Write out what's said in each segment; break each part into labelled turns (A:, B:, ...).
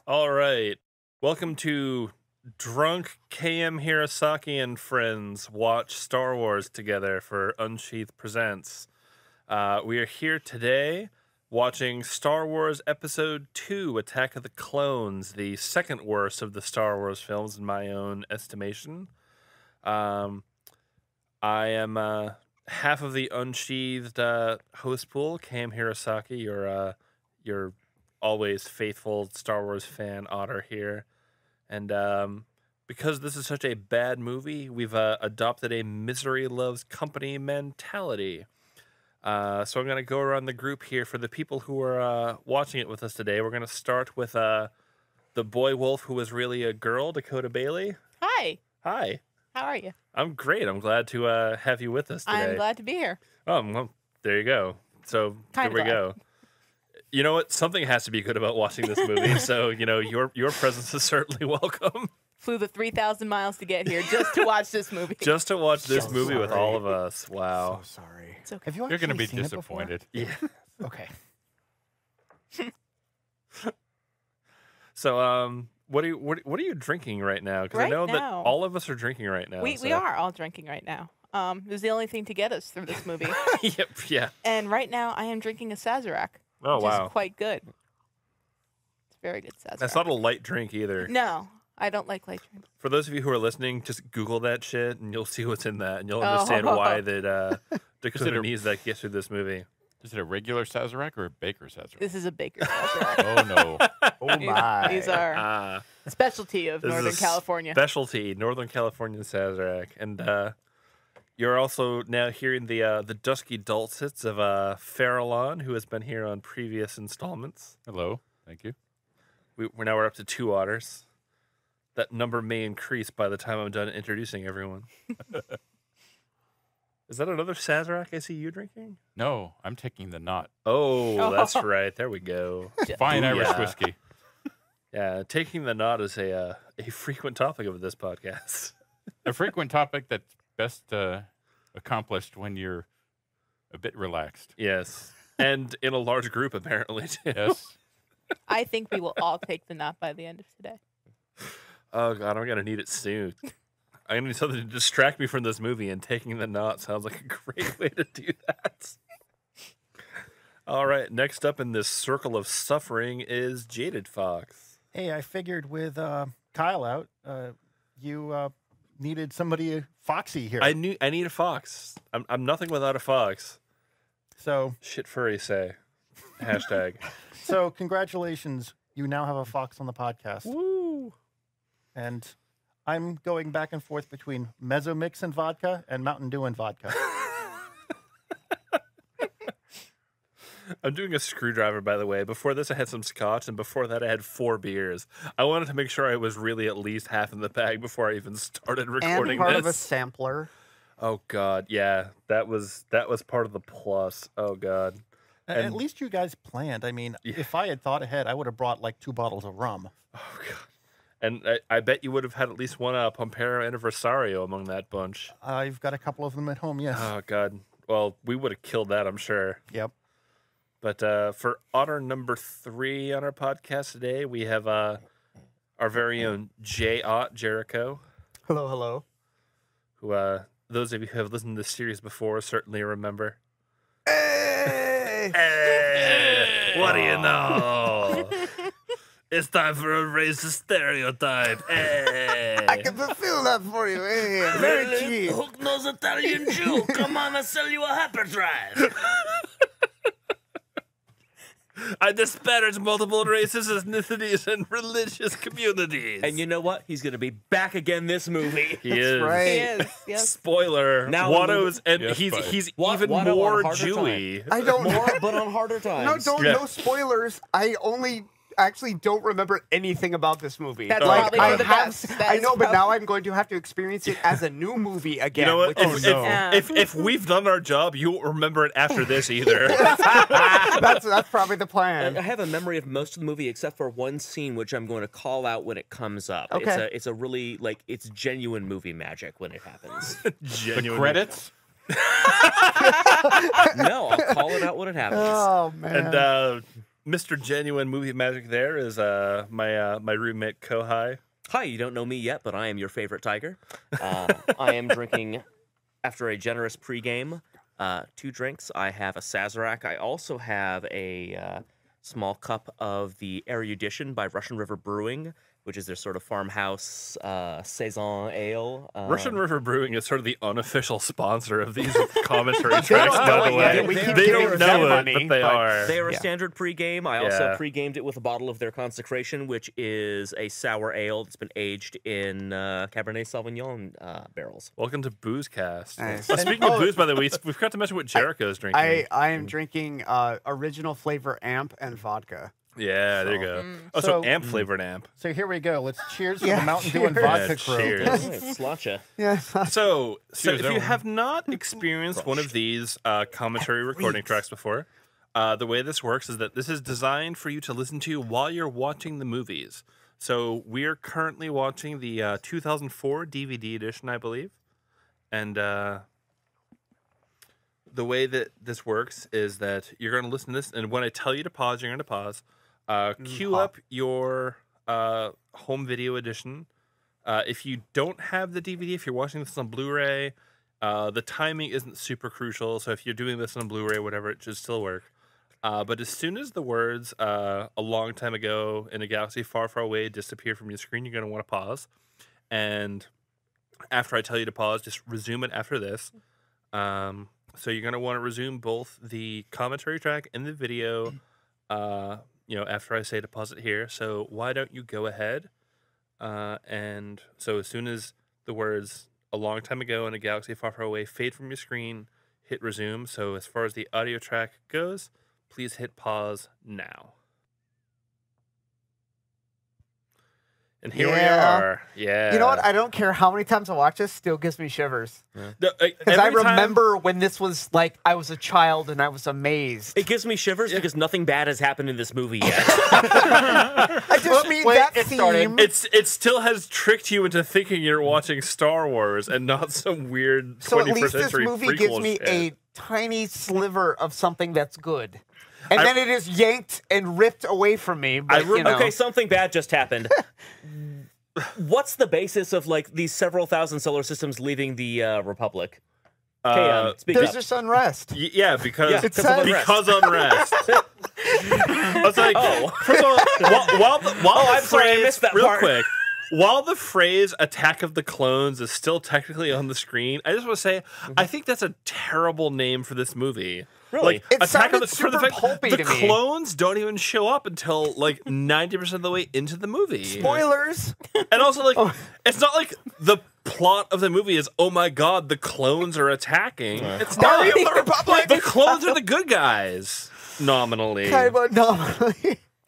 A: All right. Welcome to Drunk KM Hirosaki and Friends Watch Star Wars together for Unsheathed Presents. We are here today watching Star Wars Episode 2, Attack of the Clones, the second worst of the Star Wars films in my own estimation. I am half of the Unsheathed host pool, KM Hirosaki, your always faithful Star Wars fan Otter here. And because this is such a bad movie, we've adopted a misery loves company mentality. So I'm going to go around the group here for the people who are watching it with us today. We're going to start with the boy wolf who was really a girl, Dakota Bailey.
B: Hi.
A: Hi.
B: How are you?
A: I'm great. I'm glad to have you with us today.
B: I'm glad to be here.
A: Oh, well, there you go. So there we go. You know what? Something has to be good about watching this movie. So, your presence is certainly welcome.
B: Flew the 3,000 miles to get here just to watch this movie.
A: Just to watch this movie with all of us. Wow.
C: So sorry.
B: It's okay.
C: Have you
D: You're going to be
C: seen it
D: disappointed.
A: Yeah.
C: Okay.
A: So, what are you drinking right now? Because I know that all of us are drinking right now.
B: We are all drinking right now. It was the only thing to get us through this movie.
A: Yep. Yeah.
B: And right now, I am drinking a Sazerac.
A: Oh,
B: which
A: wow.
B: is quite good. It's very good Sazerac.
A: That's not a light drink either.
B: No, I don't like light drinks.
A: For those of you who are listening, just Google that shit and you'll see what's in that, and you'll understand why that Dakota needs that get through this movie.
D: Is it a regular Sazerac or a Baker Sazerac?
B: This is a Baker Sazerac.
D: Oh, no.
C: Oh, my.
B: These are specialty of Northern California.
A: Specialty, Northern California Sazerac. And you're also now hearing the dusky dulcets of Farallon, who has been here on previous installments.
D: Hello. Thank you.
A: We're up to 2 otters. That number may increase by the time I'm done introducing everyone. Is that another Sazerac I see you drinking?
D: No, I'm taking the knot.
A: Oh, that's right. There we go.
D: Fine Irish
A: Yeah.
D: whiskey.
A: Yeah, taking the knot is a frequent topic of this podcast.
D: A frequent topic that's best accomplished when you're a bit relaxed.
A: Yes. And in a large group, apparently, too.
D: Yes.
B: I think we will all take the knot by the end of today.
A: Oh, God, I'm going to need it soon. I'm going to need something to distract me from this movie, and taking the knot sounds like a great way to do that. All right, next up in this circle of suffering is Jaded Fox.
C: Hey, I figured with Kyle out, you needed somebody foxy here.
A: I need a fox. I'm nothing without a fox.
C: So
A: Shit furry say. Hashtag.
C: So congratulations. You now have a fox on the podcast.
A: Woo!
C: And I'm going back and forth between Mezzomix and vodka and Mountain Dew and vodka.
A: I'm doing a screwdriver, by the way. Before this, I had some scotch, and before that, I had 4 beers. I wanted to make sure I was really at least half in the bag before I even started recording
E: and part
A: this.
E: of a sampler.
A: Oh God, yeah, that was part of the plus. Oh God,
C: At
A: And-
C: least you guys planned. I mean,
A: Yeah.
C: if I had thought ahead, I would have brought like 2 bottles of rum.
A: oh God, and I bet you would have had at least one Pompero Anniversario among that bunch.
C: I've got a couple of them at home, yes.
A: Oh God, well, we would have killed that, I'm sure.
C: Yep.
A: But for Otter number 3 on our podcast today, we have our very own J-Ott Jericho,
E: Hello, hello.
A: who those of you who have listened to this series before certainly remember.
E: Hey!
A: Hey, what do you know? It's time for a racist stereotype. Hey.
E: I can fulfill that for you. Hey, very cheap.
F: Hook-nosed Italian Jew. Come on, I'll sell you a hyperdrive.
A: I disparage multiple races, ethnicities, and religious communities.
F: And you know what? He's going to be back again this movie.
A: He is.
E: right.
B: He is, yes.
A: Spoiler.
F: Now
A: Watto's, and
D: Yes,
A: he's
D: but-
A: he's
F: Wa-
A: even
F: Watto
A: more
F: on a harder
A: Jewy.
E: I don't know.
F: More, but on harder times.
E: No spoilers. I actually don't remember anything about this movie.
B: That's
E: like,
B: probably
E: I
B: for the
E: have,
B: best. That
E: I
B: is
E: know, but
B: probably-
E: now I'm going to have to experience it as a new movie again.
A: You know what?
E: which
A: If,
E: is-
D: no.
A: if we've done our job, you won't remember it after this either.
E: that's probably the
F: I
E: plan.
F: have a memory of most of the movie except for one scene, which I'm going to call out when it comes up.
E: Okay.
F: It's a really, it's genuine movie magic when it happens.
D: The
A: Genuine.
D: credits?
F: No, I'll call it out when it happens.
E: Oh man.
A: And Mr. Genuine Movie Magic there is my roommate Kohai.
F: Hi, you don't know me yet, but I am your favorite tiger. I am drinking, after a generous pregame, 2 drinks. I have a Sazerac. I also have a small cup of the Erudition by Russian River Brewing, which is their sort of farmhouse saison ale.
A: Russian River Brewing is sort of the unofficial sponsor of these commentary tracks,
E: don't know
A: by the
E: it
A: way.
E: yet. We keep
A: They
E: giving
A: don't
E: them
A: know it,
E: money,
A: but they
E: but
A: are.
F: They are a
E: Yeah.
F: standard pregame. I also
A: Yeah.
F: pregamed it with a bottle of their Consecration, which is a sour ale that's been aged in Cabernet Sauvignon barrels.
A: Welcome to Boozecast.
E: Nice.
A: Speaking of booze, by the way, we forgot to mention what Jericho is drinking.
E: I am drinking original flavor amp and vodka.
A: Yeah, there you go. Oh, so
C: So-
A: amp flavored amp.
C: So here we go. Let's cheers for
E: Yeah,
C: the Mountain Dew and
E: cheers.
C: vodka
A: Yeah,
C: crew.
A: cheers.
F: Sláinte.
E: Yeah.
A: So
D: Cheers,
A: if you
D: everyone.
A: have not experienced one of these commentary recording tracks before, the way this works is that this is designed for you to listen to while you're watching the movies. So we're currently watching the 2004 DVD edition, I believe. And the way that this works is that you're going to listen to this, and when I tell you to pause, you're going to pause. Cue up your home video edition. If you don't have the DVD, if you're watching this on Blu-ray, the timing isn't super crucial. So if you're doing this on Blu-ray, whatever, it should still work. But as soon as the words "a long time ago in a galaxy far, far away" disappear from your screen, you're going to want to pause. And after I tell you to pause, just resume it after this. So you're going to want to resume both the commentary track and the video. After I say to pause it here. So why don't you go ahead? And so as soon as the words "a long time ago in a galaxy far, far away" fade from your screen, hit resume. So as far as the audio track goes, please hit pause now. And here we
E: Yeah.
A: are. Yeah.
E: You know what? I don't care how many times I watch this, still gives me shivers.
A: Because
E: Because I remember when this was like I was a child and I was amazed.
F: It gives me shivers because nothing bad has happened in this movie yet.
E: I just mean
C: wait,
E: that
C: it started.
E: theme.
A: it still has tricked you into thinking you're watching Star Wars and not some weird 21st
E: So at least this
A: century
E: movie
A: prequel
E: gives me
A: shit.
E: a tiny sliver of something that's good. And
A: I-
E: then it is yanked and ripped away from me. But, you know.
F: Okay, something bad just happened. What's the basis of like these several thousand solar systems leaving the Republic? Speak
E: There's
F: up.
E: just unrest.
A: Yeah, because
F: Yeah,
E: because of
A: because unrest. I was like,
F: Oh.
A: first of all, while the
F: I'm sorry, I
A: phrase,
F: missed that
A: real
F: part.
A: quick, while the phrase "Attack of the Clones" is still technically on the screen, I just want to say I think that's a terrible name for this movie.
F: Really?
A: Like,
E: It
A: Attack of
E: sounded
A: the, for the
E: super
A: fact
E: pulpy
A: the
E: to me.
A: clones don't even show up until like 90% of the way into the movie.
E: Spoilers.
A: And also, like, it's not like the plot of the movie is, oh my god, the clones are attacking. It's not.
E: Army of the Republic.
A: The clones are the good guys, nominally.
E: Kind of anomaly.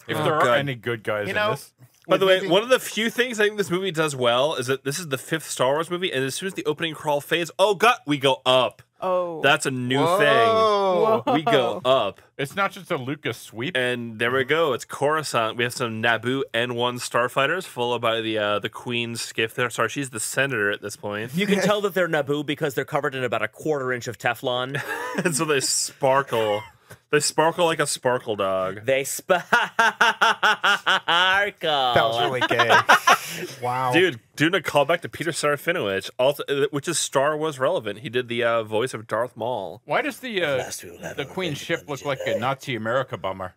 D: If there are
A: God.
D: any good guys
C: You
D: in
C: know,
D: this,
A: By the way,
C: maybe-
A: one of the few things I think this movie does well is that this is the 5th Star Wars movie, and as soon as the opening crawl fades, oh god, we go up.
B: Oh.
A: That's a new
E: Whoa.
A: thing. We go up.
D: it's not just a Lucas sweep.
A: And there we go. It's Coruscant. We have some Naboo N1 starfighters, followed by the Queen's skiff there. Sorry, she's the senator at this point.
F: You can tell that they're Naboo because they're covered in about a 1/4 inch of Teflon.
A: And so they sparkle. They sparkle like a sparkle dog.
F: They sparkle.
E: That was really gay.
C: Wow.
A: Dude, doing a callback to Peter Serafinowicz, also, which is Star Wars relevant. He did the voice of Darth Maul.
D: Why does the Queen's ship look like a Nazi America bummer?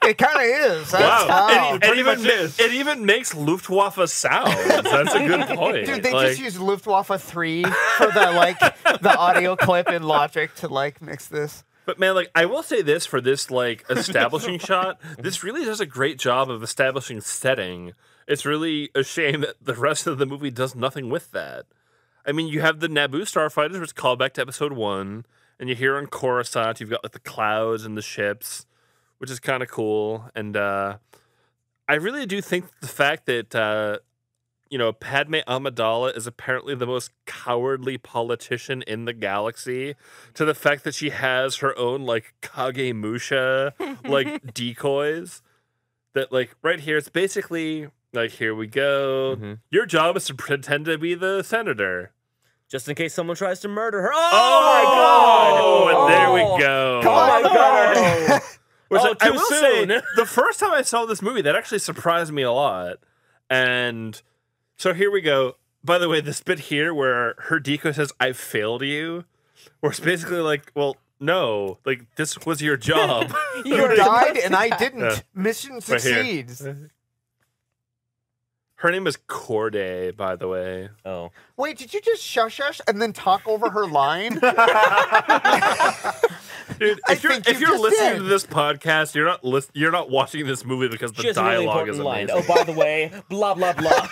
E: It kind of is. That's
A: Wow.
E: how.
A: It even makes Luftwaffe sound. That's a good point.
E: Dude, they
A: Like,
E: just use Luftwaffe 3 for the audio clip in Logic to mix this.
A: But man, I will say this for this establishing shot, this really does a great job of establishing setting. It's really a shame that the rest of the movie does nothing with that. I mean, you have the Naboo starfighters, which call back to episode 1, and you hear on Coruscant, you've got the clouds and the ships, which is kind of cool. And I really do think the fact that Padme Amidala is apparently the most cowardly politician in the galaxy, to the fact that she has her own Kagemusha decoys. That right here, it's basically here we go.
F: Mm-hmm.
A: Your job is to pretend to be the senator.
F: Just in case someone tries to murder her.
A: Oh,
F: Oh, my god!
A: and there we go.
E: Come on, God.
A: Which
F: Oh,
A: I
F: too
A: will
F: soon.
A: say, the first time I saw this movie, that actually surprised me a lot. And so here we go. By the way, this bit here where her decoy says, "I failed you," where it's basically like, well, no, like this was your job.
E: You died and I
B: die.
E: didn't.
A: Yeah.
E: Mission
A: Right here.
E: succeeds.
A: Her name is Corday, by the way.
F: Oh.
E: Wait, did you just shush and then talk over her line?
A: Dude,
E: I
A: if you're,
E: think
A: if
E: you
A: you're
E: just
A: listening
E: did.
A: to this podcast, you're not watching this movie because
F: She
A: the
F: has a really
A: dialogue is
F: important
A: amazing.
F: line. Oh, by the way, blah, blah, blah.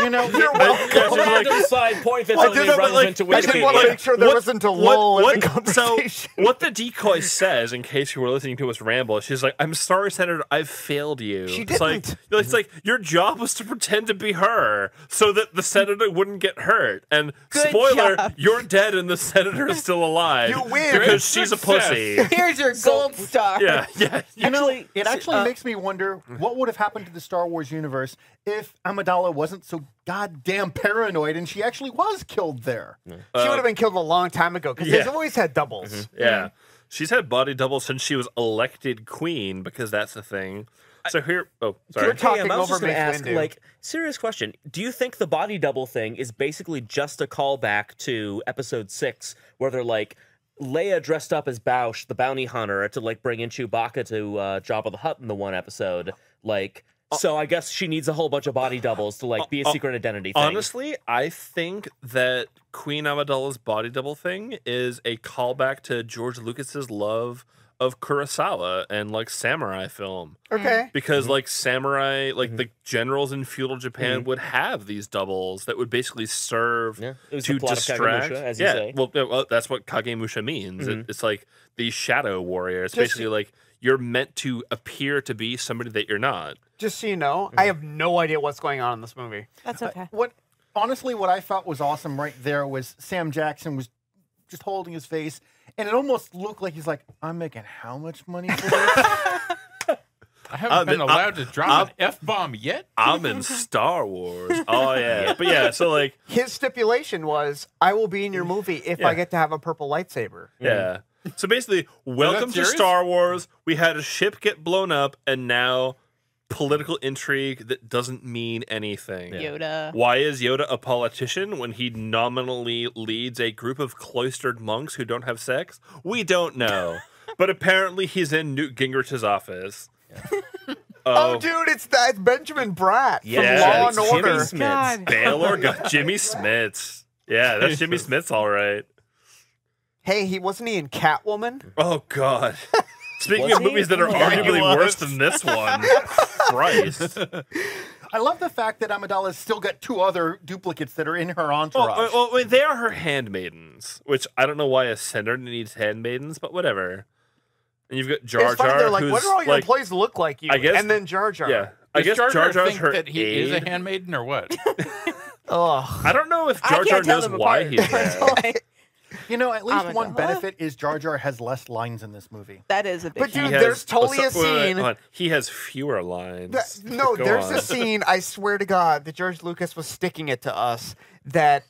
C: You know,
E: You're
A: Yeah,
E: welcome.
A: she's like-
F: Random side point that's
A: Well,
F: only
A: no, but,
F: relevant
A: like,
F: to
E: I
F: Wikipedia.
E: just want to make sure there wasn't a lull in the
A: so
E: conversation.
A: what the decoy says, in case you were listening to us ramble, she's like, "I'm sorry, Senator, I've failed you."
E: She
A: It's like,
E: didn't.
A: it's like your job was to pretend to be her so that the senator wouldn't get hurt. And
B: Good
A: spoiler,
B: job.
A: you're dead and the senator is still alive.
E: You win.
A: because she's a
D: Success.
A: pussy.
B: Here's your gold star.
A: Yeah, yeah.
C: You know,
F: Actually,
C: it actually makes me wonder what would have happened to the Star Wars universe if Amidala wasn't so goddamn paranoid and she actually was killed there.
E: She would have been killed a long time ago because
A: yeah.
E: they've always had doubles.
A: Yeah. She's had body double since she was elected queen because that's the thing. So here, oh, sorry.
E: We're talking
F: I was just
E: over
F: gonna
E: Mace
F: ask,
E: Windu.
F: like, serious question. Do you think the body double thing is basically just a callback to episode 6, where they're like, Leia dressed up as Bausch, the bounty hunter, to like bring in Chewbacca to Jabba the Hutt in the one episode? Like, so I guess she needs a whole bunch of body doubles to like be a secret identity thing.
A: Honestly, I think that Queen Amidala's body double thing is a callback to George Lucas's love of Kurosawa and like samurai film.
E: Okay.
A: Because like samurai, like the generals in feudal Japan would have these doubles that would basically serve
F: Yeah, it was
A: to
F: the plot of
A: distract.
F: Kagemusha, as you
A: yeah,
F: say.
A: well, that's what Kagemusha means. It's like the shadow warrior. It's
E: Just-
A: basically like you're meant to appear to be somebody that you're not.
E: Just so you know, I have no idea what's going on in this movie.
B: That's okay.
C: What I thought was awesome right there was Sam Jackson was just holding his face, and it almost looked like he's like, "I'm making how much money for this?"
D: I haven't been allowed to drop an F-bomb yet.
A: I'm in Star Wars. Oh yeah, but yeah. So like,
E: His stipulation was, I will be in your movie if
A: Yeah.
E: I get to have a purple lightsaber.
A: yeah. So basically, welcome to
D: serious?
A: Star Wars. We had a ship get blown up, and now political intrigue that doesn't mean anything.
B: Yoda.
A: Why is Yoda a politician when he nominally leads a group of cloistered monks who don't have sex? We don't know. But apparently he's in Newt Gingrich's office.
E: Oh, dude, it's Benjamin Bratt
A: Yeah,
E: from Law and
F: Jimmy
E: Order.
F: Smits.
B: God.
A: Baylor got Jimmy Smits. Yeah, that's Jimmy Smits, all right.
E: Hey, wasn't he in Catwoman?
A: Oh, God. Speaking
F: Was
A: of
F: he?
A: movies that are
F: Yeah, he
A: arguably
C: was.
A: worse than this one, Christ.
C: I love the fact that Amidala's still got two other duplicates that are in her entourage.
A: Well, they are her handmaidens, which I don't know why a senator needs handmaidens, but whatever. And you've got Jar
E: It's funny,
A: Jar,
E: they're like,
A: who's
E: what do all your
A: like,
E: employees look like you?
A: I guess-
E: and then Jar Jar.
A: yeah, I guess
D: Does
A: Jar Jar's
D: think
A: her
D: that he is a
A: aide.
D: handmaiden or what?
E: Ugh.
A: I don't know if
B: I
A: Jar Jar
B: can't tell
A: knows
B: them
A: why
B: apart.
A: he's
B: That's
A: there.
B: all I-
C: You know, at least one
B: Amidala?
C: benefit is Jar Jar has less lines in this movie.
B: That is a big
E: But
B: thing.
E: dude,
A: He
E: there's totally
A: oh,
E: a scene.
A: hold on. He has fewer lines.
E: No,
A: Go
E: there's
A: on.
E: a scene, I swear to God, that George Lucas was sticking it to us that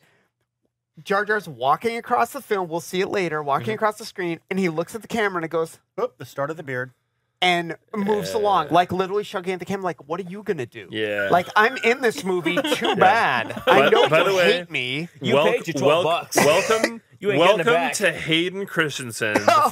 E: Jar Jar's walking across the film. We'll see it later, walking
A: Mm-hmm.
E: across the screen, and he looks at the camera and it goes,
C: Oop, the start of the beard.
E: and moves along, like literally shugging at the camera, like, what are you going to do?
A: Yeah.
E: Like, I'm in this movie, too bad. I
A: By-
E: know
A: by
E: you
A: the way-
E: hate me.
F: You paid your $12.
A: Welcome,
F: You ain't getting it
A: welcome
F: back.
A: to Hayden Christensen. The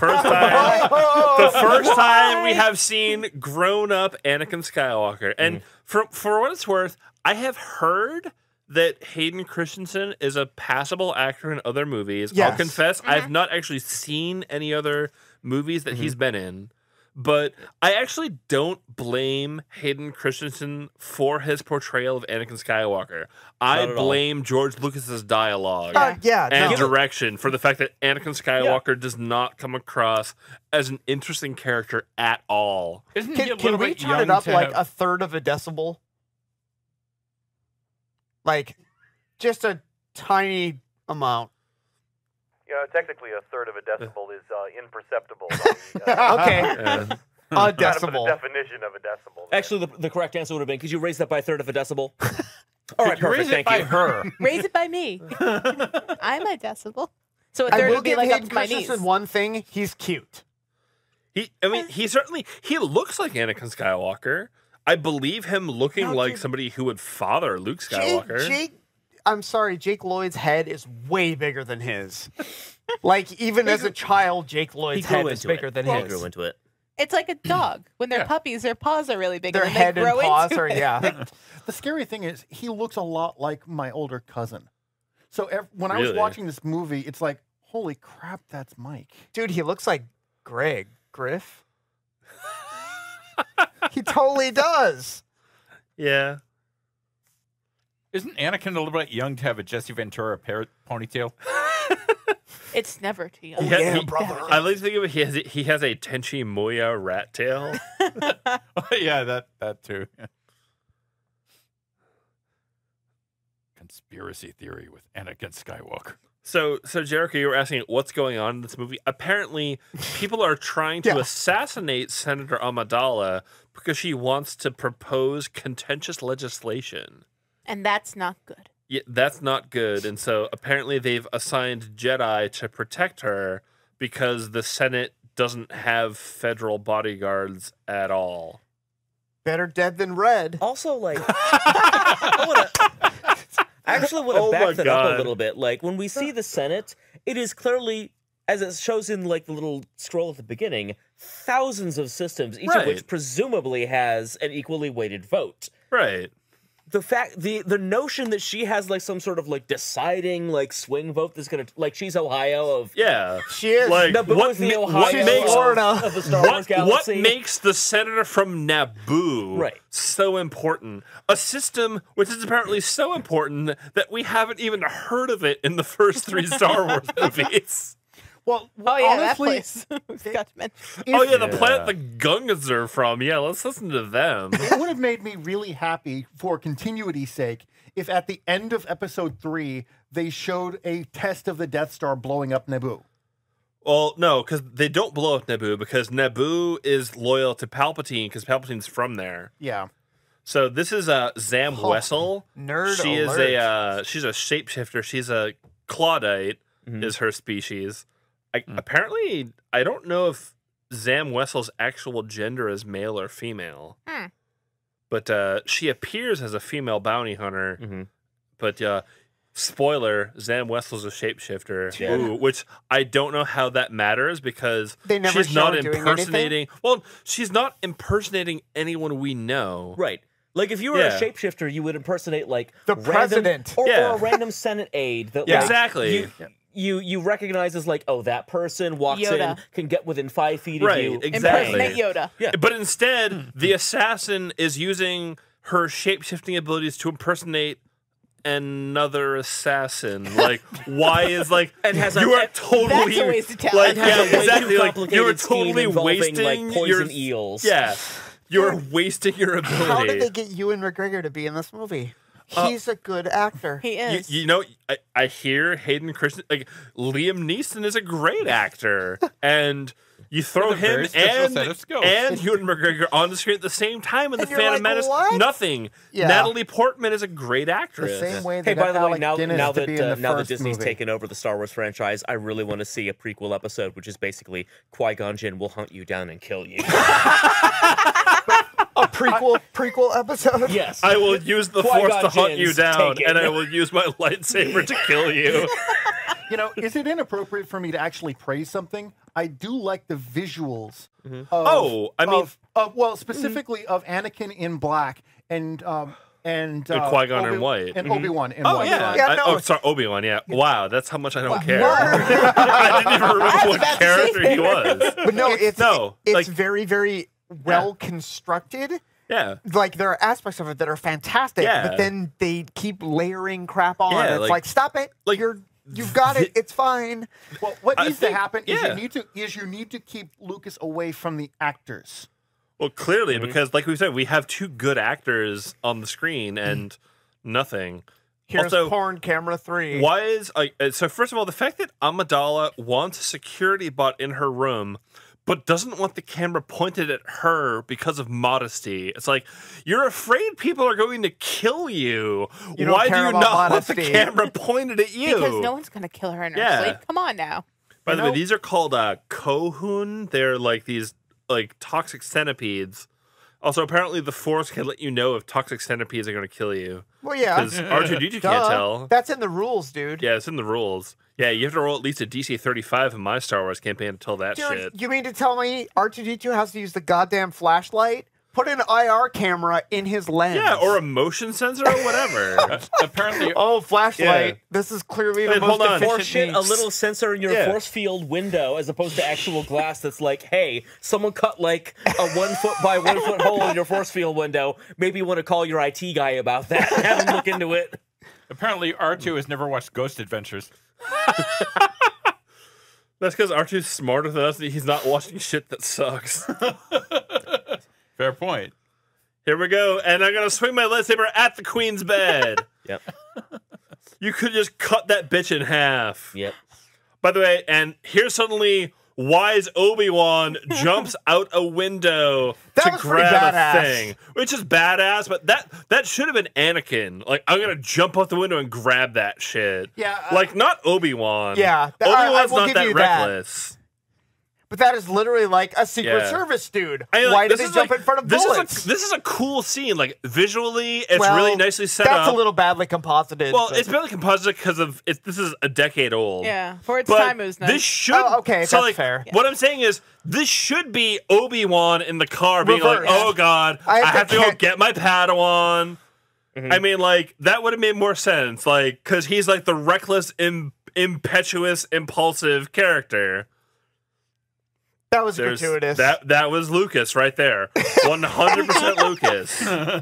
A: first time we have seen grown-up Anakin Skywalker. And for what it's worth, I have heard that Hayden Christensen is a passable actor in other movies. I'll
E: Yes.
A: confess, I've not actually seen any other movies that he's been in. But I actually don't blame Hayden Christensen for his portrayal of Anakin Skywalker. I
F: Not at all.
A: blame George Lucas's dialogue
E: Yeah,
A: and
E: no.
A: direction for the fact that Anakin Skywalker does not come across as an interesting character at all.
D: Isn't he a
E: Can
D: little
E: we
D: bit
E: turn
D: young
E: it up
D: to
E: like
D: have-
E: a third of a decibel? Like, just a tiny amount.
G: You know, technically a third of a decibel is imperceptible.
E: Okay,
A: And
E: a
G: Kind of the
E: decibel.
G: definition of a decibel. there.
F: Actually, the correct answer would have been, could you raise that by a third of a decibel? All right,
D: Could you
F: perfect,
D: raise it
F: thank
D: by
F: you.
D: her?
B: Raise it by me. I'm a decibel. So a
E: I
B: third
E: will
B: would be
E: give
B: like up
E: Hayden
B: to my knees.
E: Christensen one thing: he's cute.
A: He certainly he looks like Anakin Skywalker. I believe him looking
E: No,
A: like
E: dude.
A: somebody who would father Luke Skywalker.
E: I'm sorry, Jake Lloyd's head is way bigger than his. Like, even as a child, Jake
F: He
E: Lloyd's
F: grew
E: head is
F: into
E: bigger
F: it.
E: than
F: He
E: his.
F: grew into it.
B: It's like a dog. When they're
D: Yeah.
B: puppies, their paws are really big.
E: Their
B: and then
E: head
B: they
E: and
B: grow
E: paws
B: into
E: are,
B: it.
E: yeah.
C: The scary thing is, he looks a lot like my older cousin. So when I was
A: Really?
C: watching this movie, it's like, holy crap, that's Mike.
E: Dude, he looks like Griff. He totally does.
A: Yeah.
D: Isn't Anakin a little bit young to have a Jesse Ventura ponytail?
B: It's never too young.
E: Yeah,
A: he-
E: brother.
A: I like to think of it. He has a Tenchi Muya rat tail.
D: Yeah, that too. Conspiracy theory with Anakin Skywalker.
A: So Jericho, you were asking what's going on in this movie. Apparently, people are trying to
E: Yeah.
A: assassinate Senator Amidala because she wants to propose contentious legislation.
B: And that's not good.
A: Yeah, that's not good. And so apparently they've assigned Jedi to protect her because the Senate doesn't have federal bodyguards at all.
E: Better dead than red.
F: Also, like, I actually want to
A: Oh my
F: back that up
A: God.
F: a little bit. Like, when we see the Senate, it is clearly, as it shows in like the little scroll at the beginning, thousands of systems, each of
A: Right.
F: which presumably has an equally weighted vote.
A: Right.
F: The notion that she has like some sort of like deciding like swing vote that's gonna like she's Ohio of
A: Yeah.
E: She is.
A: Like,
F: Naboo
A: what
F: is the
A: ma-
F: Ohio
A: what makes-
E: Florida.
F: of the Star Wars
A: What
F: galaxy.
A: makes the senator from Naboo
F: Right.
A: so important? A system which is apparently so important that we haven't even heard of it in the first 3 Star Wars movies.
C: Well,
B: Oh, yeah,
C: honestly,
B: that place. We forgot to mention.
A: Oh yeah, the
D: Yeah.
A: planet the Gungas are from. Yeah, let's listen to them.
C: it would have made me really happy for continuity's sake if at the end of episode 3 they showed a test of the Death Star blowing up Naboo.
A: Well, no, because they don't blow up Naboo because Naboo is loyal to Palpatine because Palpatine's from there.
C: Yeah.
A: So this is Zam Wessel.
E: Nerd
A: She is
E: alert.
A: she's a shapeshifter. She's a Claudite is her species. Apparently, I don't know if Zam Wessel's actual gender is male or female.
B: Hmm.
A: But she appears as a female bounty hunter.
F: Mhm.
A: But spoiler, Zam Wessel's a shapeshifter.
F: Yeah.
A: Ooh, which I don't know how that matters because
E: They never
A: she's
E: show
A: not
E: her doing
A: impersonating. Well, she's not impersonating anyone we know.
F: Right. Like if you were
A: Yeah.
F: a shapeshifter, you would impersonate like
E: The
F: random-
E: president.
F: or
A: Yeah.
F: a random Senate aide that
A: Yeah,
F: like,
A: exactly.
F: You recognize as like, oh, that person walks
B: Yoda.
F: in, can get within 5 feet
A: Right,
F: of you.
A: exactly.
B: Impersonate Yoda.
F: Yeah.
A: But instead, the assassin is using her shape-shifting abilities to impersonate another assassin. Like, why is like
F: And has
A: you
F: a-
A: are totally
B: That's a waste of talent.
A: like
F: It has
A: yeah,
F: a way
A: exactly
F: too
A: like you are
F: complicated scheme
A: totally
F: involving,
A: wasting
F: like, poison
A: your
F: eels.
A: Yeah, you're wasting your ability.
E: How did they get Ewan McGregor to be in this movie? He's a good actor.
B: He is.
A: You know, I hear Hayden Christensen, like Liam Neeson is a great actor, and you throw
D: With a very
A: him
D: special
A: and
D: set of skills.
A: Ewan McGregor on the screen at the same time in The
E: And you're
A: Phantom
E: like,
A: Menace.
E: what?
A: Nothing.
E: Yeah.
A: Natalie Portman is a great
C: The
A: actress.
C: same way they
F: Hey, by
C: got
F: the way,
C: Alec
F: now
C: Guinness to be in the
F: that
C: first
F: Disney's
C: movie.
F: taken over the Star Wars franchise, I really want to see a prequel episode, which is basically Qui-Gon Jinn will hunt you down and kill you.
E: A prequel episode.
F: Yes.
A: I will use the Force
F: Qui-Gon
A: to hunt you
F: Jinn's
A: down,
F: taken.
A: and I will use my lightsaber to kill you.
C: You know, is it inappropriate for me to actually praise something? I do like the visuals. Of,
A: Oh, I mean-
C: well, specifically of Anakin in black and
A: Qui-Gon in white.
C: and Obi-Wan in
A: Oh
C: white.
A: yeah,
E: Yeah, no.
A: oh sorry, Obi-Wan. Yeah, wow, that's how much I don't care.
E: Word.
A: I didn't even remember what
B: about to
A: character
B: say
A: he was.
E: But no, it's
A: No,
E: it's
A: like-
E: very, very well constructed.
A: Yeah,
E: Like there are aspects of it that are fantastic,
A: Yeah.
E: but then they keep layering crap on.
A: Yeah,
E: It's
A: like-
E: like stop it.
A: like-
E: You've got it. It's fine.
C: Well, what
A: I
C: needs
A: think-
C: to happen is
A: yeah.
C: you need to keep Lucas away from the actors.
A: well, clearly because, like we said, we have 2 good actors on the screen and nothing.
E: Here's
A: Also,
E: porn camera 3.
A: why is so? First of all, the fact that Amidala wants a security bot in her room, but doesn't want the camera pointed at her because of modesty. It's like you're afraid people are going to kill you.
E: You don't
A: Why do
E: care
A: you
E: about
A: not want the
E: modesty.
A: camera pointed at you?
B: because no one's going to kill her in her
A: Yeah.
B: sleep. Come on now.
A: By the way, these are called Kohun. They're like these like toxic centipedes. Also, apparently, the Force can let you know if toxic centipedes are going to kill you.
E: Well, yeah.
A: Because R2D2 can't
E: Duh.
A: tell.
E: That's in the rules, dude.
A: Yeah, it's in the rules. Yeah, you have to roll at least a DC 35 in my Star Wars campaign to tell that
E: Dude,
A: shit.
E: you mean to tell me R2D2 has to use the goddamn flashlight? Put an IR camera in his lens.
A: Yeah, or a motion sensor or whatever.
D: Apparently,
E: Oh, flashlight.
A: Yeah.
E: This is clearly
A: Wait,
E: the most
A: hold on.
E: efficient
F: Or shit, a
E: means.
F: little sensor in your
A: Yeah.
F: force field window as opposed to actual glass that's like, hey, someone cut like a 1 foot by 1 foot hole in your force field window. Maybe you want to call your IT guy about that and have him look into it.
D: apparently R2 has never watched Ghost Adventures.
A: That's because R2's smarter than us. He's not watching shit that sucks.
D: Fair point.
A: Here we go. And I'm going to swing my lightsaber at the queen's bed.
F: Yep.
A: You could just cut that bitch in half.
F: Yep.
A: By the way, and here suddenly wise Obi-Wan jumps out a window
E: That
A: to
E: was pretty
A: grab a
E: badass.
A: thing. Which is badass, but that should have been Anakin. Like, I'm going to jump out the window and grab that shit.
C: Yeah,
A: like, not Obi-Wan.
E: Yeah, I
A: Obi-Wan's
E: will
A: not
E: give
A: that
E: you that.
A: reckless.
E: But that is literally like a Secret
A: Yeah.
E: Service dude.
A: I mean,
E: Why
A: like,
E: did
A: this
E: they
A: is
E: jump
A: like-
E: in front of
A: this
E: bullets?
A: This is a cool scene. Like, visually, it's
E: Well,
A: really nicely set
E: That's
A: up.
E: a little badly composited.
A: Well,
E: but-
A: it's barely composite because of this is a decade old.
B: Yeah, for its
A: But
B: time it was nice.
A: this should.
E: Oh, okay,
A: so
E: that's
A: like,
E: fair.
A: What I'm saying is, this should be Obi-Wan in the car being like,
E: Reverse.
A: "Oh God,
E: I
A: I
E: have
A: have
E: to
A: to go
E: kick-
A: get my Padawan."
F: Mm-hmm.
A: I mean, like that would have made more sense, like because he's like the reckless, impetuous, impulsive character.
E: that was
A: There's
E: gratuitous.
A: that was Lucas right there, 100% Lucas.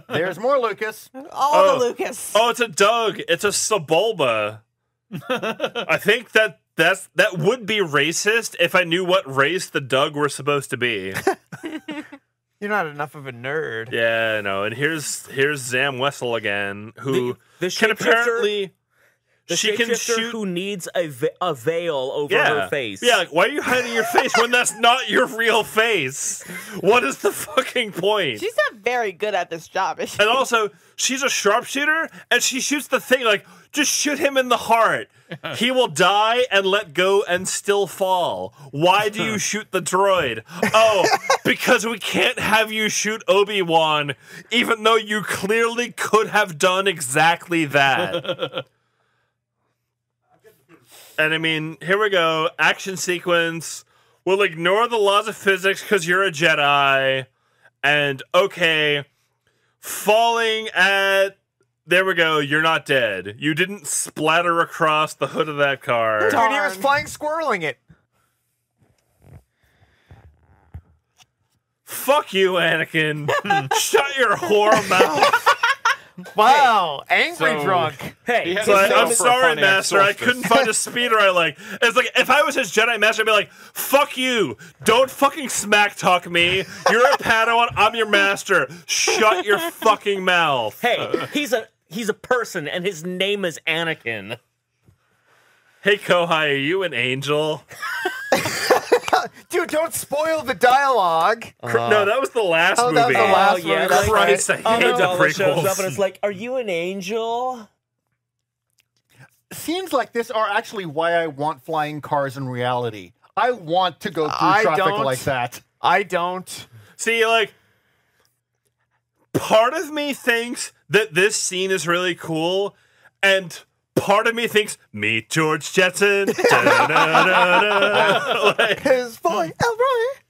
C: There's more Lucas.
B: All the Lucas.
A: Oh, it's a Doug. It's a Sebulba. I think that would be racist if I knew what race the Doug were supposed to be.
E: You're not enough of a nerd.
A: Yeah, I know. And here's Zam Wessel again, who
F: The
A: can
F: shapeshifter-
A: apparently
F: The
A: she can
F: shapeshifter
A: shoot.
F: who needs a veil over
A: Yeah,
F: her face.
A: yeah. Like, why are you hiding your face when that's not your real face? What is the fucking point?
B: She's not very good at this job, is she?
A: And also, she's a sharpshooter, and she shoots the thing like, just shoot him in the heart. He will die and let go and still fall. Why do you shoot the droid? Oh, because we can't have you shoot Obi-Wan, even though you clearly could have done exactly that. And I mean, here we go. Action sequence. We'll ignore the laws of physics because you're a Jedi. And okay, falling at... There we go. You're not dead. You didn't splatter across the hood of that car.
E: Dude, he was
B: Darn.
E: flying squirreling it.
A: Fuck you, Anakin. Shut your whore mouth.
E: Wow, angry
D: So-
E: drunk.
F: Hey,
D: He had
A: So
D: to
A: I'm
D: settle for a
A: sorry,
D: Pontiac
A: Master. I
D: Solstice.
A: couldn't find a speeder I like. It's like, if I was his Jedi Master, I'd be like, fuck you. Don't fucking smack talk me. You're a Padawan. I'm your master. Shut your fucking mouth.
F: hey, he's a person, and his name is Anakin.
A: Hey, Kohai, are you an angel?
E: Dude, don't spoil the dialogue.
A: No, that was the last
E: Oh,
A: movie.
E: that was the last
F: yeah,
E: movie.
F: like-
E: That's right.
A: Christ, I hate the
F: Amidala shows up, and
A: prequels.
F: it's like, are you an angel?
C: Scenes like this are actually why I want flying cars in reality. I want to go through
E: I
C: traffic
E: don't.
C: like that.
E: I don't.
A: See, like, part of me thinks that this scene is really cool, and part of me thinks, meet George Jetson. Da-da-da-da-da. Like,
E: His boy, Elroy.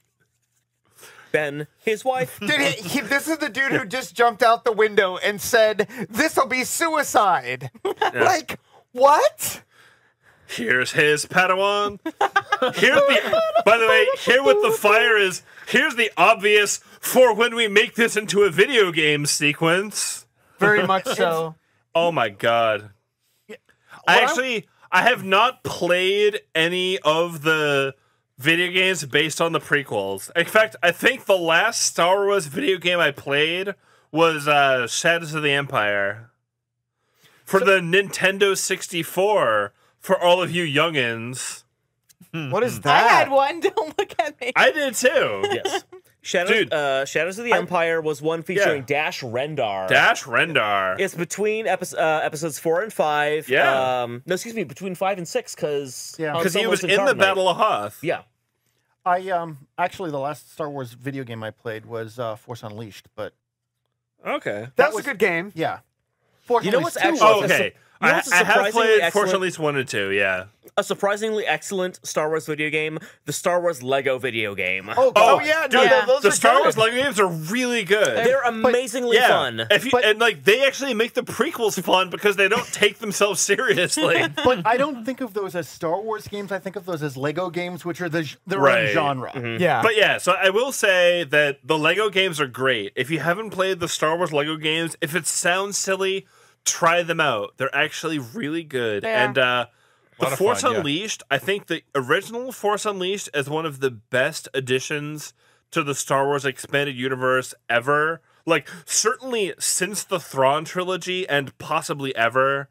F: Ben, his wife.
E: Dude, this is the dude who just jumped out the window and said, "This'll be suicide." Like, what?
A: here's his Padawan. By the way, here with the fire is, here's the obvious for when we make this into a video game sequence.
E: Very much so.
A: Oh my god. I have not played any of the video games based on the prequels. In fact, I think the last Star Wars video game I played was Shadows of the Empire. For the Nintendo 64, for all of you youngins.
E: What is
B: I
E: that?
B: had one. Don't look at me.
A: I did too.
F: Yes.
A: Dude.
F: Shadows of the Empire was one featuring Dash Rendar.
A: Dash Rendar.
F: It's between episodes 4 and 5.
A: Yeah.
F: No, excuse me, between 5 and 6, because
C: Yeah.
A: Because he was in the Battle of Hoth.
F: Yeah.
C: Actually the last Star Wars video game I played was Force Unleashed, but
A: Okay.
E: That was a good game.
C: yeah. Force
F: You know
C: Unleashed
F: what's
C: 2
F: actually-
C: was-
A: Oh, okay.
F: You know
A: I
F: what's
A: have
F: surprisingly
A: played Force
F: excellent?
A: Unleashed 1 and 2, yeah.
F: A surprisingly excellent Star Wars video game, the Star Wars Lego video game.
C: Oh,
E: Oh
C: God.
E: yeah,
A: Dude,
E: no, those
A: the
E: are
A: Star
E: good.
A: Wars Lego games are really good.
F: They're amazingly
A: yeah.
F: fun.
A: If you,
C: But-
A: and like they actually make the prequels fun because they don't take themselves seriously.
C: But I don't think of those as Star Wars games. I think of those as Lego games, which are their
A: Right.
C: own genre.
E: Yeah,
A: But yeah, so I will say that the Lego games are great. If you haven't played the Star Wars Lego games, if it sounds silly, try them out. They're actually really good.
B: They are.
A: And the
D: Lot of
A: Force
D: fun, yeah.
A: Unleashed, I think the original Force Unleashed is one of the best additions to the Star Wars expanded universe ever. Like, certainly since the Thrawn trilogy and possibly ever.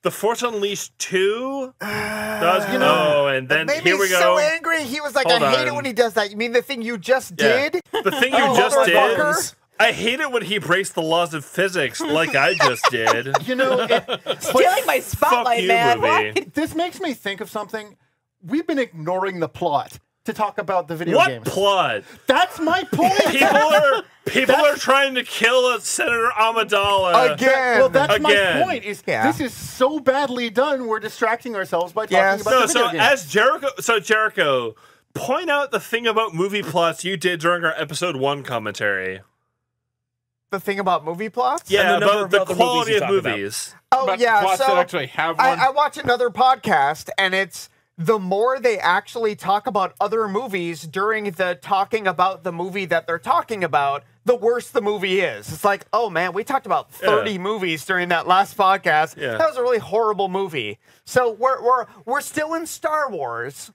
A: The Force Unleashed 2 does, and then
E: It made
A: here
E: me
A: we go.
E: so angry. He was like,
A: Hold
E: I hate it
A: on.
E: when he does that. You mean the thing you just
A: Yeah.
E: did?
A: The thing you
E: Oh,
A: just did.
E: motherfucker.
A: I hate it when he breaks the laws of physics like I just did.
C: You know,
B: Stealing my spotlight,
A: you,
B: man.
A: movie.
B: What?
C: this makes me think of something. We've been ignoring the plot to talk about the video
A: What
C: games.
A: plot?
C: That's my point.
A: People are trying to kill Senator Amidala.
E: Again.
C: Well, that's
A: Again.
C: my point. Is
E: Yeah.
C: this is so badly done? We're distracting ourselves by talking
E: Yes.
C: about
A: No,
C: the video
A: so
C: games.
A: Jericho, point out the thing about movie plots you did during our episode 1 commentary.
E: the thing about movie plots?
A: Yeah,
F: And the number
A: about
F: of
A: the
F: other
A: quality
F: movies you
A: of
F: talked about.
A: movies.
E: Oh
D: But
E: yeah,
D: plots
E: so
D: that actually have one.
E: I watch another podcast, and it's the more they actually talk about other movies during the talking about the movie that they're talking about, the worse the movie is. It's like, oh man, we talked about 30 movies during that last podcast.
A: Yeah.
E: That was a really horrible movie. So we're still in Star Wars,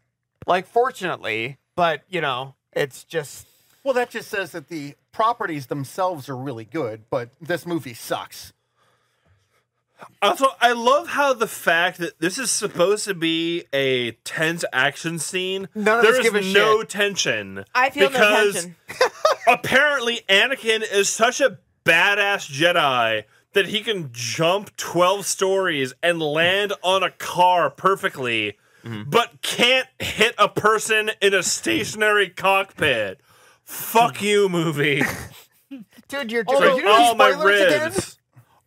E: like fortunately, but you know, it's just
C: Well, that just says that the properties themselves are really good, but this movie sucks.
A: Also, I love how the fact that this is supposed to be a tense action scene.
E: None of
A: there
E: us
A: is
E: give a
A: no
E: shit.
A: tension.
B: I feel no
A: because
B: tension.
A: apparently Anakin is such a badass Jedi that he can jump 12 stories and land on a car perfectly, but can't hit a person in a stationary cockpit. Fuck you, movie.
E: dude, you're
C: Oh,
E: are you doing
A: Oh, my
E: spoilers again?
A: ribs.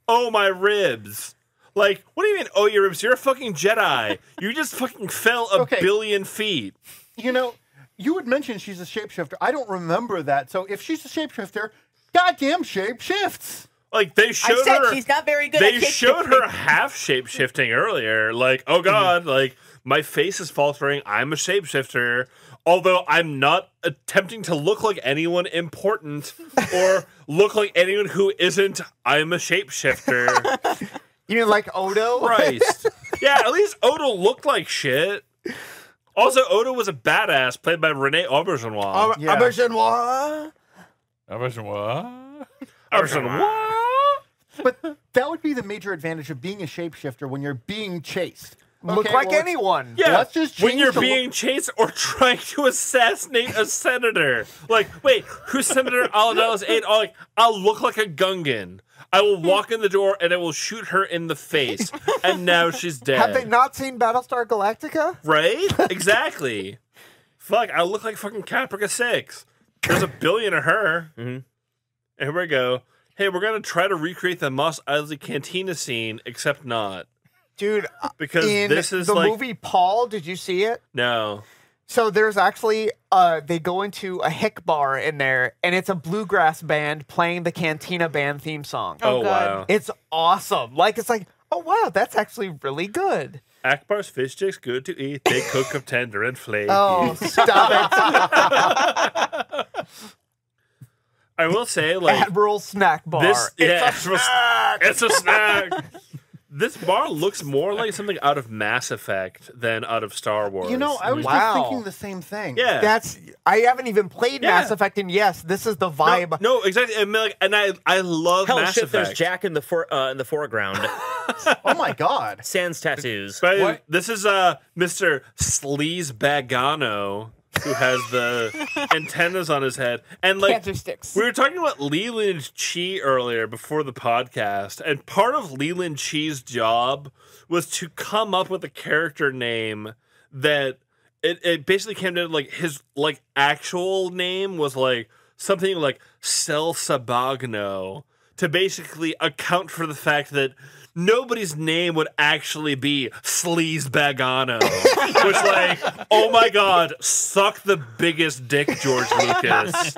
A: Oh, my ribs. Like, what do you mean, oh, your ribs? You're a fucking Jedi. You just fucking fell a
C: Okay.
A: billion feet.
C: You know, you would mention she's a shapeshifter. I don't remember that. So if she's a shapeshifter, goddamn shape shifts.
A: Like, they
B: I
A: showed
B: said
A: her.
B: she's not very good
A: They
B: at
A: showed her
B: shape-shifting.
A: half shape shifting earlier. Like, oh god, like my face is faltering. I'm a shapeshifter. Although I'm not attempting to look like anyone important or look like anyone who isn't, I'm a shapeshifter.
E: You mean like Odo?
A: Christ. Yeah, at least Odo looked like shit. Also, Odo was a badass played by Renee Auberjonois.
C: Yeah.
E: Auberginois?
D: What?
A: Auberjonois?
C: But that would be the major advantage of being a shapeshifter when you're being chased.
E: Look
C: Okay,
E: like
C: well,
E: anyone.
A: Yeah,
C: Let's just
A: when
C: change
A: you're
C: the
A: being chased or trying to assassinate a senator. Like, wait, who's Senator Aladala's aide? Oh, like, I'll look like a Gungan. I will walk in the door and I will shoot her in the face. And now she's dead.
E: Have they not seen Battlestar Galactica?
A: Right? Exactly. Fuck, I look like fucking Caprica 6. There's a billion of her. And here we go. Hey, we're going to try to recreate the Mos Eisley Cantina scene, except not.
E: Dude,
A: Because
E: in
A: this is
E: the
A: like...
E: movie Paul, did you see it?
A: No.
E: So there's actually, they go into a hick bar in there, and it's a bluegrass band playing the Cantina Band theme song.
B: Oh,
A: Oh,
B: God.
A: wow.
E: It's awesome. Like, it's like, oh, wow, that's actually really good.
A: Akbar's fish sticks good to eat. They cook up tender and flaky.
E: Oh, stop it.
A: I will say, like,
E: Admiral Snack Bar.
A: this... Yeah,
E: It's a snack.
A: it's a snack. This bar looks more like something out of Mass Effect than out of Star Wars.
C: You know, I was
E: Wow.
C: just thinking the same thing.
A: Yeah.
E: I haven't even played
A: Yeah.
E: Mass Effect, and yes, this is the vibe.
A: No, exactly. I mean, like, and I love
F: Hell
A: Mass
F: shit,
A: Effect.
F: there's Jack in the foreground.
C: Oh my god.
F: Sans tattoos.
A: But
D: What?
A: this is Mr. Sleaze Bagano who has the antennas on his head. And like
B: Cancer sticks.
A: we were talking about Leland Chi earlier before the podcast, and part of Leland Chi's job was to come up with a character name that it basically came down to like his like actual name was like something like Sel Sabagno to basically account for the fact that nobody's name would actually be Sleaze Bagano. Which, like, oh my god, suck the biggest dick, George Lucas.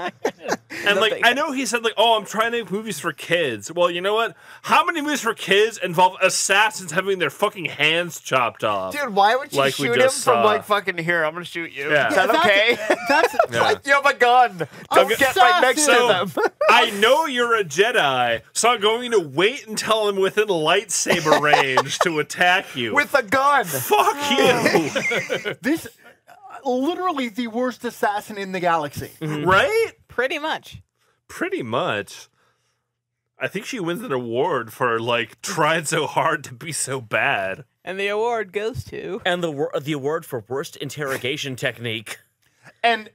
A: And, like, I know he said, like, oh, I'm trying to make movies for kids. Well, you know what? How many movies for kids involve assassins having their fucking hands chopped off?
E: Dude, why would you
A: Like we
E: shoot him
A: just
E: from
A: saw.
E: like fucking here? I'm gonna shoot you.
A: Yeah.
E: Is that okay?
C: That's
A: Yeah.
E: Like, you have a gun. Don't get right next to them.
A: I know you're a Jedi, so I'm going to wait until I'm within lightsaber range to attack you.
E: With a gun.
A: Fuck you!
C: this literally the worst assassin in the galaxy.
A: Right?
B: Pretty much.
A: Pretty much. I think she wins an award for, like, trying so hard to be so bad.
B: And the award goes to.
F: And the award for worst interrogation technique.
C: And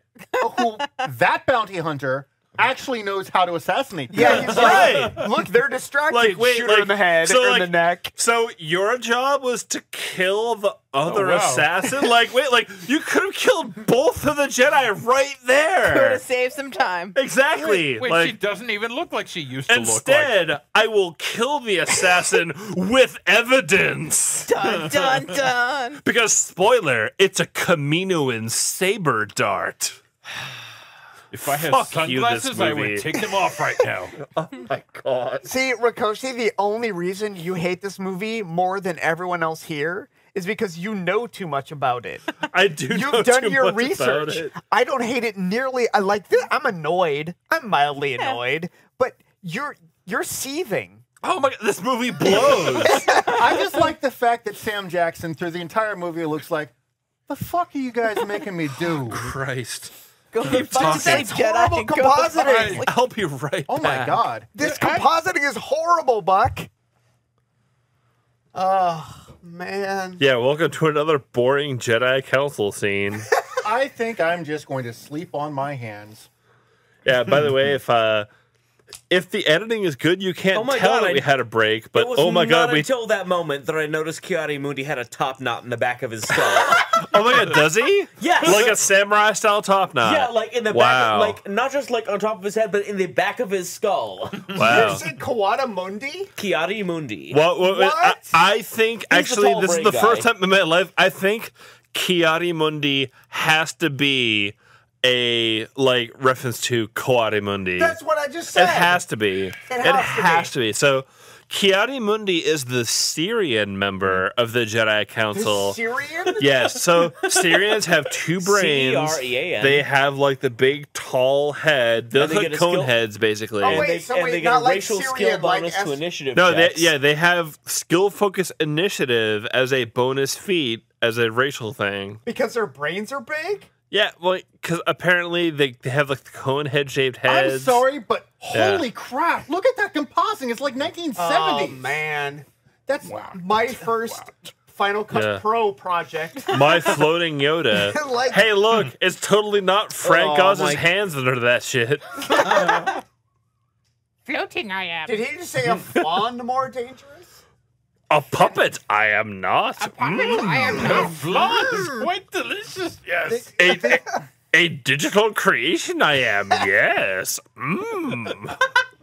C: who that bounty hunter actually knows how to assassinate.
E: Yeah, he's
A: Right.
E: like, look, they're distracted.
A: Like, wait,
E: Shoot her in the head
A: so,
E: or in
A: like,
E: the neck.
A: So your job was to kill the other
D: wow.
A: assassin? Like, wait, like, you could have killed both of the Jedi right
B: Could
A: there.
B: have saved some time.
A: Exactly.
D: Wait,
A: like,
D: she doesn't even look like she used to look like.
A: instead, I will kill the assassin with evidence.
B: Dun dun dun.
A: Because, spoiler, it's a Kaminoan saber dart.
D: If I had
A: Fuck you, this
D: sunglasses, I
A: movie.
D: would take them off right now.
A: My God.
E: See, Rikoshi, the only reason you hate this movie more than everyone else here is because you know too much about it.
A: I do know
E: You've done
A: too
E: your
A: much
E: research.
A: about it.
E: I don't hate it nearly. I like this. I'm annoyed. I'm mildly annoyed, but you're seething.
A: Oh my God, this movie blows.
C: I just like the fact that Sam Jackson through the entire movie looks like, the fuck are you guys making me do?
A: Christ.
B: Go
A: Keep
B: find
A: talking.
B: the Jedi
E: horrible
B: and go
E: compositing.
B: find-
A: I'll be right
C: Oh my
A: back.
C: god.
E: This compositing is horrible, Buck. Oh, man.
A: Yeah, welcome to another boring Jedi Council scene.
C: I think I'm just going to sleep on my hands.
A: Yeah, by the way, if the editing is good, you can't
F: Oh my
A: tell
F: God,
A: that we had a break, but
F: it was
A: oh my God,
F: not until that moment that I noticed Kiari Mundi had a top knot in the back of his skull.
A: oh my God, does he?
F: Yes.
A: Like a samurai style top knot.
F: Yeah, like in the
A: Wow.
F: back, like not just like on top of his head, but in the back of his skull.
A: Wow.
E: You said Kawada Mundi?
F: Kiari Mundi.
A: What? I think,
F: the
A: actually,
F: tall,
A: this is
F: brave
A: the
F: guy.
A: first time in my life, I think Kiari Mundi has to be a, like, reference to Kawari Mundi.
E: That's what I just said.
A: It has to be. It
E: has to be.
A: So, Kiari Mundi is the Syrian member of the Jedi Council.
E: Syrian?
A: Yes, so Syrians have two brains.
F: C-E-R-E-A-N.
A: They have like the big tall head. They
F: And
A: look
F: they
A: like
F: get a
A: cone
F: skill-
A: heads, basically.
E: Oh,
F: And
E: wait,
F: they,
E: so
F: and
E: wait,
F: they get a
E: not like
F: racial skill
E: Syrian, like
F: bonus
E: S-
F: to initiative
A: No,
F: checks.
A: they have skill focus initiative as a bonus feat as a racial thing.
E: Because their brains are big?
A: Yeah, well, because apparently they have like the cone head shaped
C: I'm
A: heads.
C: sorry, but
A: Yeah.
C: holy crap. Look at that compositing. It's like 1970.
E: Oh, man.
C: That's
E: My first Final Cut
A: Yeah.
E: Pro project.
A: My floating Yoda.
E: Like-
A: Hey, look, it's totally not Frank
F: Oh,
A: Oz's
F: my-
A: hands that are that shit.
B: Floating I am.
E: Did he just say a blonde more dangerous?
A: A puppet? I am not.
B: I am not.
D: Flan is quite delicious. Yes.
A: A digital creation I am, yes.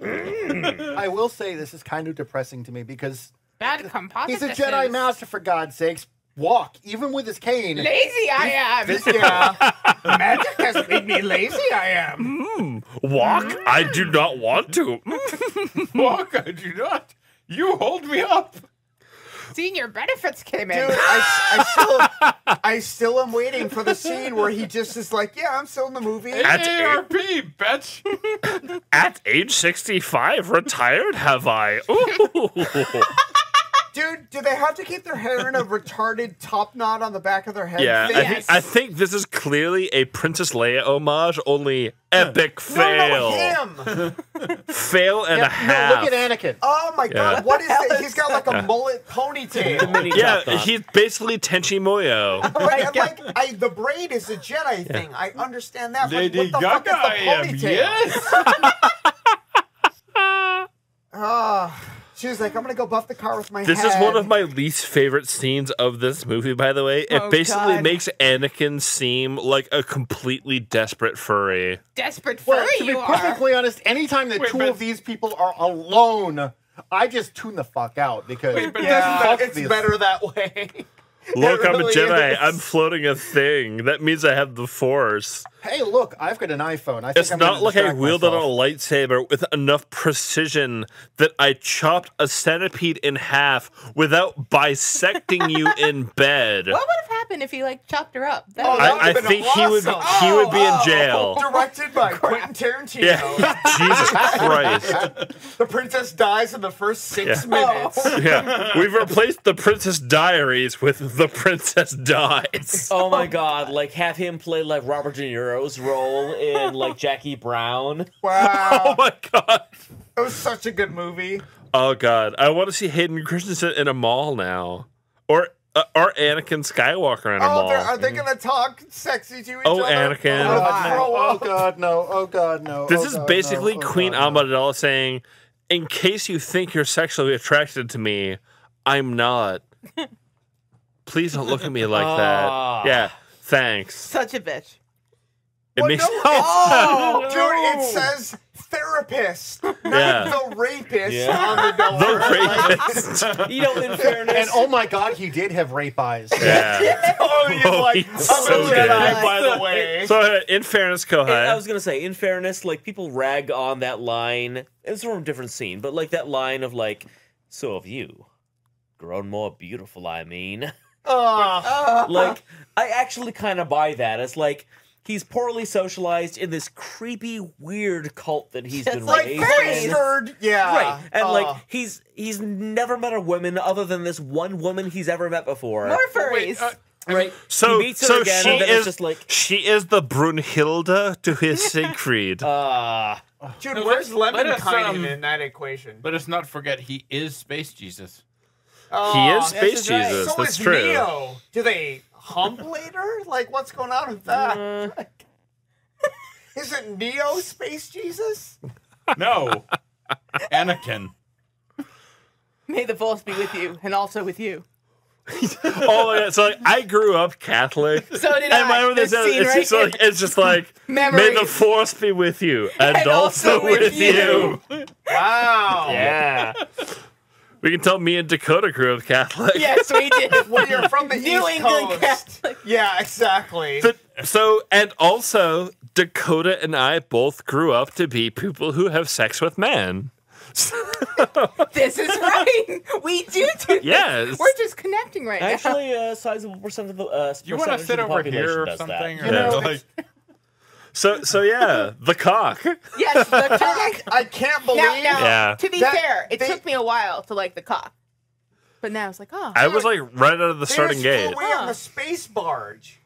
C: I will say this is kind of depressing to me because
B: Bad composite.
C: he's a Jedi master, for God's sakes. Walk, even with his cane.
B: Lazy I am.
E: Yeah. Magic has made me lazy, I am.
A: Walk? I do not want to.
D: Walk, I do not. You hold me up.
B: Senior benefits came in.
E: Dude, I still am waiting for the scene where he just is like, yeah, I'm still in the movie.
A: At
D: AARP, bitch.
A: At age 65, retired have I? Ooh.
E: Dude, do they have to keep their hair in a retarded top knot on the back of their head?
A: Yeah,
E: thing?
A: I think this is clearly a Princess Leia homage, only epic fail.
E: No, him.
A: Fail and a
C: No,
A: half.
C: look at Anakin.
E: Oh my
A: Yeah.
E: god, what is that? He's got like a mullet ponytail.
F: Mini
A: Yeah,
F: top knot.
A: he's basically Tenchi Moyo.
E: The braid is a Jedi thing. I understand that.
D: Lady
E: but what the
D: Gaga,
E: fuck is
D: I
E: the
D: am.
E: ponytail?
D: Yes.
E: She was like, I'm going to go buff the car with my
A: This
E: head.
A: is one of my least favorite scenes of this movie, by the way. It
B: Oh,
A: basically
B: God.
A: makes Anakin seem like a completely desperate furry.
B: Desperate
C: Well,
B: furry
C: to be
B: you are.
C: perfectly honest, anytime the two of these people are alone, I just tune the fuck out because
E: Yeah,
C: fuck
E: it's
C: these-
E: better that way.
A: Look, I'm a
E: really
A: Jedi.
E: is.
A: I'm floating a thing. That means I have the Force.
C: Hey, look, I've got an iPhone. I think
A: It's
C: I'm
A: not
C: gonna
A: like I
C: distract
A: wielded
C: myself.
A: a lightsaber with enough precision that I chopped a centipede in half without bisecting you in bed.
B: What would have happened if he like chopped her up? That
E: Oh,
B: would-
E: that
A: I
E: would've been
A: think he would
E: awesome.
A: he would be in jail.
E: Directed by Quentin Tarantino.
A: Yeah, Jesus Christ.
E: The princess dies in the first 6
A: Yeah.
E: minutes.
A: Yeah, we've replaced the Princess Diaries with the Princess Dies.
F: Oh my god, like have him play like Robert De Niro's role in like Jackie Brown.
E: Wow.
A: Oh my god.
E: It was such a good movie.
A: Oh god, I want to see Hayden Christensen in a mall now, or Anakin Skywalker in a
E: Oh,
A: mall.
E: are they going to talk sexy to each
A: Oh,
E: other?
A: Anakin.
E: Oh,
C: God, no.
E: throw
C: Oh
E: up.
C: God, no! Oh God, no!
A: This
C: Oh,
A: is
C: God,
A: basically
C: no. Oh,
A: Queen
C: God, no.
A: Amidala saying, "In case you think you're sexually attracted to me, I'm not. Please don't look at me like that." Yeah, thanks.
B: Such a bitch.
A: It
E: Well,
A: makes
E: no,
B: Oh,
E: Dude, it says therapist, not
A: Yeah.
E: the rapist
F: Yeah.
E: on the door.
A: the rapist.
F: You know, in fairness,
C: And oh my God, he did have rape eyes.
A: Yeah.
E: Oh, he's
A: Oh,
E: like,
A: he's
E: I'm
A: so
E: a Jedi,
A: good.
E: by the way.
A: So, in fairness,
F: I
A: Kohai,
F: was gonna say, in fairness, like people rag on that line. It's from a different scene, but like that line of like, "So have you grown more beautiful?" I mean, like I actually kind of buy that. It's like he's poorly socialized in this creepy, weird cult that he's
B: Just
F: been
B: like
F: raised
B: furries.
F: in.
E: Third, yeah.
F: Right, and like he's never met a woman other than this one woman he's ever met before.
B: more furries.
F: Right,
A: so
F: he meets her
A: so
F: again,
A: she
F: and then
A: is
F: it's just like,
A: she is the Brunhilde to his Siegfried.
E: Dude,
D: No,
E: where's
D: let us,
E: Lemminkainen in that equation?
D: Let us not forget he is Space Jesus.
A: He is Space
B: that's right.
A: Jesus.
E: So
A: That's
E: is
A: true.
E: Neo. Do they hump later? Like, what's going on with that? Isn't Neo Space Jesus?
D: No, Anakin.
B: May the force be with you, and also with you.
A: Oh yeah, so like I grew up Catholic.
B: So did
A: And
B: I.
A: whenever they
B: This
A: say-
B: scene
A: it's
B: right
A: just like
B: here.
A: it's just like may
B: Memories.
A: the force be with you and,
B: And
A: also
B: also
A: with
B: with
A: you.
E: Wow.
A: Yeah. We can tell me and Dakota grew up Catholic.
B: Yes, we did.
E: Well, you're from the
B: New
E: East
B: England
E: Coast.
B: Catholic.
E: Yeah, exactly.
A: So and also Dakota and I both grew up to be people who have sex with men.
B: This is right. We do this.
A: Yes.
B: We're just connecting right now.
F: actually, a sizable percent of the
D: You want to
F: percentage
D: sit
F: of the
D: over
F: population
D: here or
F: does
D: something?
F: that.
D: Or
C: know,
D: like,
A: So yeah, the cock.
B: Yes, the cock.
E: I can't believe
B: Now,
A: Yeah.
B: to be
E: That-
B: fair, it
E: they-
B: took me a while to like the cock. But now it's like, oh.
A: I was like right out of the
E: they
A: starting
E: just
A: gate.
E: flew away on the space barge.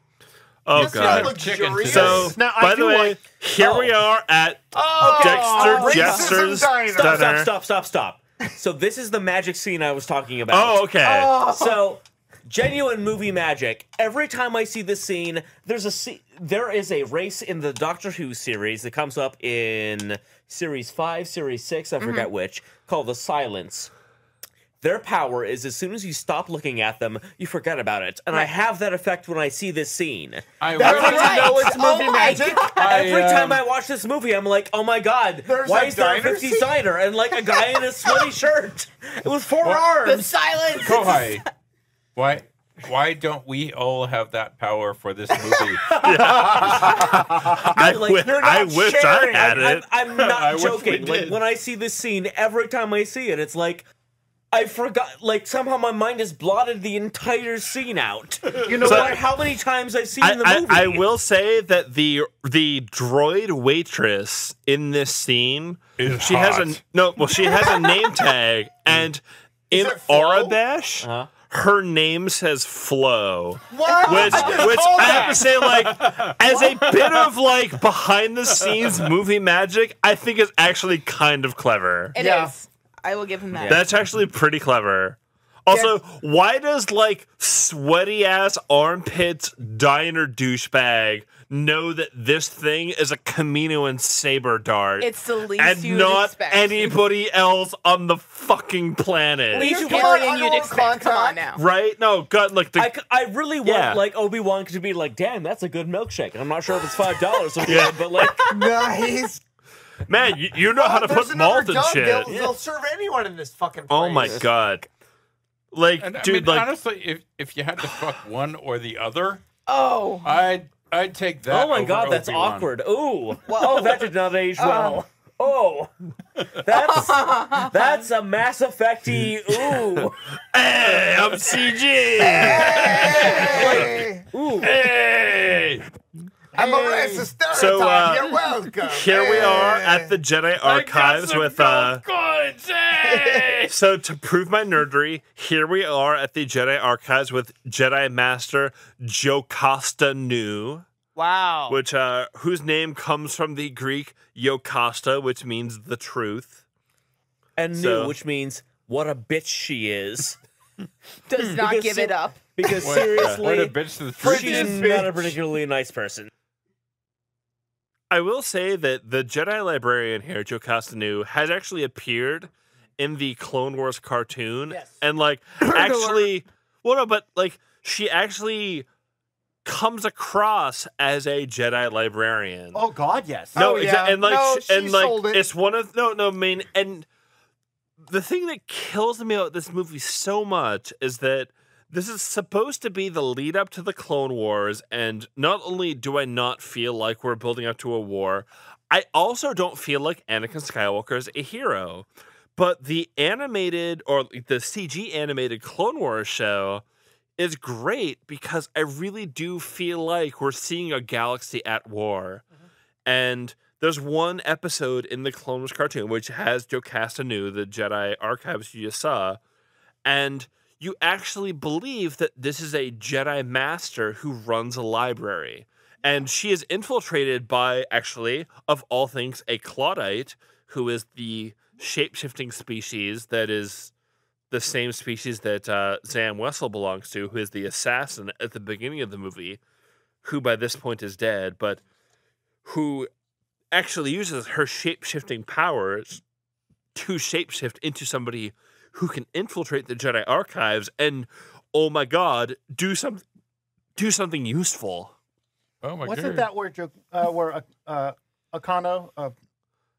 A: Oh
E: That's not
A: god.
D: chicken
E: luxurious.
A: So
C: Now, I
A: by the
C: do
A: way,
C: like-
A: here we are at
E: Oh,
A: Dexter
E: racism
A: Jester's
E: diner.
F: Stop. So this is the magic scene I was talking about.
A: Oh, okay.
F: So, genuine movie magic. Every time I see this scene, there is a race in the Doctor Who series that comes up in Series 5, Series 6, I forget which, called The Silence. Their power is as soon as you stop looking at them, you forget about it. And I have that effect when I see this scene.
D: I
E: That's
D: wish-
E: how you know it's
B: Oh
E: movie
B: my
E: magic.
B: God.
F: Every time I watch this movie, I'm like, oh my god,
E: There's
F: why
E: a
F: is there a
E: diner
F: 50s
E: scene?
F: diner and like a guy in a sweaty shirt? It was four
B: The
F: arms.
B: silence.
D: Kohai, why don't we all have that power for this movie?
A: I,
F: like,
A: wi-
E: you're
A: I
E: not
A: wish I
E: sharing.
A: had it.
F: I'm not
D: I wish we
F: joking. Like
D: did.
F: when I see this scene, every time I see it, it's like I forgot. Like somehow my mind has blotted the entire scene out.
C: You know
F: No
C: what?
F: matter how many times I've seen the movie.
A: I will say that the droid waitress in this scene,
D: Is
A: she has
D: hot.
A: she has a name tag, and in
E: it Flo?
A: Arabesh, her name says Flo.
E: What?
A: Which I have to say, like, as a bit of like behind the scenes movie magic, I think is actually kind of clever.
B: It is.
C: Yeah.
B: I will give him that.
A: That's actually pretty clever. Also, why does like sweaty ass armpits diner douchebag know that this thing is a Camino and Saber dart?
B: It's the least
A: and
B: you would
A: not
B: expect.
A: anybody else on the fucking planet.
B: Least
E: You're
B: alien
E: under
B: you'd expect. Come on now.
A: Right? No, God, like the
F: I really want
A: Yeah.
F: like Obi-Wan to be like, damn, that's a good milkshake. And I'm not sure if it's $5 or
A: Yeah.
F: what, but like,
E: Nice.
A: man, you know how to
E: There's
A: put
E: another
A: malt in
E: dog.
A: shit.
E: They'll serve anyone in this fucking place.
A: Oh my God. Like,
D: And,
A: dude,
D: I mean,
A: like
D: honestly, if you had to fuck one or the other,
B: Oh.
D: I'd take that.
F: oh my
D: over
F: god, that's
D: Obi-Wan.
F: awkward. Ooh. Oh, that did not age well. Oh. That's a Mass Effect-y, ooh.
A: hey, I'm CG.
E: Hey,
F: Ooh.
A: Hey.
E: I'm a racist stereotype.
A: So,
E: You're welcome.
A: Here we are at the Jedi Archives
D: some
A: with
D: gold coins, hey!
A: So to prove my nerdery, here we are at the Jedi Archives with Jedi Master Jocasta Nu,
B: Wow.
A: which whose name comes from the Greek Jocasta, which means the truth.
F: And
A: So-
F: new, which means what a bitch she is.
B: Does not
F: Because
B: give
F: se-
B: it up.
F: Because
D: What a
F: seriously,
D: bitch to the truth.
F: she's
E: Frigid
F: not a
E: bitch.
F: particularly nice person.
A: I will say that the Jedi librarian here, Jocasta Nu, has actually appeared in the Clone Wars cartoon.
E: Yes.
A: And like actually well no, but like she actually comes across as a Jedi librarian.
C: Oh God, yes.
A: No,
E: Oh, yeah.
A: and like
E: No, she
A: and like
E: sold it.
A: it's one of I mean, and the thing that kills me about this movie so much is that this is supposed to be the lead up to the Clone Wars, and not only do I not feel like we're building up to a war, I also don't feel like Anakin Skywalker is a hero. But the animated or the CG animated Clone Wars show is great because I really do feel like we're seeing a galaxy at war. And there's one episode in the Clone Wars cartoon which has Jocasta Nu, the Jedi Archives you just saw, and you actually believe that this is a Jedi Master who runs a library. And she is infiltrated by, actually, of all things, a Claudite, who is the shape-shifting species that is the same species that Zam Wessel belongs to, who is the assassin at the beginning of the movie, who by this point is dead, but who actually uses her shape-shifting powers to shapeshift into somebody who can infiltrate the Jedi Archives and, oh my God, do something useful.
D: Oh my
C: Wasn't
D: god.
C: that where Akano,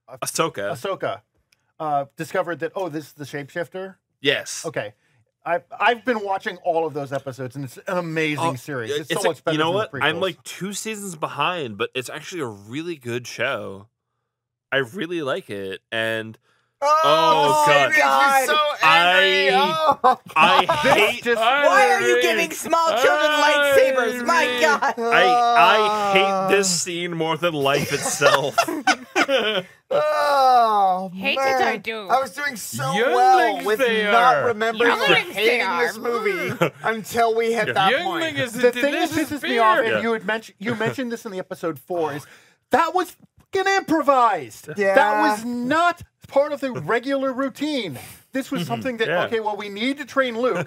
A: Ahsoka.
C: Ahsoka, discovered that this is the shapeshifter?
A: Yes.
C: Okay. I've been watching all of those episodes, and it's an amazing series. It's so much better.
A: You know
C: than
A: what?
C: The
A: I'm
C: prequels.
A: like 2 seasons behind, but it's actually a really good show. I really like it, and
E: Oh,
A: God.
E: it makes me so angry.
A: I hate
C: just
B: Why are you giving small children lightsabers? My God.
A: I hate this scene more than life itself.
E: Oh,
B: Hate
E: man.
B: it, I do.
E: I was doing so
D: Younglings
E: well with
D: they
E: not
D: are.
E: remembering or
B: Younglings they
E: hating
B: are.
E: this movie until we hit that
D: Youngling
E: point.
D: is a
C: the thing that
D: delicious
C: pisses me
D: beer.
C: off, and
A: Yeah.
C: you mentioned this in the episode 4, is that was fucking improvised.
E: Yeah.
C: That was not part of the regular routine. This was something that,
A: Yeah.
C: okay, well, we need to train Luke.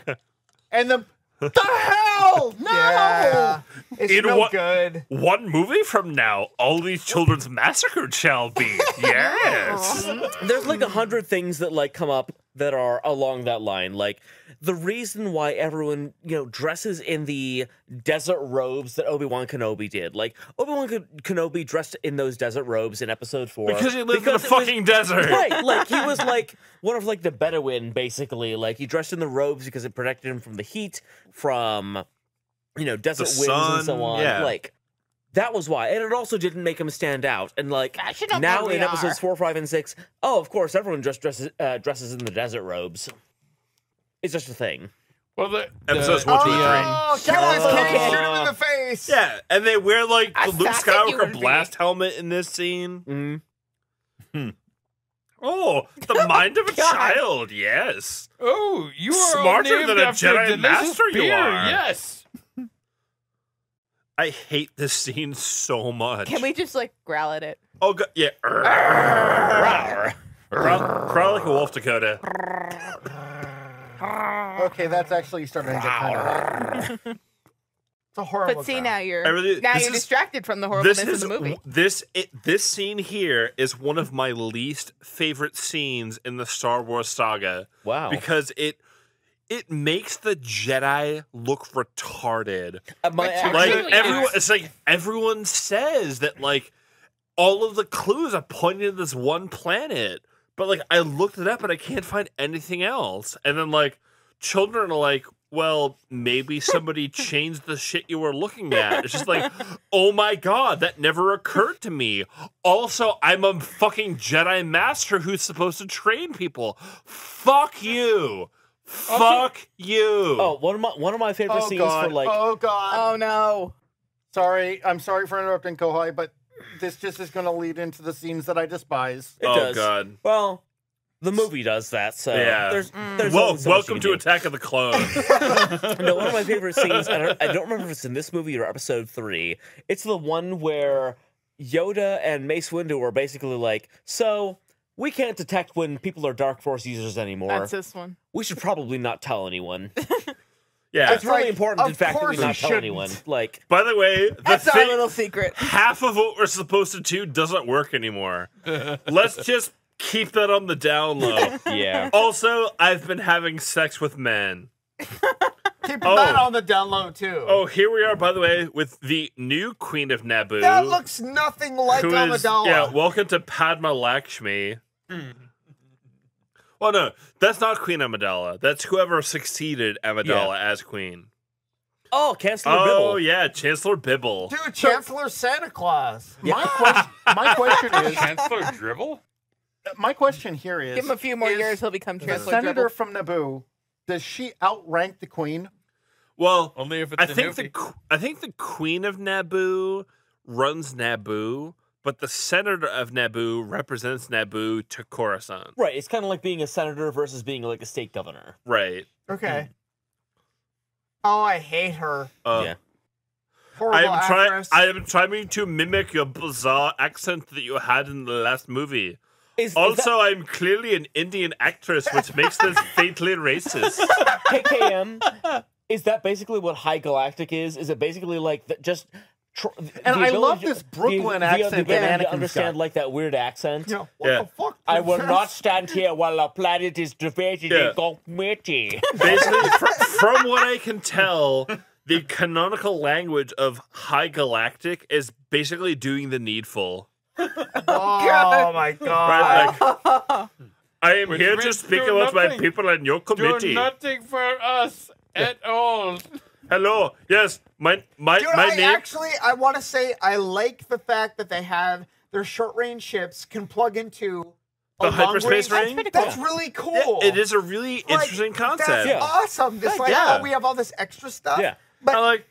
C: And the hell? No!
E: Yeah, it's
A: In
E: no
A: what-
E: good.
A: One movie from now, all these children's massacred shall be. Yes.
F: There's like 100 things that like come up that are along that line. Like the reason why everyone, dresses in the desert robes that Obi-Wan Kenobi did. Like Obi-Wan Kenobi dressed in those desert robes in episode 4.
A: Because he lived in the
F: it was-
A: fucking desert.
F: Right, like he was like one of like the Bedouin, basically. Like he dressed in the robes because it protected him from the heat, from desert winds
A: sun,
F: and so on.
A: yeah.
F: Like that was why, and it also didn't make him stand out. And like
B: Gosh, you know
F: now
B: what we
F: in episodes
B: are.
F: 4, 5, and 6, oh, of course, everyone just dresses in the desert robes. It's just a thing.
D: Well, the
A: Episodes 1, 2, and 3.
E: Oh, kill this kid,
F: Okay.
E: shoot him in the face.
A: Yeah, and they wear like the Luke
B: thought that you
A: Skywalker
B: would be.
A: blast helmet in this scene.
F: Mm-hmm.
A: Oh, the mind of a child, yes.
D: Oh, you are all
A: Smarter
D: named
A: than a
D: after
A: Jedi
D: delicious
A: Master you
D: beer.
A: are.
D: Yes.
A: I hate this scene so much.
B: Can we just like growl at it?
A: Oh, God, yeah. Growl like a wolf, Dakota.
C: Okay, that's actually starting to get kind of.
E: It's a horrible.
B: But see,
E: growl.
B: now you're
A: this is-
B: distracted from the
A: This
B: horribleness of
A: is
B: the movie.
A: this scene here is one of my least favorite scenes in the Star Wars saga.
F: Wow.
A: Because it makes the Jedi look retarded.
F: My
A: Like
B: Really
A: everyone,
B: nice.
A: it's like everyone says that like all of the clues are pointing to this one planet, but like I looked it up and I can't find anything else. And then like children are like, well, maybe somebody changed the shit you were looking at. It's just like, oh my god, that never occurred to me. Also, I'm a fucking Jedi Master who's supposed to train people. Fuck you. Fuck you.
F: Oh, one of my favorite
C: Oh
F: scenes
C: god!
F: for like
C: Oh god!
B: Oh no.
C: Sorry, I'm sorry for interrupting, Kohai, but this just is going to lead into the scenes that I despise.
F: it
A: Oh,
F: does.
A: God.
F: Well, the movie does that, so
A: Yeah.
F: there's
A: Well,
F: only so much
A: welcome
F: you
A: to
F: can
A: Attack of the Clones.
F: do. No, one of my favorite scenes. I don't remember if it's in this movie or episode 3. It's the one where Yoda and Mace Windu are basically like, so we can't detect when people are Dark Force users anymore.
B: That's this one.
F: We should probably not tell anyone.
A: Yeah.
F: It's really
E: like,
F: important, in
E: of
F: fact, that we
E: course
F: not
E: we
F: tell
E: shouldn't.
F: anyone. Like,
A: By the way,
B: That's our little secret.
A: half of what we're supposed to do doesn't work anymore. Let's just keep that on the down low.
F: yeah.
A: Also, I've been having sex with men.
E: Keep
A: Oh.
E: that on the download too.
A: Oh, here we are, by the way, with the new Queen of Naboo.
E: that looks nothing like
A: who is,
E: Amidala.
A: yeah, welcome to Padma Lakshmi. Well, no, that's not Queen Amidala. That's whoever succeeded Amidala as queen.
F: Oh, Chancellor
A: Oh,
F: Bibble.
A: yeah, Chancellor Bibble.
E: Dude, Chancellor Santa Claus.
C: My question is,
D: Chancellor Dribble?
C: my question here is,
B: Give him a few more
C: is
B: years, he'll become
C: the
B: Chancellor
C: senator
B: Dribble.
C: from Naboo, does she outrank the queen?
A: Well,
D: Only if it's
A: I
D: a
A: think
D: movie.
A: I think the Queen of Naboo runs Naboo, but the Senator of Naboo represents Naboo to Coruscant.
F: Right, it's kind of like being a senator versus being like a state governor.
A: Right.
E: Okay. Oh, I hate her.
F: Yeah.
E: Horrible actress.
A: I am trying to mimic your bizarre accent that you had in the last movie.
F: Is
A: Also, I'm clearly an Indian actress, which makes this faintly racist.
F: that KKM, is that basically what High Galactic is? Is it basically like just...
C: And I love this Brooklyn accent
F: the
C: that
F: ability
C: Anakin's
F: to understand
C: got.
F: like that weird accent.
E: Yeah, what
A: Yeah.
E: the fuck?
F: I will not stand here while the planet is debated
A: Yeah.
F: in committee.
A: Basically, from what I can tell, the canonical language of High Galactic is basically doing the needful.
E: Oh my god.
A: Right? Like, I am
D: Which
A: here to
D: means
A: speak
D: do
A: about my
D: nothing.
A: people and your
D: Do
A: committee.
D: nothing for us at all.
A: Hello. Yes, my
E: Dude,
A: my
E: I
A: name.
E: actually, I want to say I like the fact that they have their short-range ships can plug into
A: The
E: a
A: hyperspace
E: long-range-
A: ring?
B: pretty
E: That's
B: cool.
E: really
A: Yeah,
E: cool.
A: it is a really
E: Like,
A: interesting concept.
E: That's
F: Yeah.
E: awesome. It's like,
A: Yeah.
E: oh, we have all this extra stuff.
F: Yeah.
E: But
A: I like.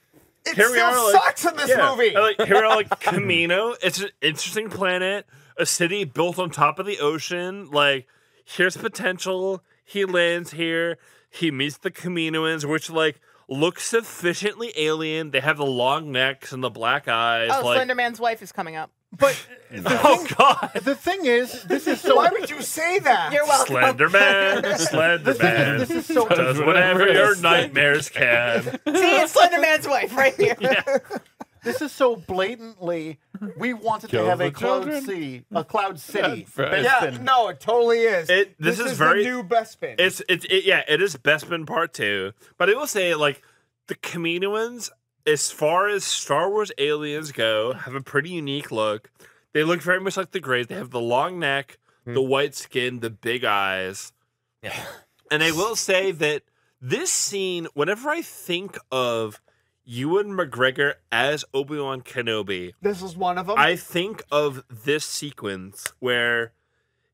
E: it
A: here
E: still
A: we are, like-
E: sucks in this
A: Yeah,
E: movie.
A: I like here we are like Camino. It's an interesting planet, a city built on top of the ocean. Like, here's potential. He lands here. He meets the Caminoans, which like look sufficiently alien. They have the long necks and the black eyes.
B: Oh,
A: like,
B: Slender Man's wife is coming up.
C: But
A: oh god,
C: the thing is, this is so.
E: Why would you say that?
B: You're welcome.
A: Slender Man, Slender Man.
C: This is so.
A: Does whatever your nightmares can.
B: See, it's Slender Man's wife right here.
C: This is so blatantly. We wanted
D: Kill
C: to have
D: the
C: a cloud
D: children.
C: city, a cloud city.
D: Right.
E: Yeah,
C: Bespin.
E: no, it totally is.
A: This is very-
E: the new Bespin.
A: It is Bespin Part 2. But I will say, like, the Kaminoans, as far as Star Wars aliens go, have a pretty unique look. They look very much like the Greys. They have the long neck, the white skin, the big eyes.
F: Yeah.
A: And I will say that this scene, whenever I think of Ewan McGregor as Obi-Wan Kenobi,
E: This is one of them.
A: I think of this sequence where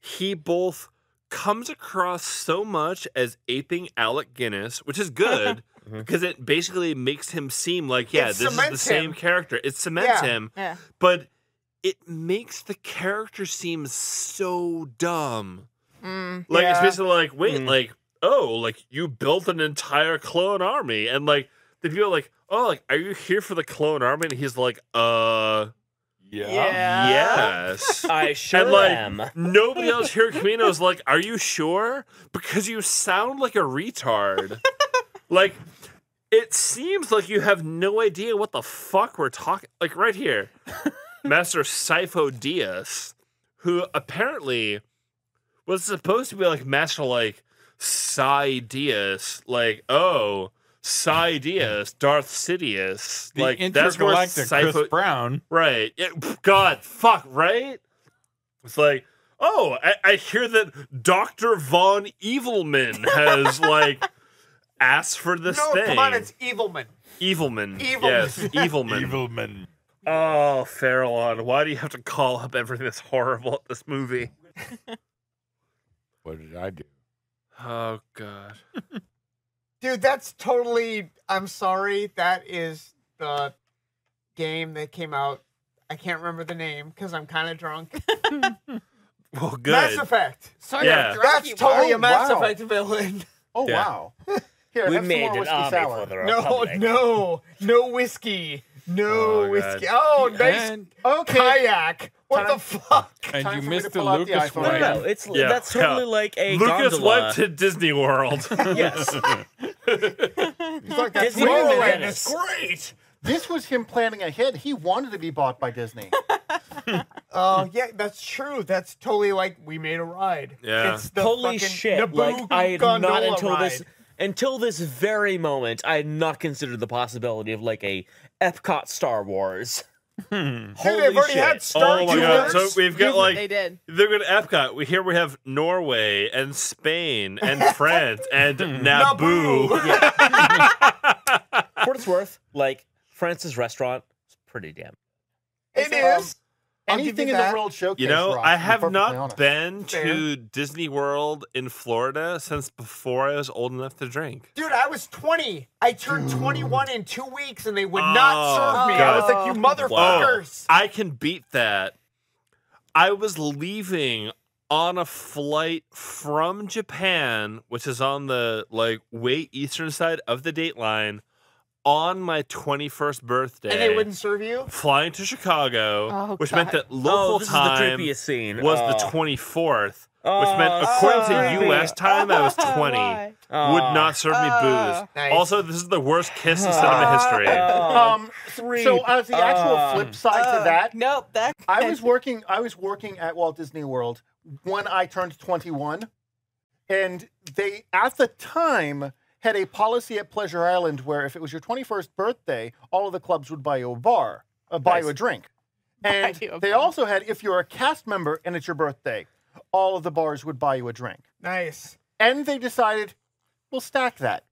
A: he both comes across so much as aping Alec Guinness, which is good because it basically makes him seem like, yeah,
E: It
A: this is the
E: cements
A: same
E: him.
A: character. It cements
E: Yeah.
A: him,
B: Yeah.
A: but it makes the character seem so dumb. Like, it's
E: Yeah.
A: basically like, wait, like, oh, like, you built an entire clone army. And, like, the people are like, oh, like, are you here for the clone army? And he's like,
D: Yeah.
B: Yeah.
A: Yes.
F: I sure
A: And like
F: am.
A: nobody else here at Camino is like, "Are you sure?" Because you sound like a retard. Like it seems like you have no idea what the fuck we're talking. Like right here, Master Sifo Diaz, who apparently was supposed to be like Master like Sai Diaz, like Sai Diaz, Darth Sidious,
D: The
A: like that's where
D: intergalactic Chris
A: Sifo,
D: Brown.
A: right? Yeah, God, fuck, right? It's like, I hear that Dr. Von Evilman has like asked for this
E: No,
A: thing.
E: come on, it's Evilman.
A: Evilman.
E: Evilman.
A: Yes, Evilman.
D: Evilman.
A: Oh, Farallon, why do you have to call up everything that's horrible at this movie?
D: What did I do?
A: Oh, God.
E: Dude, that's totally. I'm sorry. That is the game that came out. I can't remember the name because I'm kind of drunk.
A: Well, good.
E: Mass Effect.
B: So
A: Yeah.
E: That's totally
C: Oh,
E: a Mass
C: wow.
E: Effect villain.
C: Oh
A: Yeah.
C: wow! Here,
F: We
C: have some
F: made
C: more
F: an
C: whiskey
F: army
C: sour.
F: for the
E: No,
F: Republic.
E: no whiskey. No
A: Oh,
E: whiskey.
A: God.
E: Oh, nice
D: And,
C: Okay,
E: kayak. What
C: Time-
E: the fuck?
D: and
C: Time
D: you
C: for me to
D: missed the
C: pull out the
D: Lucas
C: iPhone.
F: No,
D: one.
F: no, it's
A: Yeah,
F: that's totally
A: yeah.
F: like a
A: Lucas
F: gondola.
A: went to Disney World.
F: Yes.
E: He's like, that's
F: Disney World in
E: Tomorrowland.
F: Venice.
E: It's great.
C: this was him planning ahead. He wanted to be bought by Disney.
E: Oh, yeah, that's true. That's totally like we made a ride.
A: Yeah.
E: It's the
F: Holy
E: fucking
F: shit!
E: Naboo
F: Like I had not
E: gondola
F: until this very moment, I had not considered the possibility of like a Epcot Star Wars.
E: Dude,
F: Holy
E: they've already
F: shit!
E: had Star
A: Oh my God!
E: Tours.
A: So we've got like
B: They did.
A: they're going to Epcot. Here we have Norway and Spain and France and Naboo.
F: For what it's worth, like France's restaurant is pretty damn.
E: It is. I'll give
C: Anything
E: you
C: in the
E: that.
C: World Showcase.
A: You know,
C: Ross,
A: I
C: to be
A: have
C: perfectly
A: not
C: honest.
A: been
E: Fair.
A: to Disney World in Florida since before I was old enough to drink.
E: Dude, I was 20. I turned 21 in 2 weeks, and they would not serve me. I
A: God.
E: was like, you motherfuckers.
A: I can beat that. I was leaving on a flight from Japan, which is on the like way eastern side of the date line, on my 21st birthday.
E: And they wouldn't serve you?
A: flying to Chicago,
B: Oh,
A: which meant
B: God.
A: that local
F: this
A: time
F: is the creepiest scene.
A: was the
F: Oh.
A: 24th, which
F: Oh,
A: meant according
F: so
A: to
F: creepy.
A: U.S. time, I was 20.
B: Why?
A: Would not serve me booze.
E: Nice.
A: Also, this is the worst kiss in cinema history.
C: So as the actual flip side to that,
B: Nope. That.
C: I was working at Walt Disney World when I turned 21, and they at the time had a policy at Pleasure Island where if it was your 21st birthday, all of the clubs would buy you a drink. And
B: you a
C: they
B: bar.
C: also had, if you're a cast member and it's your birthday, all of the bars would buy you a drink.
E: Nice.
C: And they decided, we'll stack that.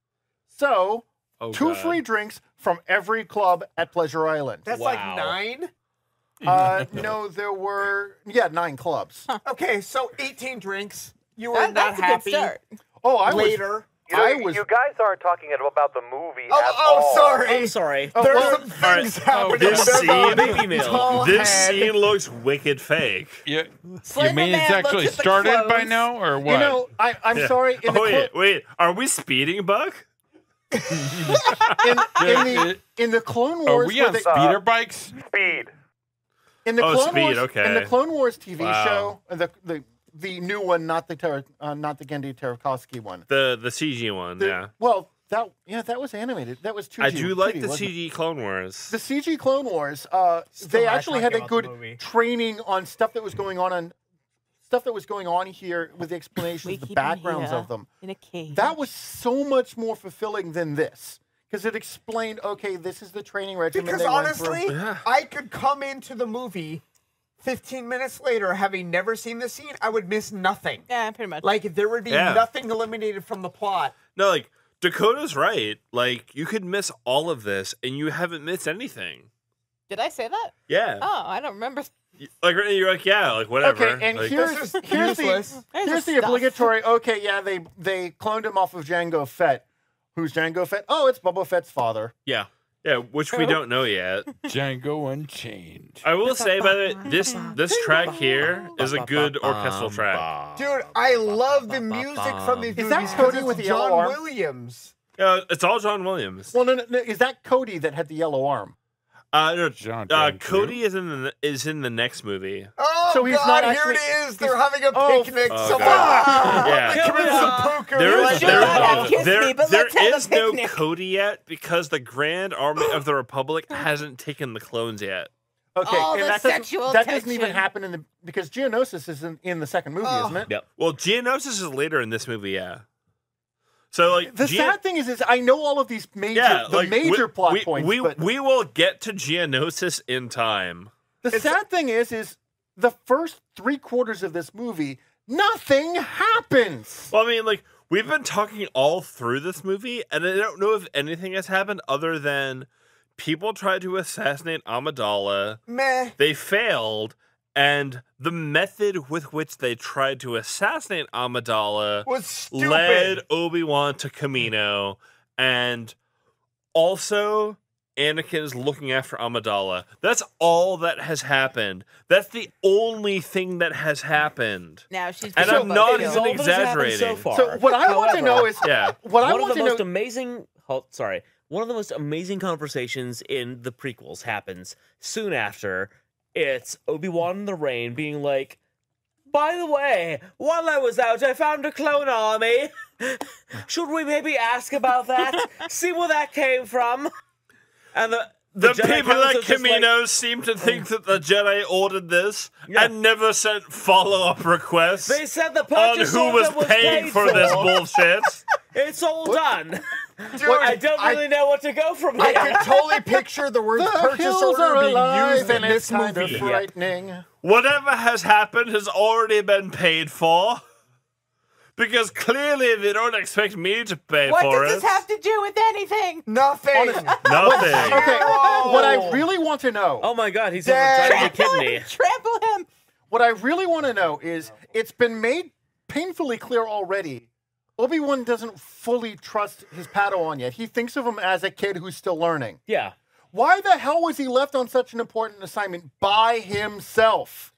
C: So,
A: Oh,
C: 2
A: God.
C: free drinks from every club at Pleasure Island.
E: That's
F: Wow.
E: like 9?
C: No, there were, 9 clubs.
E: Okay, so 18 drinks. You were
B: That,
E: not
B: that's a
E: happy.
B: good start.
C: Oh, I was.
E: Later.
G: You know,
C: I was.
G: you guys aren't talking about the movie at
E: Oh,
G: all.
E: sorry.
F: I'm sorry.
C: Oh,
E: There's
C: well,
E: some things happening.
A: this
E: There's
A: scene-
E: a
F: Baby meal.
E: tall
A: This
E: head.
A: scene looks wicked fake.
D: You
B: Slender
D: mean it's
B: Man
D: actually
B: looks at the
D: started by
B: clothes.
D: now, or what?
C: You know, I'm
A: Yeah.
C: sorry. In the
A: Oh,
C: clo-
A: wait. Are we speeding, Buck?
C: in the Clone
D: Are
C: Wars,
D: we
C: where
D: on
C: they-
D: speeder bikes?
G: Speed.
C: in the
A: Oh,
C: Clone
A: Speed,
C: Wars,
A: okay.
C: in the Clone Wars TV
A: Wow.
C: show, the new one, not the Genndy Tartakovsky one.
A: The CG one,
C: The-
A: yeah.
C: Well, that was animated. That was 2D.
A: I do like
C: 2D,
A: the
C: wasn't it?
A: CG Clone Wars.
C: The CG Clone Wars. They
E: not
C: actually had
E: talking
C: a
E: about the
C: good
E: movie.
C: training on stuff that was going on here with the explanations, the backgrounds
B: Wikipedia
C: of them.
B: in a cave.
C: That was so much more fulfilling than this. Because it explained, okay, this is the training regimen
E: Because
C: they went through.
E: honestly,
A: Yeah.
E: I could come into the movie 15 minutes later, having never seen the scene, I would miss nothing.
B: Yeah, pretty much.
E: Like, there would be
A: Yeah.
E: nothing eliminated from the plot.
A: No, like, Dakota's right. Like, you could miss all of this, and you haven't missed anything.
B: Did I say that?
A: Yeah.
B: Oh, I don't remember.
A: Like, you're like, yeah, like, whatever.
C: Okay, and
A: like,
C: here's
E: This is
C: here's
E: useless.
B: There's
C: the
B: stuff.
C: obligatory. Okay, yeah, they cloned him off of Jango Fett. Who's Jango Fett? Oh, it's Boba Fett's father.
A: yeah. Yeah, which we don't know yet.
D: Django Unchained.
A: I will say, by the way, this track here is a good orchestral track.
E: Dude, I love the music from these
C: Is
E: movies.
C: that
E: 'cause
C: Cody
E: it's
C: with the
E: John
C: yellow arm?
E: Williams?
A: It's all John Williams.
C: Well, no, is that Cody that had the yellow arm?
A: No,
D: John Dang
A: Cody is in the next movie.
E: Oh,
C: So he's
E: God,
C: not
E: here
C: actually-
E: it is. They're having a
C: Oh,
E: picnic.
A: oh,
E: Someone
A: God. Yeah.
E: commit some poker.
A: There
B: You
A: is
B: should not have kissed me, but
A: there
B: let's have a
A: is no
B: picnic.
A: Cody yet because the Grand Army of the Republic hasn't taken the clones yet.
C: Okay,
B: All
C: and
B: the
C: that
B: sexual
C: doesn't even
B: tension.
C: happen in the because Geonosis is in the second movie, isn't it?
F: Yep.
A: Well, Geonosis is later in this movie, yeah. So like
C: The sad thing is I know all of these major major plot points, but
A: we will get to Geonosis in time.
C: the sad thing is the first 3/4 of this movie, nothing happens.
A: Well, I mean, like we've been talking all through this movie, and I don't know if anything has happened other than people tried to assassinate Amidala.
E: Meh.
A: They failed, and the method with which they tried to assassinate Amidala
E: Was stupid.
A: led Obi-Wan to Kamino, and also Anakin is looking after Amidala. That's all that has happened. That's the only thing that has happened.
B: Now she's
A: And
B: being
A: I'm not
B: killed.
A: even
F: all that has happened
A: exaggerating.
F: So, far.
C: So what I want to
F: However,
C: know is
A: Yeah.
C: what I
F: one of
C: want
F: the
C: to
F: most
C: know.
F: amazing one of the most amazing conversations in the prequels happens soon after. It's Obi-Wan in the rain being like, by the way, while I was out, I found a clone army. Should we maybe ask about that? See where that came from? And the Jedi
A: people
F: Council
A: at
F: just like-
A: Kamino seem to think that the Jedi ordered this
F: Yeah.
A: and never sent follow-up requests
F: They said the
A: on
F: purchase
A: who
F: order
A: was paying
F: paid
A: for this bullshit.
F: It's all done.
E: Dude,
F: I don't really know what to go from
E: I
F: here.
E: can totally picture the words
C: The
E: purchase
C: hills
E: order
C: are
E: being
C: alive
E: used in
C: and it's
E: this
C: kind
E: movie.
C: of frightening.
A: Whatever has happened has already been paid for. Because clearly they don't expect me to pay
B: What
A: for
B: does
A: it.
B: this have to do with anything?
E: Nothing.
A: Nothing.
C: Okay,
E: Whoa.
C: what I really want to know,
F: Oh my god, he's
E: Dad.
F: over trying to
B: Trample
F: kid me.
B: him! Trample him!
C: what I really want to know is, it's been made painfully clear already. Obi-Wan doesn't fully trust his Padawan yet. He thinks of him as a kid who's still learning.
F: Yeah.
C: Why the hell was he left on such an important assignment by himself?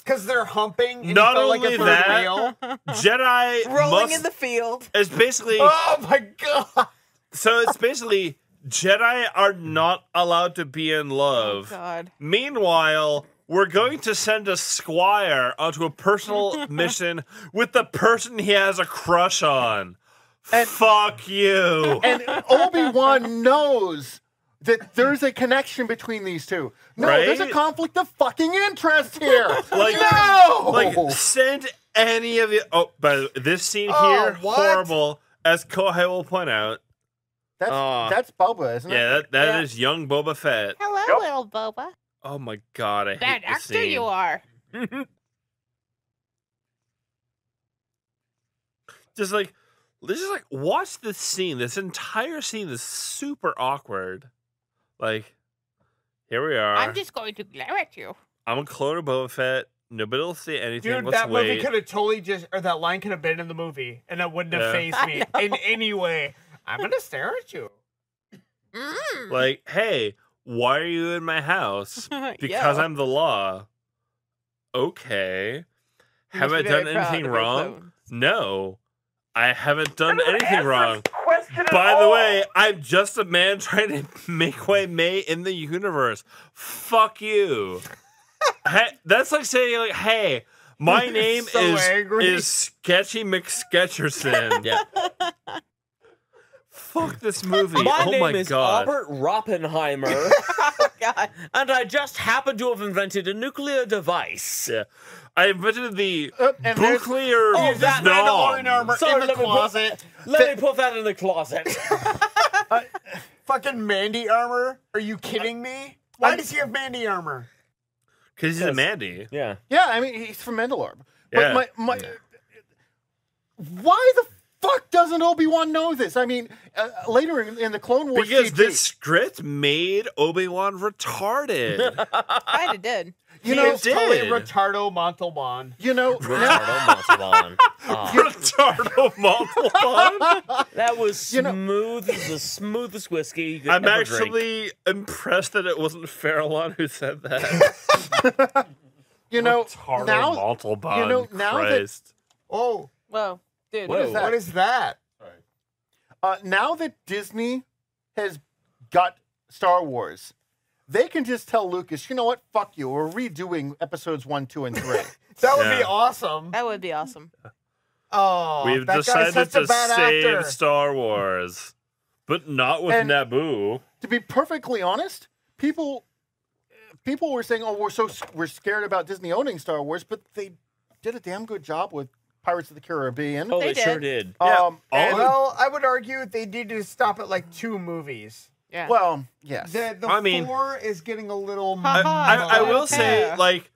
E: Because they're humping. And
A: Not
E: you felt like
A: only
E: a third
A: that-
E: wheel.
A: Jedi
B: Rolling
A: must...
B: in the field.
A: It's basically...
E: Oh my god.
A: So it's basically Jedi are not allowed to be in love.
B: God.
A: Meanwhile, we're going to send a squire onto a personal mission with the person he has a crush on.
C: And-
A: Fuck you.
C: And Obi-Wan knows that there's a connection between these two. No, there's a
A: Right?
C: conflict of fucking interest here.
A: Like-
C: no!
A: Like, send any of the... Oh, but this scene
E: Oh,
A: here,
E: what?
A: horrible. As Kohei will point out.
C: That's Boba, isn't it?
A: Yeah, that
B: Yeah.
A: is young Boba Fett.
B: Hello,
G: Yep.
B: little Boba.
A: Oh my god, I hate
B: Bad
A: this
B: actor
A: scene.
B: you are.
A: Just like watch this scene. This entire scene is super awkward. Like, here we are.
B: I'm just going to glare at you.
A: I'm a clone of Boba Fett. Nobody will see anything.
E: Dude,
A: Let's
E: that movie
A: wait.
E: could have totally or that line could have been in the movie, and it wouldn't have
A: Yeah.
E: phased me
B: I
E: in
B: know.
E: any way. I'm gonna stare at you.
B: Mm.
A: Like, hey, why are you in my house? Because
B: Yeah.
A: I'm the law. Okay.
B: You
A: Have
B: must
A: I
B: be very
A: done
B: proud
A: anything
B: of your
A: wrong?
B: clones.
A: No. I haven't done
G: That's an
A: anything wrong.
G: average question at
A: By the
G: all.
A: way, I'm just a man trying to make way May in the universe. Fuck you. Hey, that's like saying, like, hey, my name
E: So angry.
A: is Sketchy McSketcherson.
F: Yeah.
A: Fuck this movie.
F: My
A: oh
F: name
A: my
F: is
A: god.
F: Albert Roppenheimer,
B: Oh, God.
F: and I just happen to have invented a nuclear device.
A: Yeah. I invented the
C: and there's-
A: nuclear
F: Oh, that
E: Mandalorian
A: nom.
E: armor
F: Sorry,
E: in the
F: let me put-
E: closet.
F: Let me put that in the closet.
E: Fucking Mandy armor? Are you kidding me? Why does he have Mandy armor?
A: Because he's a Mandy.
F: Yeah.
C: Yeah, I mean, he's from Mandalore.
A: Yeah.
C: But why the fuck doesn't Obi-Wan know this? I mean, later in the Clone Wars
A: Because
C: CG,
A: this script made Obi-Wan retarded.
B: Kind of did.
C: you
A: He
C: know,
A: is- did.
E: Totally Retardo Montalban.
C: you know,
F: Ricardo Montalban.
A: Retardo Montalban.
F: That was
C: You know-
F: smooth as the smoothest whiskey you could
A: I'm
F: ever drink.
A: actually impressed that it wasn't Farallon who said that.
C: you know,
A: Retardo
C: now,
A: Montalban.
C: you know, now that-
A: Christ.
E: Oh,
B: Whoa, dude.
F: Whoa.
E: what is that?
C: now that Disney has got Star Wars, they can just tell Lucas, you know what? Fuck you. We're redoing episodes 1, 2, and 3.
E: That would be
A: Yeah.
E: awesome.
B: That would be awesome.
E: Oh,
A: We've
E: that guy's
A: decided
E: such
A: to
E: a bad
A: save
E: actor.
A: Star Wars, but not with
C: And-
A: Naboo.
C: To be perfectly honest, people were saying, "Oh, we're scared about Disney owning Star Wars," but they did a damn good job with Pirates of the Caribbean.
F: Oh,
B: They
F: they sure
B: did.
F: did.
A: Yeah,
C: And-
E: Well, I would argue they need to stop at like 2 movies.
B: Yeah.
C: well, yes.
E: The
A: I mean-
E: 4 is getting a little.
B: Ha ha.
A: I will
B: Okay.
A: say, like,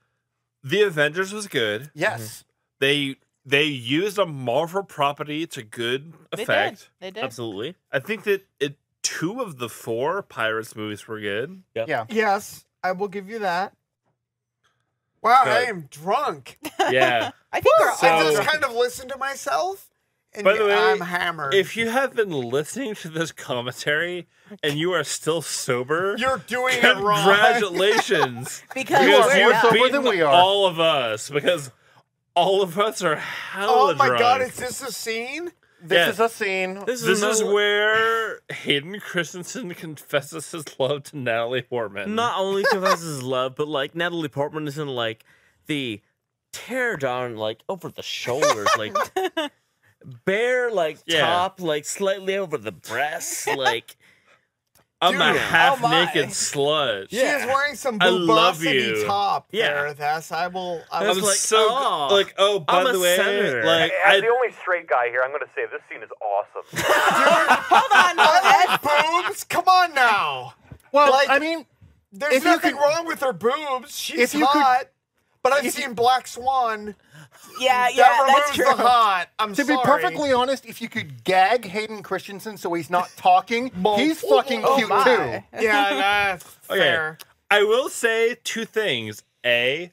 A: the Avengers was good.
C: Yes.
A: They used a Marvel property to good
B: They
A: effect.
B: did. They did.
F: Absolutely.
A: I think that 2 of the 4 Pirates movies were good.
C: Yeah.
E: Yes, I will give you that. Wow,
A: Good.
E: I am drunk.
A: Yeah.
B: I think we're
A: So-
E: I
B: all.
E: just kind of listened to myself, and
A: By the way,
E: I'm hammered.
A: If you have been listening to this commentary and you are still sober,
E: You're doing it wrong.
A: congratulations.
B: Because
C: You are
A: Because
C: more
A: you've
C: sober
A: beaten
C: than we are.
A: all of us. Because all of us are hella
E: Oh my
A: drunk.
E: god, is this a scene?
C: This
A: Yeah.
C: is a scene.
A: This is where Hayden Christensen confesses his love to Natalie Portman.
F: Not only confesses his love, but like Natalie Portman is in like the tear down, like over the shoulders, like bare, like
A: Yeah.
F: top, like slightly over the breasts, like
A: I'm a
E: Dude,
A: half-naked
B: my.
A: slut.
E: She is wearing some
A: I love
E: boobosity
A: you.
E: top.
F: Yeah.
E: there, Thess. I will. I
F: That's
E: will
A: I'm
F: like,
A: so
F: oh,
A: like, oh, by
F: I'm
A: the
F: a
A: way,
F: senator.
A: like,
G: As the only straight guy here, I'm going to say this scene is awesome.
B: Hold on.
E: I like boobs. Come on now.
C: Well,
E: like-
C: I mean,
E: There's
C: If you
E: nothing
C: could-
E: wrong with her boobs. She's
C: if you could-
E: hot. But I've seen Black Swan.
B: Yeah,
E: That
B: yeah,
E: removes
B: that's true.
E: the hot. I'm
C: to
E: sorry.
C: be perfectly honest, if you could gag Hayden Christensen so he's not talking, he's fucking
E: Oh
C: cute
B: my.
C: too.
E: Yeah, that's
A: Okay.
E: fair.
A: I will say 2 things. A,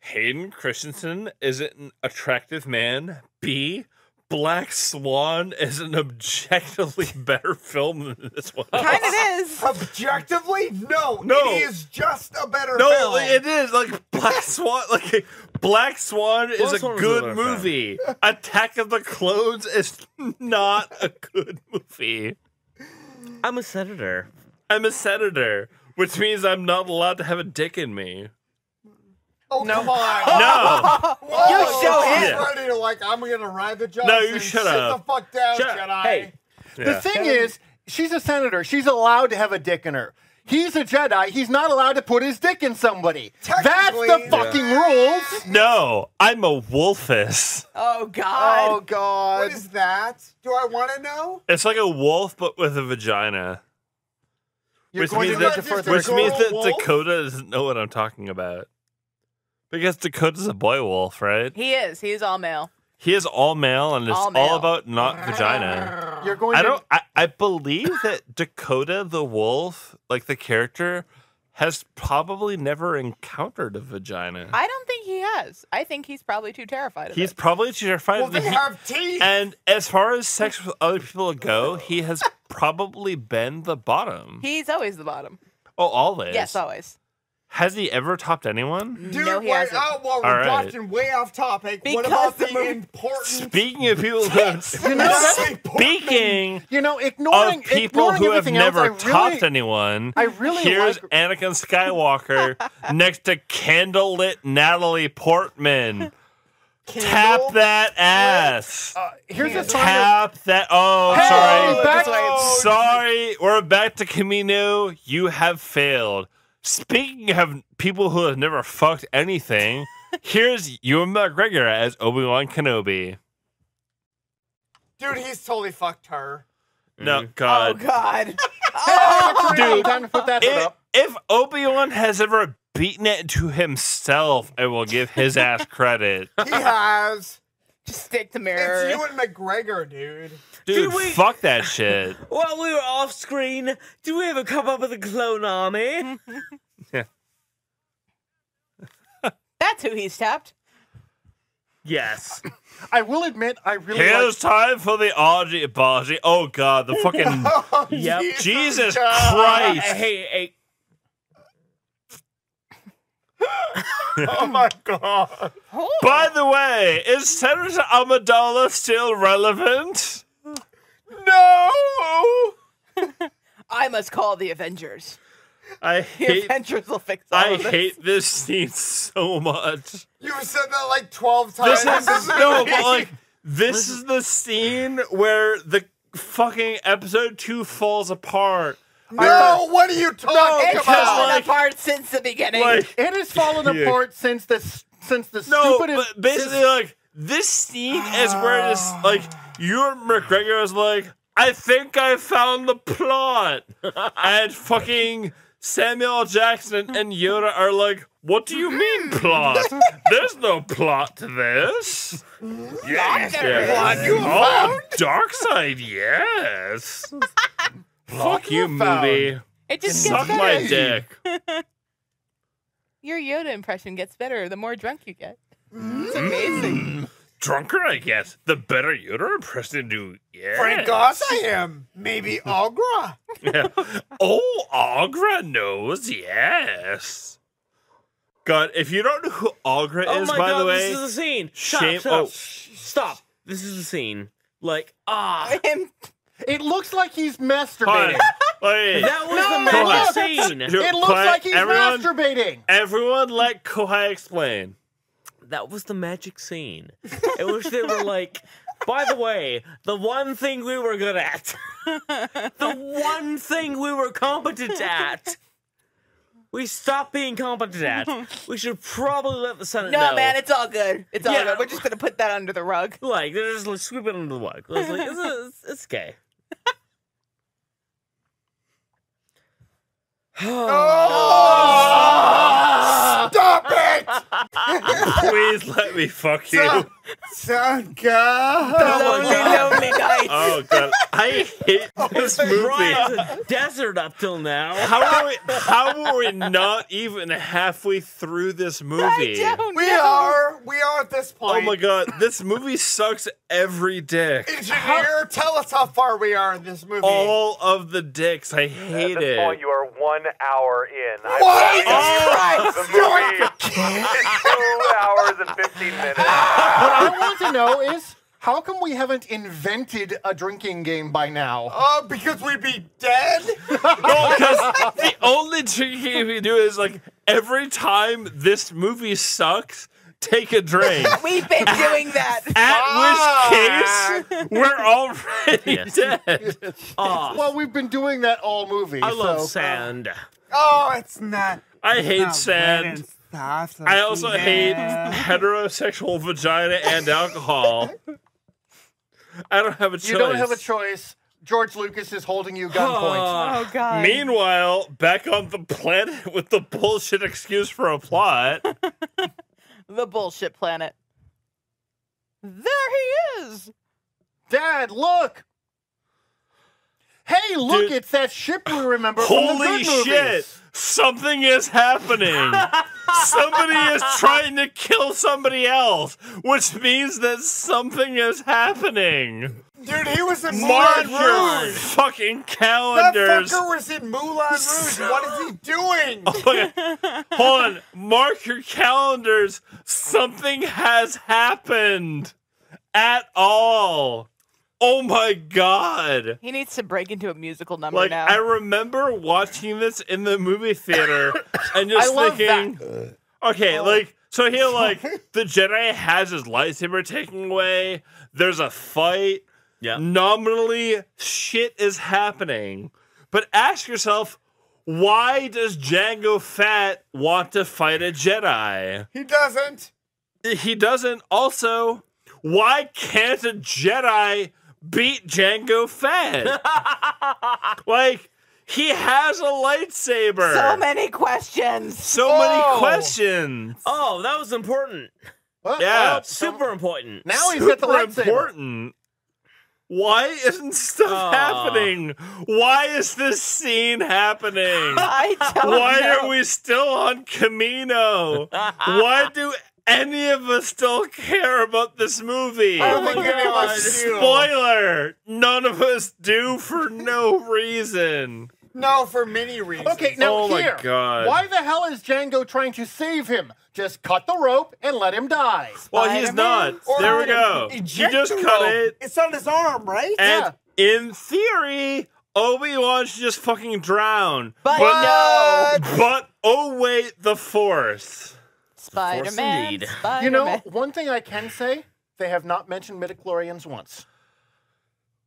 A: Hayden Christensen is an attractive man. B, Black Swan is an objectively better film than this one.
B: Kind of is.
E: Objectively, no.
A: No.
E: It is just a better
A: No,
E: film.
A: it is like Black Swan. Like Black Swan is a
F: Swan is
A: good
F: a better film.
A: movie. Attack of the Clones is not a good movie.
F: I'm a senator.
A: I'm a senator, which means I'm not allowed to have a dick in me.
E: Oh, come on.
A: No,
E: Whoa,
B: You show
E: he's
B: him.
E: ready to, like, I'm going to ride the Johnson.
A: No, you shut up.
E: Sit the fuck down,
F: Shut
E: Jedi.
F: up. Hey.
C: The
A: Yeah.
C: thing is, she's a senator. She's allowed to have a dick in her. He's a Jedi. He's not allowed to put his dick in somebody. That's
E: Technically,
C: the fucking rules.
A: No, I'm a wolfess.
B: Oh God.
C: Oh God.
E: What is that? Do I want to know?
A: It's like a wolf, but with a vagina.
C: You're
A: Which
C: going
A: means
C: to
A: that-
C: need to further
A: Which means that
E: wolf?
A: Dakota doesn't know what I'm talking about. Because Dakota's a boy wolf, right?
B: He is. He is all male.
A: He is all male, and it's
B: All
A: all
B: male.
A: about not vagina.
C: You're going
A: I
C: to
A: don't. I believe that Dakota the wolf, like the character, has probably never encountered a vagina.
B: I don't think he has. I think he's probably too terrified of
A: He's
B: it.
A: probably terrified.
E: Well, they have teeth.
A: And as far as sex with other people go, he has probably been the bottom.
B: He's always the bottom.
A: Oh, always.
B: Yes, always.
A: Has he ever topped anyone?
E: Dude,
B: No, he
E: wait,
B: hasn't.
E: oh, well,
A: All
E: we're
A: right.
E: drifting way off topic. What
B: Because
E: about
B: the
E: the
B: movie-
E: important...
A: Speaking of people who have, speaking
C: You know, ignoring
A: of people
C: ignoring
A: who have
C: everything else,
A: never
C: I
A: topped
C: really,
A: anyone,
C: I really
A: here's
C: like.
A: Anakin Skywalker next to candlelit Natalie Portman. Tap that ass.
C: Here's a sign of,
A: Tap that. Oh,
C: Hey,
A: sorry.
C: back-
A: Sorry, we're back to Camino. You have failed. Speaking of people who have never fucked anything, here's Ewan McGregor as Obi-Wan Kenobi.
E: Dude, he's totally fucked her.
A: No,
B: Oh
A: God.
B: God.
A: Dude,
C: time to put that hood up.
A: If Obi-Wan has ever beaten it to himself, I will give his ass credit.
E: He has.
B: Just stick the
E: It's
B: mirror.
E: Ewan McGregor, dude.
A: Dude,
F: Did we-
A: fuck that shit.
F: While we were off screen, do we ever come up with a clone army?
B: That's who he's tapped.
F: Yes.
C: I will admit, I really
A: Here's time for the orgy bargy. Oh, God, the fucking...
E: Oh,
F: Yep.
A: Jesus
E: God.
A: Christ.
F: Hey,
E: Oh my god.
A: By the way, is Senator Amidala still relevant?
E: No!
B: I must call the Avengers.
A: I
B: The
A: hate.
B: Avengers will fix all
A: I
B: of this.
A: hate this scene so much.
E: You've said that like 12 times.
A: This is no, but like this is the scene where the fucking episode 2 falls apart.
E: No, what are you talking
B: It's
A: because,
E: about?
B: fallen
A: like-
B: apart since the beginning.
A: Like
C: It has fallen
A: Yeah.
C: apart since the
A: no,
C: stupidest.
A: but basically like this scene is where it's like Ewan McGregor is like, I think I found the plot, and fucking Samuel L. Jackson and Yoda are like, what do you mean plot? There's no plot to this. Yes,
B: Plot
E: you
A: Oh, dark side, yes. Fuck you, movie.
B: It just
A: Suck
B: gets
A: my
B: better.
A: dick.
B: Your Yoda impression gets better the more drunk you get. It's amazing.
A: Drunker, I guess. The better Yoda impression do. Yeah.
E: Frank Goss, I am. Maybe Agra.
A: Yeah. Oh, Agra knows, yes. God, if you don't know who Agra
F: Oh
A: is,
F: my
A: by
F: god,
A: the way,
F: this is the scene.
A: shame-
F: Stop. This is the scene. Like,
B: Him-
C: It looks like he's
A: Hold
C: masturbating.
A: on. Wait.
F: that was
C: No,
F: the magic
C: look.
F: scene.
C: It looks
A: Quiet.
C: like he's
A: Everyone-
C: masturbating.
A: Everyone let Kohai explain.
F: That was the magic scene. In which they were like, by the way, the one thing we were good at, the one thing we were competent at, we stopped being competent at. We should probably let the Senate know.
B: No, man, it's all good. It's all
F: Yeah.
B: good. We're just gonna put that under the rug.
F: Like, they're just like sweep it under the rug. It's like, it's gay.
E: Stop it!
A: Please let me fuck you.
E: Sanka!
B: Lonely, lonely nights.
A: Oh, God. I hate this movie.
F: Right, it's a desert up till now.
A: How are we not even halfway through this movie?
B: I don't
E: We
B: know.
E: are at this
A: Oh
E: point.
A: my God, this movie sucks every dick.
E: Engineer, tell us how far we are in this movie.
A: All of the dicks. I hate
G: At this
A: it.
G: point, you are 1 hour in.
E: What?
G: The movie is 2 hours and 15 minutes.
C: What I want to know is, how come we haven't invented a drinking game by now?
E: Because we'd be dead?
A: No, because the only trick we do is like every time this movie sucks, take a drink.
B: We've been doing that.
A: At which case, we're already
F: Yes.
A: dead.
F: Oh,
C: Well, we've been doing that all movie.
F: I love
C: so.
F: sand.
E: Oh, it's not.
A: I hate sand. I also hate heterosexual vagina and alcohol. I don't have a choice.
C: You don't have a choice. George Lucas is holding you gunpoint.
B: Oh god.
A: Meanwhile, back on the planet with the bullshit excuse for a plot.
B: The bullshit planet. There he is.
C: Dad, look! Hey, look,
A: Dude.
C: it's that ship we remember from the
A: Holy
C: good movies.
A: shit! Something is happening. Somebody is trying to kill somebody else, which means that something is happening.
E: Dude, he was in
A: Mark
E: Moulin
A: your
E: Rouge.
A: fucking
E: That
A: calendars.
E: fucker was in Moulin Rouge. What is he doing?
A: Okay, hold on. Mark your calendars. Something has happened. At all. Oh my god.
B: He needs to break into a musical number
A: Like,
B: now.
A: I remember watching this in the movie theater and just
C: I love
A: thinking, okay, like, so here, like, the Jedi has his lightsaber taken away. There's a fight.
F: Yeah.
A: Nominally, shit is happening. But ask yourself, why does Jango Fett want to fight a Jedi?
E: He doesn't.
A: He doesn't. Also, why can't a Jedi beat Jango Fett? Like, he has a lightsaber.
B: so many questions.
A: So many questions.
F: Oh, that was important.
C: What?
A: Yeah.
F: Super important.
C: Now he's got the
A: Super
C: lightsaber.
A: important. Why isn't stuff happening? Why is this scene happening?
B: I don't
A: Why
B: know.
A: are we still on Camino? Why do any of us still care about this movie?
E: I don't think any of us do.
A: Spoiler! None of us do for no reason.
E: No, for many reasons.
C: Okay, now
A: Oh my
C: here.
A: God.
C: Why the hell is Django trying to save him? Just cut the rope and let him die.
A: Well, he's not.
E: Or
A: There we go. He
E: eject
A: just
E: the
A: cut
E: rope.
A: it.
E: It's on his arm, right?
A: And in theory, Obi-Wan should just fucking drown.
B: But no.
A: But oh wait, the Force.
B: Spider-Man.
F: indeed.
B: Spider-Man.
C: You know, one thing I can say, they have not mentioned midichlorians once.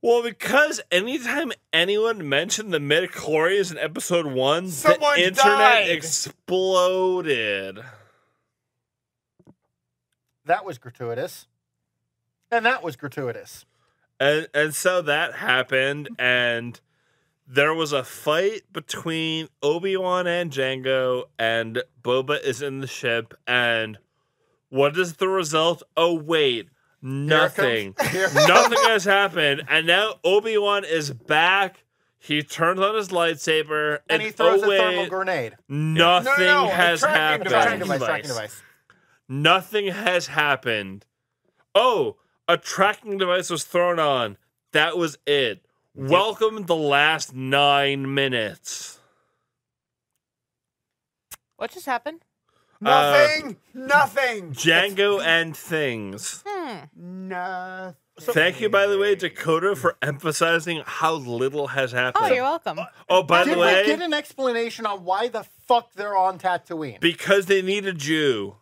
A: Well, because anytime anyone mentioned the midichlorians in episode 1,
E: Someone
A: the internet
E: died.
A: exploded.
C: That was gratuitous. And that was gratuitous.
A: And so that happened, and there was a fight between Obi-Wan and Jango, and Boba is in the ship, and what is the result? Oh, wait, nothing. Nothing has happened, and now Obi-Wan is back. He turns on his lightsaber,
C: And he throws
A: oh,
C: a thermal
A: wait,
C: grenade.
A: nothing
E: No, a
A: has
E: tracking
A: happened.
E: device.
C: Tracking device.
A: Nothing has happened. Oh, a tracking device was thrown on. That was it. Welcome the last 9 minutes.
B: What just happened?
E: Nothing. Nothing.
A: Django and things.
E: Nothing.
A: Thank you, by the way, Dakota, for emphasizing how little has happened.
B: Oh, you're welcome.
A: Oh, by the
C: Did we
A: way,
C: get an explanation on why the fuck they're on Tatooine?
A: because they need a Jew.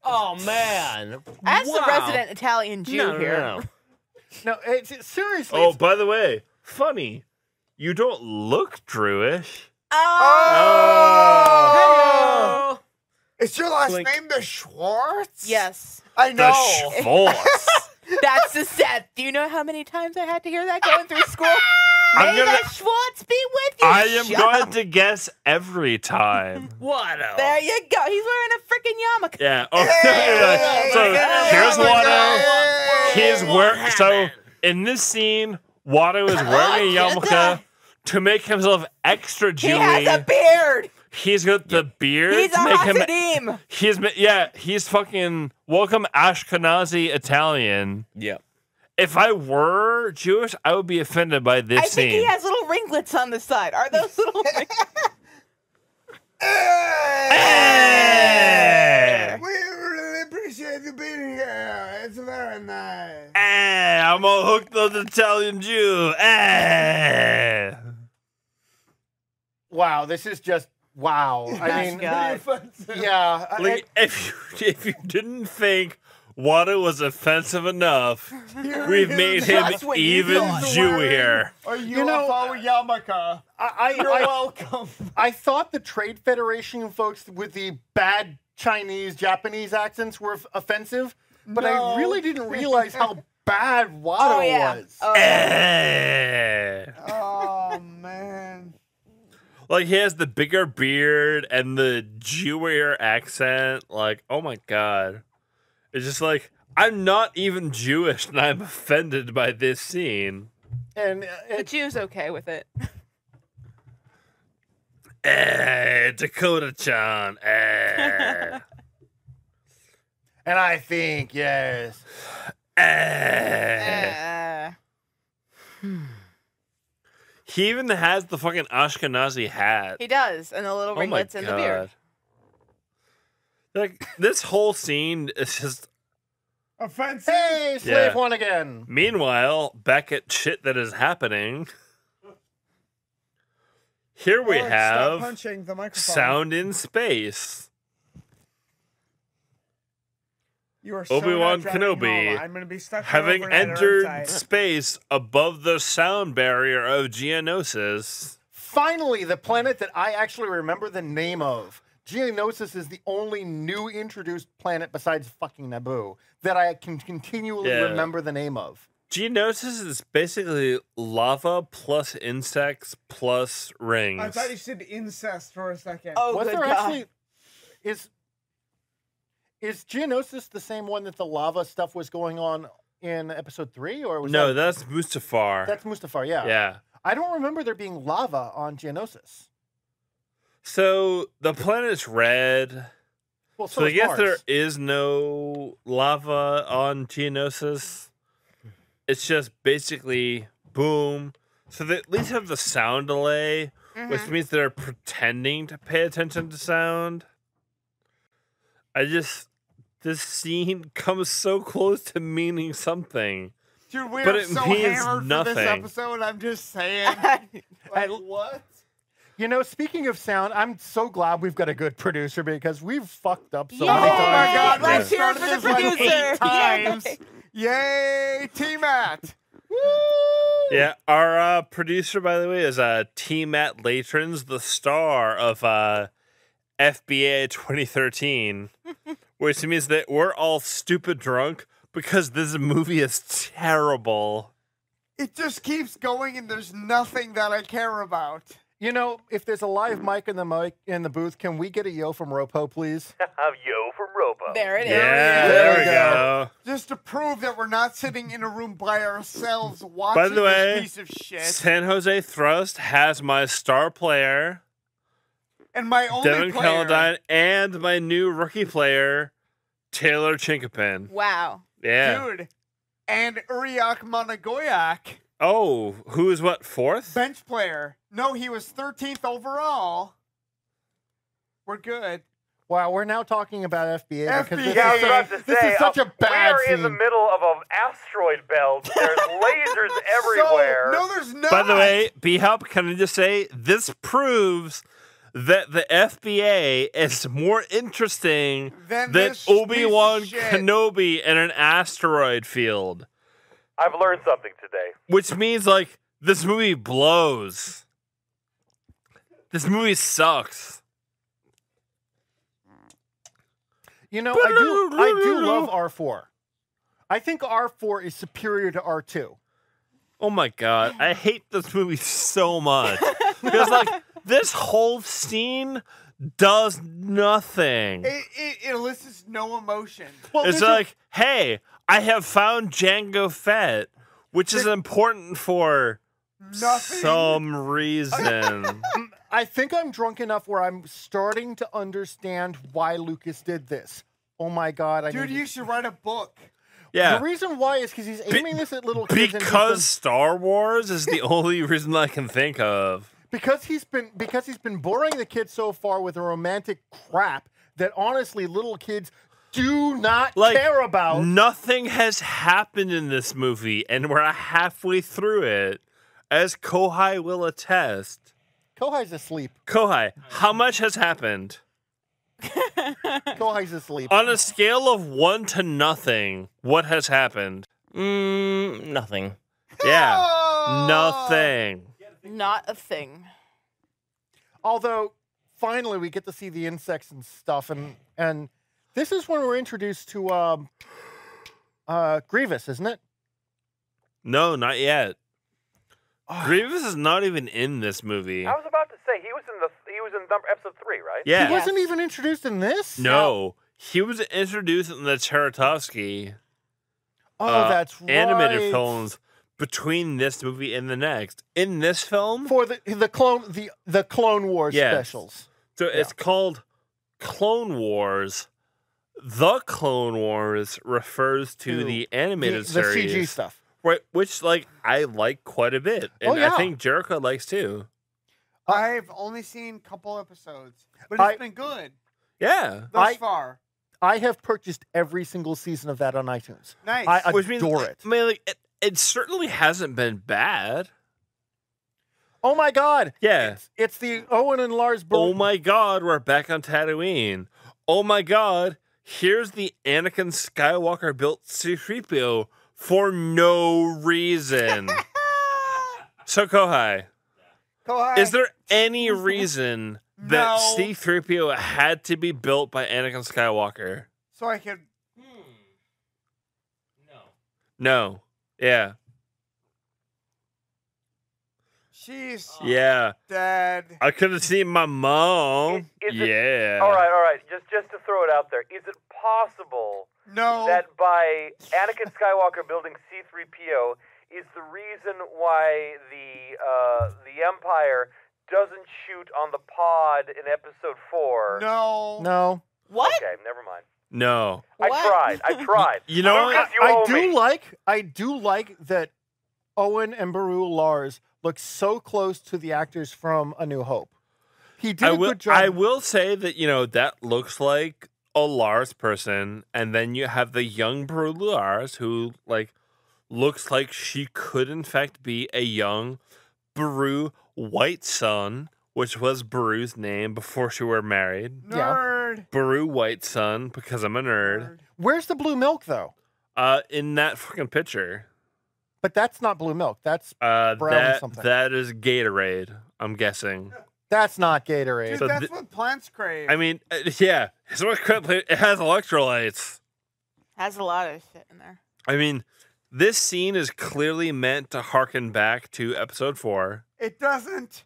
F: Oh man!
B: As the
F: Wow.
B: resident Italian Jew
F: No, no,
B: here.
F: no, no.
C: No, seriously.
A: Oh, by the way, funny. You don't look Jewish.
E: Oh. Is your last
F: Blink.
E: name the Schwartz?
B: Yes.
E: I
A: The
E: know.
A: Schwartz.
B: That's the set. Do you know how many times I had to hear that going through school?
A: I'm
B: May
A: gonna-
B: the Schwartz be with you.
A: I am
B: Shut
A: going
B: up.
A: to guess every time.
F: What else?
B: There you go. He's wearing a freaking yarmulke.
A: Yeah. Oh,
E: Hey,
A: so
E: hey,
A: here's
E: oh my
A: Watto.
E: God.
A: He's
F: What
A: wearing. So
F: happened?
A: in this scene, Watto is wearing a yarmulke to make himself extra
B: He has a
A: Jewy.
B: beard.
A: He's got the beard
B: He's a
A: to make him.
B: Hasidim.
A: He's fucking welcome Ashkenazi Italian.
F: Yep.
A: If I were Jewish, I would be offended by this
B: I
A: scene.
B: think he has little ringlets on the side. Are those little ringlets?
A: Eh,
E: We really appreciate you being here. It's very nice.
A: I'm all hooked on the Italian Jew.
C: Wow, this is just wow. I mean,
B: God.
C: yeah.
A: Like, if you didn't think Watto was offensive enough, we've made him
B: Just when you
A: even
B: thought.
A: Jewier.
E: A
C: You know,
E: UFO yarmulke. You're
C: I
E: welcome.
C: I thought the Trade Federation folks with the bad Chinese, Japanese accents were offensive, but I
E: No.
C: really didn't realize how bad Watto
B: Oh, yeah.
C: was.
B: Oh, yeah.
E: Oh man.
A: Like, he has the bigger beard and the Jewier accent. Like, oh my god. It's just like, I'm not even Jewish and I'm offended by this scene.
C: And
B: The Jew's okay with it.
A: Dakota-chan.
C: and I think, yes.
A: He even has the fucking Ashkenazi hat.
B: He does, and the little
A: Oh my
B: ringlets and the beard.
A: god. Like, this whole scene is just...
E: Offensive.
C: Hey, Slave
A: Yeah.
C: One again.
A: Meanwhile, back at shit that is happening, here we
E: Stop
A: have
E: punching the microphone.
A: sound in space.
E: You are so
A: Obi-Wan
E: not driving
A: Kenobi
E: home. I'm gonna be stuck here
A: having
E: overnight or
A: entered
E: outside.
A: space above the sound barrier of Geonosis.
C: Finally, the planet that I actually remember the name of. Geonosis is the only new introduced planet besides fucking Naboo that I can continually
A: Yeah.
C: remember the name of.
A: Geonosis is basically lava plus insects plus rings.
E: I thought you said incest for a second.
B: Oh,
C: Was
B: good
C: there
B: God.
C: actually is Geonosis the same one that the lava stuff was going on in episode 3, or was
A: No, that's Mustafar.
C: that's Mustafar? Yeah.
A: Yeah.
C: I don't remember there being lava on Geonosis.
A: So the planet's red.
C: Well,
A: So I
C: is
A: guess
C: Mars.
A: there is no lava on Geonosis. It's just basically boom. So they at least have the sound delay, which means they're pretending to pay attention to sound. This scene comes so close to meaning something.
E: Dude, we
A: But
E: are
A: it
E: so
A: means
E: hammered for
A: nothing.
E: this episode. I'm just saying. Like, what?
C: You know, speaking of sound, I'm so glad we've got a good producer because we've fucked up so
B: Yay!
C: many
E: Oh
C: times.
E: my God!
B: Let's
E: We
B: cheer
E: started
B: for the
E: this like
B: producer.
E: 8 times. Yay, T-Matt!
A: Yeah, our producer, by the way, is T. Matt Latrons, the star of FBA 2013, which means that we're all stupid drunk because this movie is terrible.
E: It just keeps going, and there's nothing that I care about.
C: You know, if there's a live mic in the booth, can we get a yo from Ropo, please?
G: Yo from Ropo.
B: There it is.
A: Yeah,
E: There
A: there
E: we
A: we go.
E: Just to prove that we're not sitting in a room by ourselves
A: By
E: watching
A: the way,
E: this piece of shit.
A: San Jose Thrust has my star player,
E: And my only
A: Devin
E: player.
A: Calladine, and my new rookie player, Taylor Chinkapin.
B: Wow.
A: Yeah.
E: Dude. And Uriak Monagoyak,
A: Oh, who is what, fourth?
E: bench player. No, he was 13th overall. We're good.
C: Wow, we're now talking about FBA because
E: FBA.
G: Yeah, I was about to
C: this
G: say,
C: is such a bad
G: we are in the
C: scene.
G: middle of an asteroid belt. There's lasers everywhere.
E: So, no, there's not.
A: By the way, B-Help, can I just say, this proves that the FBA is more interesting
E: Then
A: than
E: this
A: Obi-Wan
E: piece of shit.
A: Kenobi in an asteroid field.
G: I've learned something today.
A: Which means, like, this movie blows. This movie sucks.
C: You know, I do love R4. I think R4 is superior to R2.
A: Oh my god, I hate this movie so much. Because, like, this whole scene does nothing.
E: It elicits no emotion.
C: Well,
A: It's
C: this is-
A: like, hey, I have found Jango Fett, which is important for
E: Nothing.
A: some reason.
C: I think I'm drunk enough where I'm starting to understand why Lucas did this. Oh my god, I
E: Dude,
C: need
E: you should write a book.
A: Yeah.
C: The reason why is because he's aiming this at little kids.
A: Because Star Wars is the only reason I can think of.
C: because he's been boring the kids so far with a romantic crap that honestly little kids do not
A: Like,
C: care about.
A: Nothing has happened in this movie, and we're halfway through it, as Kohai will attest.
C: Kohai's asleep.
A: Kohai, how much has happened?
C: Kohai's asleep.
A: On a scale of 1 to nothing, what has happened?
F: Nothing.
A: Yeah,
E: Oh!
A: nothing.
B: Not a thing.
C: Although finally we get to see the insects and stuff, and this is when we're introduced to Grievous, isn't it?
A: No, not yet. Grievous is not even in this movie.
G: I was about to say he was in episode 3, right?
A: Yeah.
C: He wasn't even introduced in this.
A: No, he was introduced in the Cheratoski
C: Oh, that's right.
A: animated films between this movie and the next. In this film,
C: For the Clone Wars
A: Yes.
C: specials.
A: so it's called Clone Wars. The Clone Wars refers to the animated
C: the
A: series,
C: CG stuff.
A: right? Which, like, I like quite a bit, and
C: Oh, yeah.
A: I think Jericho likes too.
E: I've only seen a couple episodes, but
C: I-
E: it's been good
A: Yeah,
E: thus far.
C: I have purchased every single season of that on iTunes.
E: Nice.
C: I
A: which means
C: adore it.
A: I mean, like, it certainly hasn't been bad.
C: Oh my God!
A: Yeah.
C: It's the Owen and Lars.
A: Oh my God, we're back on Tatooine. Oh my God, here's the Anakin Skywalker built C-3PO for no reason. So Kohai,
E: Kohai.
A: is there any reason that
E: No.
A: C-3PO had to be built by Anakin Skywalker?
E: So I could.
A: No. Yeah.
E: She's
A: Yeah.
E: dead.
A: I could have seen my mom.
G: Is it-
A: Yeah.
G: All right. Just to throw it out there, is it possible
E: No.
G: that by Anakin Skywalker building C-3PO is the reason why the Empire doesn't shoot on the pod in Episode 4?
E: No.
C: No,
B: What?
G: Okay, never mind.
A: No.
B: What?
G: I tried.
A: You know
G: Lucas,
A: what?
G: you
C: I
G: owe
C: do
G: me.
C: like that. Owen and Beru Lars look so close to the actors from A New Hope. He did a good job.
A: I will say that, you know, that looks like a Lars person, and then you have the young Beru Lars who, like, looks like she could in fact be a young Baru White Sun, which was Baru's name before she were married.
E: Nerd.
A: Baru White Sun, because I'm a nerd.
C: Where's the blue milk, though?
A: In that fucking picture.
C: But that's not blue milk. That's brown something.
A: That is Gatorade, I'm guessing.
C: That's not Gatorade.
E: Dude,
A: So
E: that's what plants crave.
A: I mean, yeah, it has electrolytes.
B: Has a lot of shit in there.
A: I mean, this scene is clearly meant to harken back to episode 4.
E: it doesn't.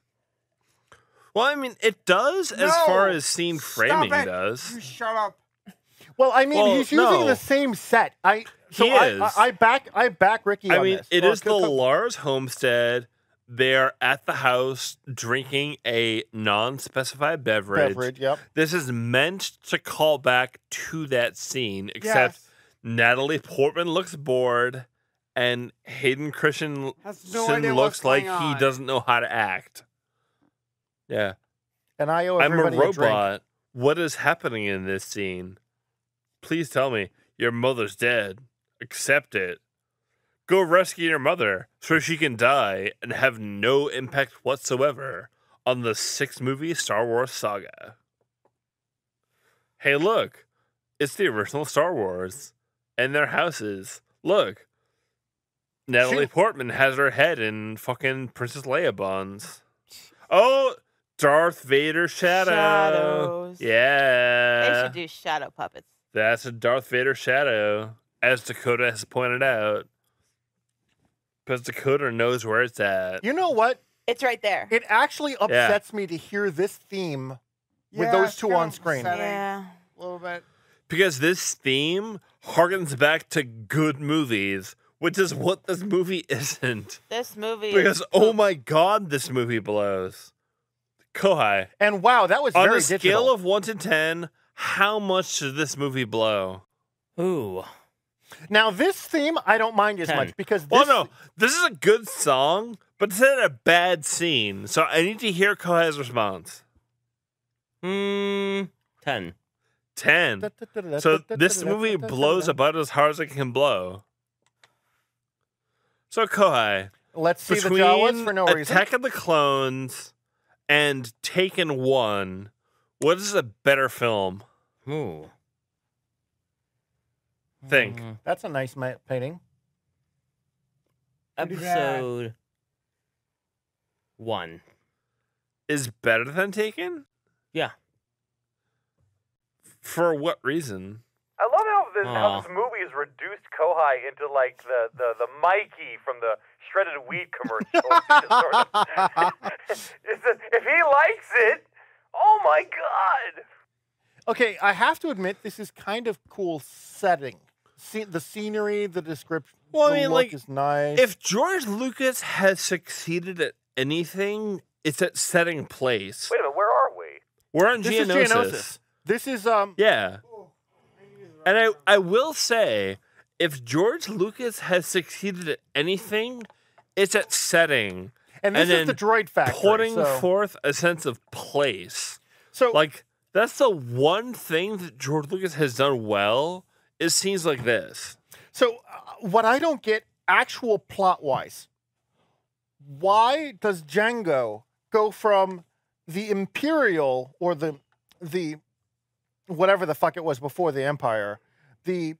A: Well, I mean, it does as
E: No!
A: far as scene framing
E: Stop it.
A: does.
E: You shut up.
C: Well, I mean,
A: Well,
C: he's using
A: no.
C: the same set.
A: He is.
C: I back Ricky
A: I
C: on
A: mean,
C: this.
A: it
C: Well,
A: is the Lars homestead. They're at the house drinking a non-specified beverage.
C: Yep.
A: This is meant to call back to that scene, except
E: Yes.
A: Natalie Portman looks bored, and Hayden Christensen
E: Has no idea
A: looks
E: what's
A: like
E: going
A: he
E: on.
A: doesn't know how to act. Yeah.
C: And I owe
A: I'm a
C: everybody a drink.
A: robot. What is happening in this scene? Please tell me your mother's dead. Accept it. Go rescue your mother so she can die and have no impact whatsoever on the 6-movie Star Wars saga. Hey, look. It's the original Star Wars. And their houses. Look. Natalie Portman has her head in fucking Princess Leia buns. Oh, Darth Vader shadow.
B: Shadows. They
A: Yeah.
B: should do shadow puppets.
A: That's a Darth Vader shadow, as Dakota has pointed out. Because Dakota knows where it's at.
C: You know what?
B: It's right there.
C: It actually upsets me to hear this theme with
E: Yeah,
C: those
E: it's
C: two
E: kind
C: on
E: of
C: screen.
E: upsetting.
B: Yeah.
E: A little bit.
A: Because this theme harkens back to good movies, which is what this movie isn't.
B: This movie
A: Because,
B: is
A: oh my god, this movie blows. Kohai,
C: And wow, that was
A: on
C: very
A: a scale
C: digital.
A: of 1 to 10, how much does this movie blow?
F: Ooh.
C: Now, this theme, I don't mind as
F: 10.
C: much because this,
A: Well, no, this is a good song, but it's in a bad scene. So I need to hear Kohai's response.
F: 10.
A: 10. So this movie blows about as hard as it can blow. So Kohai,
C: Let's see the
A: between
C: Jawas for no reason.
A: Attack of the Clones and Taken 1, what is a better film?
F: Ooh.
A: Think.
C: That's a nice painting.
F: Episode 1.
A: Is better than Taken?
F: Yeah.
A: For what reason?
G: I love how
F: Aw.
G: this movie has reduced Kohai into like the Mikey from the shredded wheat commercial. If he likes it, oh my god!
C: Okay, I have to admit, this is kind of cool setting. The scenery, the description,
A: Well, I
C: the
A: mean,
C: look
A: like,
C: is nice.
A: If George Lucas has succeeded at anything, it's at setting place.
G: Wait a minute, where are we?
A: We're on
C: this
A: Geonosis.
C: is Geonosis. This is
A: Yeah. And I will say, if George Lucas has succeeded at anything, it's at setting.
C: and this
A: and
C: is
A: then
C: the droid factory.
A: putting
C: so,
A: forth a sense of place.
C: so
A: Like, that's the one thing that George Lucas has done well is scenes like this.
C: So, what I don't get, actual plot wise, why does Django go from the Imperial or the whatever the fuck it was before the Empire, the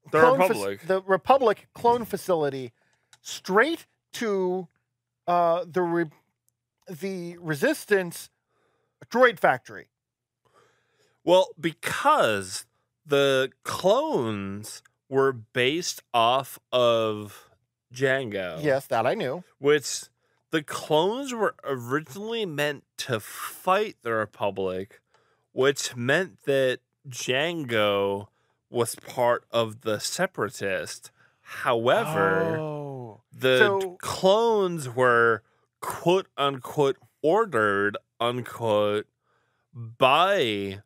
C: clone
A: Republic.
C: the Republic clone facility, straight to the Resistance droid factory?
A: Well, because the clones were based off of Django.
C: Yes, that I knew.
A: Which the clones were originally meant to fight the Republic, which meant that Django was part of the Separatist. However,
C: Oh.
A: the
C: So-
A: clones were quote unquote ordered unquote by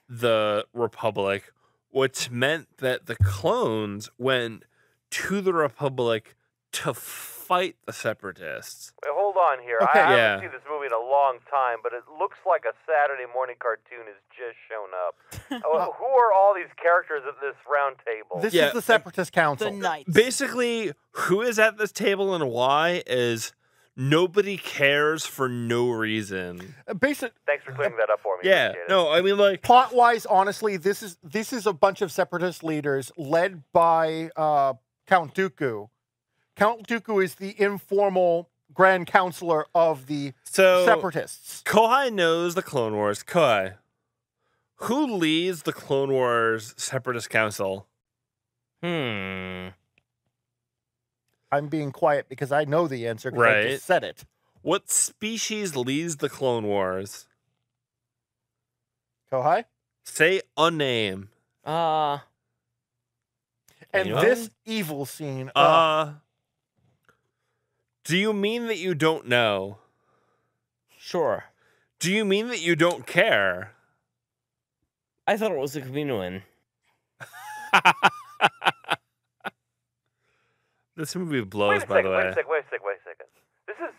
A: the Republic, which meant that the clones went to the Republic to fight the Separatists.
G: Wait, hold on here.
C: Okay.
G: I
A: Yeah.
G: haven't seen this movie in a long long time, but it looks like a Saturday morning cartoon has just shown up. Who are all these characters at this round table?
C: This
A: Yeah,
C: is the Separatist Council.
B: The knights.
A: Basically, who is at this table and why is nobody cares for no reason.
G: Thanks for clearing that up for me.
A: Yeah,
G: Appreciate it.
A: no, I mean, like,
C: Plot-wise, honestly, this is a bunch of Separatist leaders led by Count Dooku. Count Dooku is the informal Grand Counselor of the
A: so
C: Separatists.
A: Kohai knows the Clone Wars. Kohai, who leads the Clone Wars Separatist Council?
F: Hmm.
C: I'm being quiet because I know the answer because I
A: Right.
C: just said it.
A: What species leads the Clone Wars?
C: Kohai?
A: Say a name.
C: And
F: Anyone?
C: this evil scene.
A: Do you mean that you don't know?
F: Sure.
A: Do you mean that you don't care?
F: I thought it was a Kaminoan.
A: This movie
G: Wait
A: blows,
G: a
A: by
G: second,
A: the
G: wait
A: way.
G: a second. This is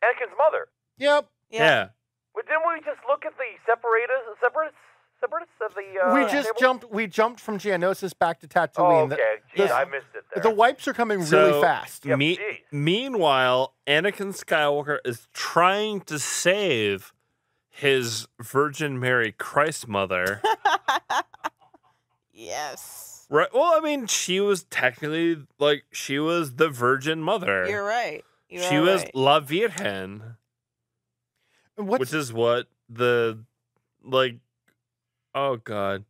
G: Anakin's mother.
C: Yep.
A: Yeah.
G: But didn't we just look at the separatists of the
C: We just
G: table?
C: jumped from Geonosis back to
G: Oh,
C: Tatooine.
G: okay.
C: The-
G: Jeez, I missed it there.
C: The wipes are coming
A: So-
C: really fast.
G: Yep,
A: Me-
G: geez.
A: meanwhile, Anakin Skywalker is trying to save his Virgin Mary Christ mother.
B: Yes.
A: Right. Well, I mean, she was technically she was the Virgin Mother.
B: You're right.
A: She was La Virgen,
C: What's
A: which is what oh god.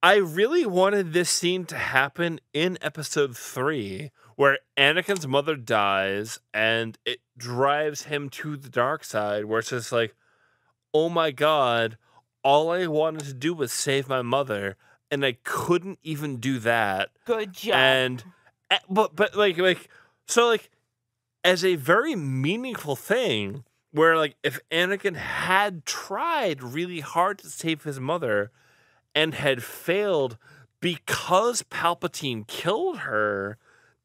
A: I really wanted this scene to happen in episode 3 where Anakin's mother dies and it drives him to the dark side where it's just like, oh my god, all I wanted to do was save my mother and I couldn't even do that.
B: Good job.
A: And but so as a very meaningful thing where if Anakin had tried really hard to save his mother and had failed because Palpatine killed her,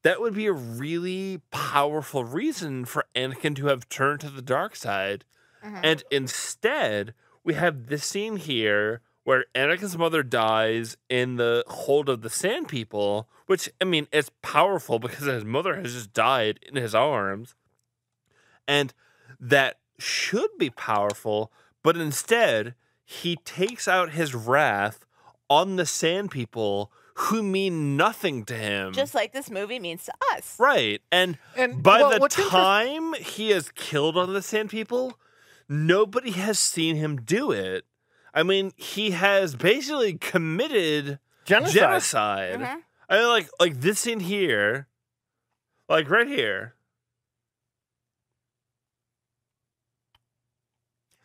A: that would be a really powerful reason for Anakin to have turned to the dark side.
B: Mhm.
A: And instead, we have this scene here where Anakin's mother dies in the hold of the Sand People, which, I mean, it's powerful because his mother has just died in his arms. And that should be powerful, but instead, he takes out his wrath on the Sand People who mean nothing to him.
B: Just like this movie means to us.
A: Right. And
C: And,
A: by
C: well,
A: the
C: what's
A: time he is killed on the Sand People, nobody has seen him do it. I mean, he has basically committed genocide.
B: Mhm.
A: I mean, like this in here, right here.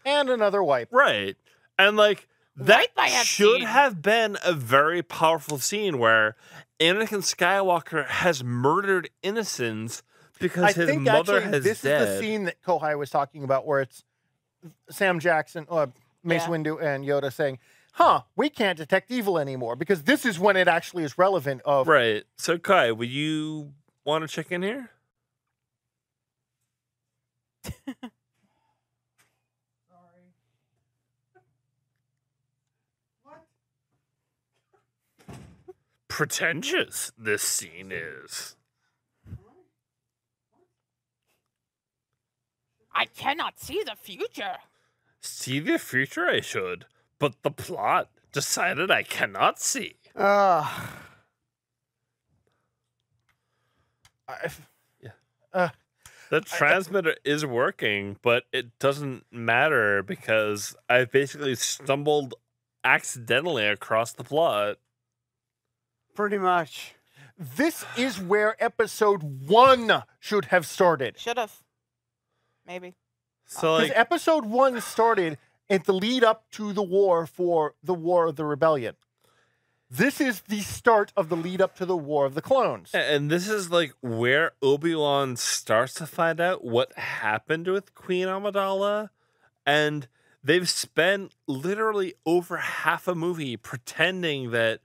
C: And another wipe.
A: Right. And
B: Wipe
A: that
B: I have
A: should
B: seen.
A: have been a very powerful scene where Anakin Skywalker has murdered innocents because
C: I
A: his
C: think
A: mother
C: actually
A: has
C: this
A: dead.
C: is the scene that Kohai was talking about where it's Sam Jackson, Mace
B: Yeah.
C: Windu, and Yoda saying, we can't detect evil anymore, because this is when it actually is relevant of
A: Right. So, Kai, would you want to check in here? Pretentious this scene is.
B: I cannot see the future.
A: See the future I should, but the plot decided I cannot see. The transmitter is working, but it doesn't matter because I basically stumbled accidentally across the plot.
E: Pretty much.
C: This is where episode 1 should have started.
B: Should have. Maybe.
A: So,
C: Because episode 1 started at the lead up to the war for the War of the Rebellion. This is the start of the lead up to the War of the Clones.
A: and this is where Obi-Wan starts to find out what happened with Queen Amidala, and they've spent literally over half a movie pretending that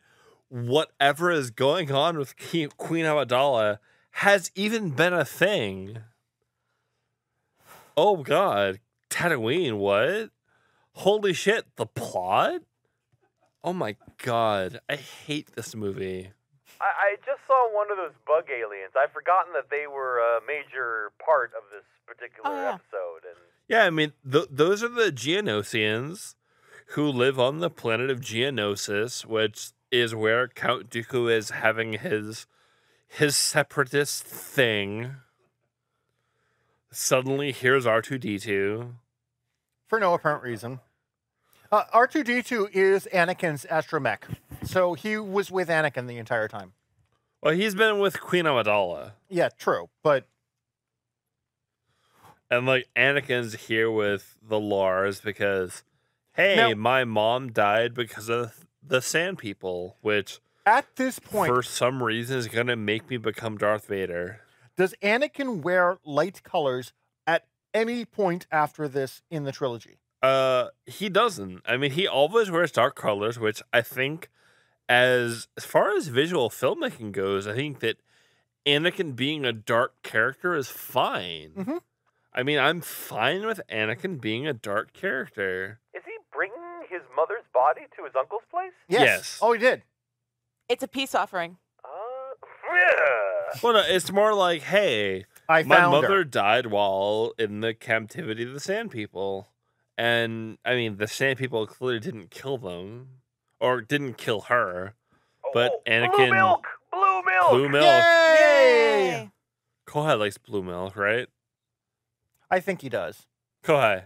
A: whatever is going on with Queen Amidala has even been a thing. Oh God, Tatooine, what? Holy shit, the plot? Oh my God, I hate this movie.
G: I just saw one of those bug aliens. I've forgotten that they were a major part of this particular
B: Oh, yeah.
G: episode. And
A: Yeah, I mean, those are the Geonosians who live on the planet of Geonosis, which is where Count Dooku is having his separatist thing. Suddenly, here's R2-D2.
C: For no apparent reason. R2-D2 is Anakin's astromech. So he was with Anakin the entire time.
A: Well, he's been with Queen Amidala.
C: Yeah, true. But
A: And, like, Anakin's here with the Lars because, hey,
C: Now-
A: my mom died because of the Sand People, which,
C: at this point,
A: for some reason, is going to make me become Darth Vader.
C: does Anakin wear light colors at any point after this in the trilogy?
A: He doesn't. I mean, he always wears dark colors, which I think, as far as visual filmmaking goes, I think that Anakin being a dark character is fine.
C: Mhm.
A: I mean, I'm fine with Anakin being a dark character.
G: is he bringing his mother's body to his uncle's place?
A: Yes.
C: Oh, he did.
B: It's a peace offering.
G: Yeah.
A: Well, no, it's more like, hey,
C: I
A: my
C: found
A: mother
C: her.
A: died while in the captivity of the Sand People. And, I mean, the Sand People clearly didn't kill them. Or didn't kill her. But Anakin...
G: Blue milk! Blue milk!
A: Blue milk.
C: Yay!
A: Kohai likes blue milk, right?
C: I think he does.
A: Kohai,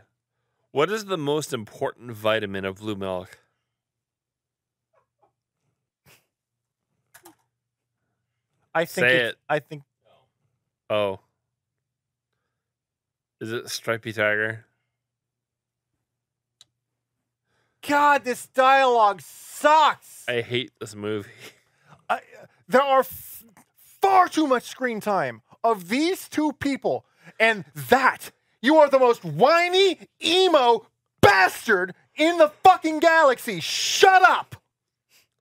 A: what is the most important vitamin of blue milk?
C: I think
A: Say
C: it's-
A: it.
C: I think
A: Oh. Is it Stripey Tiger?
C: God, this dialogue sucks.
A: I hate this movie.
C: There are far too much screen time of these two people, and that you are the most whiny emo bastard in the fucking galaxy. Shut up.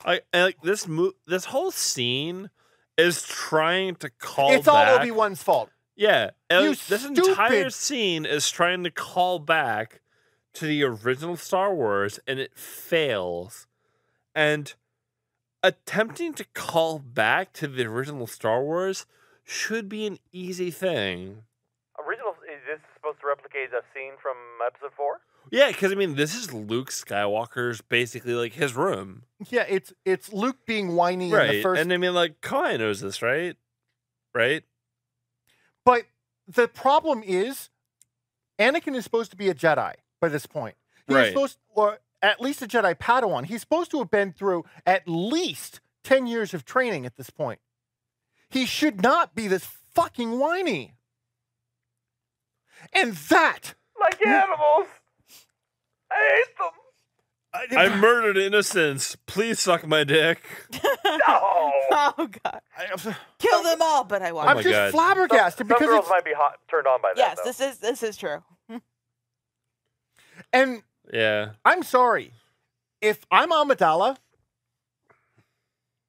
A: I like this this whole scene is trying to call
C: It's
A: back.
C: all Obi-Wan's fault.
A: Yeah, and
C: You
A: this entire
C: stupid-
A: scene is trying to call back to the original Star Wars, and it fails. And attempting to call back to the original Star Wars should be an easy thing.
G: Is this supposed to replicate a scene from episode 4?
A: Yeah, because I mean, this is Luke Skywalker's basically like his room,
C: Yeah, it's Luke being whiny in the
A: right?
C: first.
A: And I mean, like Kai knows this, right? Right?
C: But the problem is, Anakin is supposed to be a Jedi by this point. He's
A: Right.
C: supposed, or at least a Jedi Padawan. He's supposed to have been through at least 10 years of training at this point. He should not be this fucking whiny. And that,
G: Like animals! I hate them!
A: I murdered innocents. Please suck my dick.
G: No!
B: Oh God! Kill them all, but I won't.
C: I'm
A: my
C: just
A: God.
C: flabbergasted
G: Some
C: because
G: girls
C: it's,
G: might be turned on by that.
B: Yes,
G: though.
B: this is true.
C: and
A: Yeah.
C: I'm sorry, if I'm Amidala,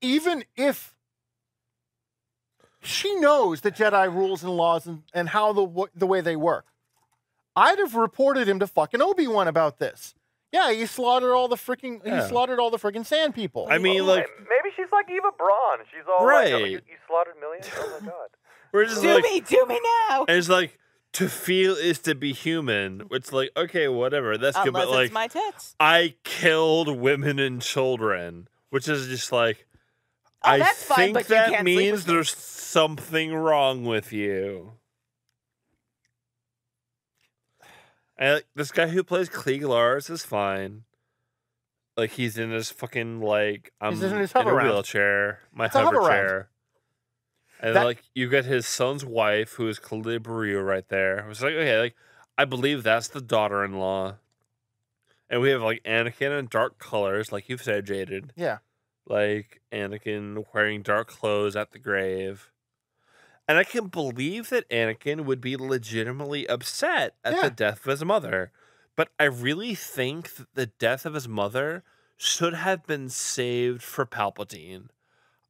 C: even if she knows the Jedi rules and laws and how the way they work, I'd have reported him to fucking Obi-Wan about this. Yeah, he slaughtered all the freaking sand people.
A: I mean, like,
G: Maybe she's like Eva Braun. She's all
A: Right.
G: like, you slaughtered millions? Oh my god.
A: we're just
B: Do
A: like,
B: me now.
A: and it's like, to feel is to be human. It's like, okay, whatever, that's good,
B: Unless
A: but like,
B: it's my tits.
A: I killed women and children, which is just like,
B: Oh,
A: I
B: that's fine,
A: think
B: but you
A: that
B: can't sleep
A: means
B: with me.
A: there's something wrong with you. And like, this guy who plays Klieg Lars is fine. Like, he's in his fucking, like, I'm
C: He's in his
A: in a
C: hover-round.
A: wheelchair, my
C: It's a
A: hover
C: hover-round.
A: chair. And
C: That-
A: like, you get his son's wife, who is Khalid Bario right there. It's like, okay, like, I believe that's the daughter-in-law. And we have, like, Anakin in dark colors, like you've said, Jaded.
C: yeah.
A: Like Anakin wearing dark clothes at the grave. And I can believe that Anakin would be legitimately upset at
C: Yeah.
A: the death of his mother. But I really think that the death of his mother should have been saved for Palpatine.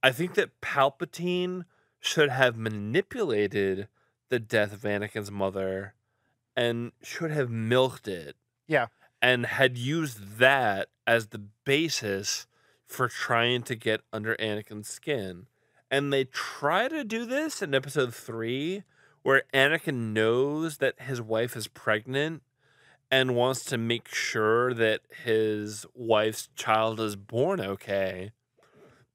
A: I think that Palpatine should have manipulated the death of Anakin's mother and should have milked it.
C: Yeah.
A: And had used that as the basis for trying to get under Anakin's skin. And they try to do this in episode 3, where Anakin knows that his wife is pregnant and wants to make sure that his wife's child is born okay.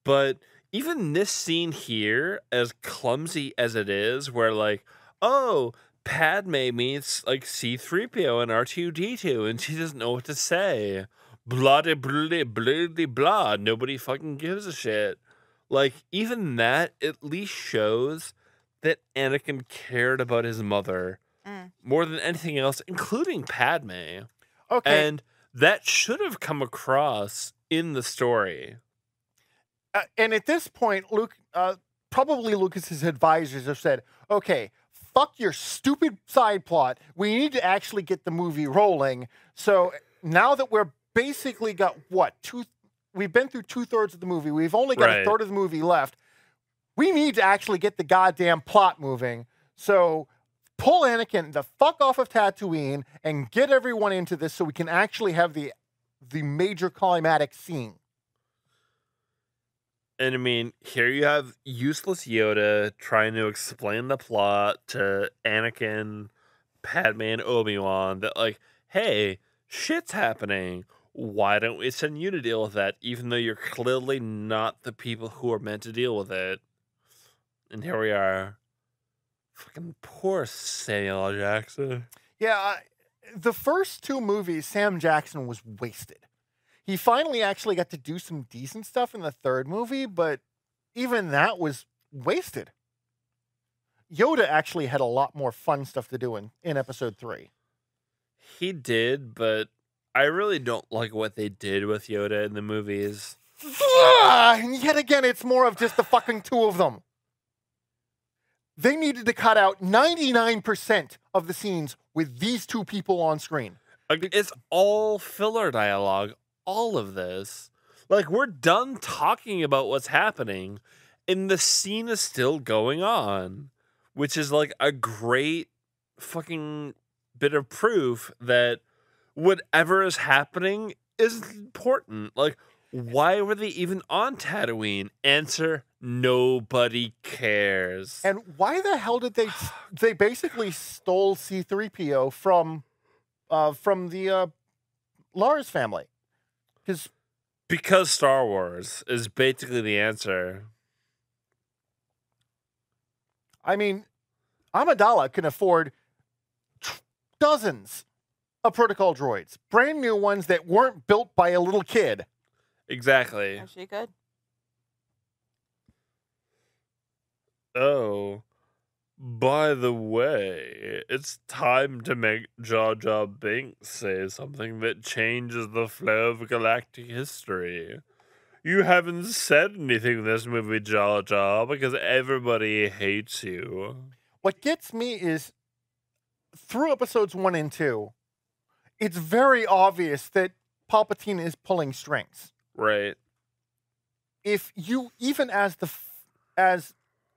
A: But even this scene here, as clumsy as it is, where like, oh, Padme meets like C-3PO and R2-D2 and she doesn't know what to say. Blah de blah blah blah. Nobody fucking gives a shit. Like, even that at least shows that Anakin cared about his mother more than anything else, including Padme.
C: Okay.
A: And that should have come across in the story.
C: And at this point, Luke, probably Lucas's advisors have said, okay, fuck your stupid side plot. We need to actually get the movie rolling. So now that we're basically got we've been through 2/3 of the movie. We've only got a third of the movie left. We need to actually get the goddamn plot moving. So pull Anakin the fuck off of Tatooine and get everyone into this so we can actually have the major climatic scene.
A: And I mean, here you have useless Yoda trying to explain the plot to Anakin, Padme, and Obi-Wan that, like, hey, shit's happening. Why don't we send you to deal with that, even though you're clearly not the people who are meant to deal with it? And here we are. Fucking poor Samuel L. Jackson.
C: Yeah, the first 2 movies, Sam Jackson was wasted. He finally actually got to do some decent stuff in the 3rd movie, but even that was wasted. Yoda actually had a lot more fun stuff to do in episode 3.
A: He did, but I really don't like what they did with Yoda in the movies.
C: And yet again, it's more of just the fucking 2 of them. They needed to cut out 99% of the scenes with these 2 people on screen.
A: Like, it's all filler dialogue. All of this. Like, we're done talking about what's happening, and the scene is still going on, which is like a great fucking bit of proof that whatever is happening is important. Like, why were they even on Tatooine? Answer, nobody cares.
C: And why the hell did they basically stole C-3PO from the Lars family?
A: Because Star Wars is basically the answer.
C: I mean, Amidala can afford dozens of protocol droids, brand new ones that weren't built by a little kid.
A: Exactly.
B: Oh, she good?
A: Oh, by the way, it's time to make Jar Jar Binks say something that changes the flow of galactic history. You haven't said anything in this movie, Jar Jar, because everybody hates you.
C: What gets me is, through episodes 1 and 2, it's very obvious that Palpatine is pulling strings.
A: Right.
C: If you, even as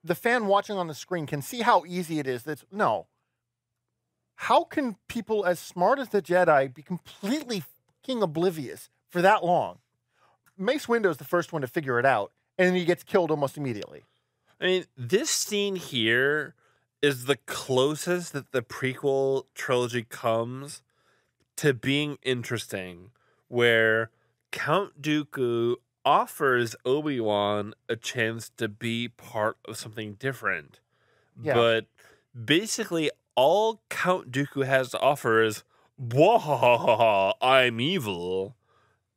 C: the fan watching on the screen, can see how easy it is, how can people as smart as the Jedi be completely fucking oblivious for that long? Mace Windu's the first one to figure it out, and then he gets killed almost immediately.
A: I mean, this scene here is the closest that the prequel trilogy comes to being interesting, where Count Dooku offers Obi-Wan a chance to be part of something different.
C: Yeah.
A: But basically all Count Dooku has to offer is, "Bwahahaha, I'm evil."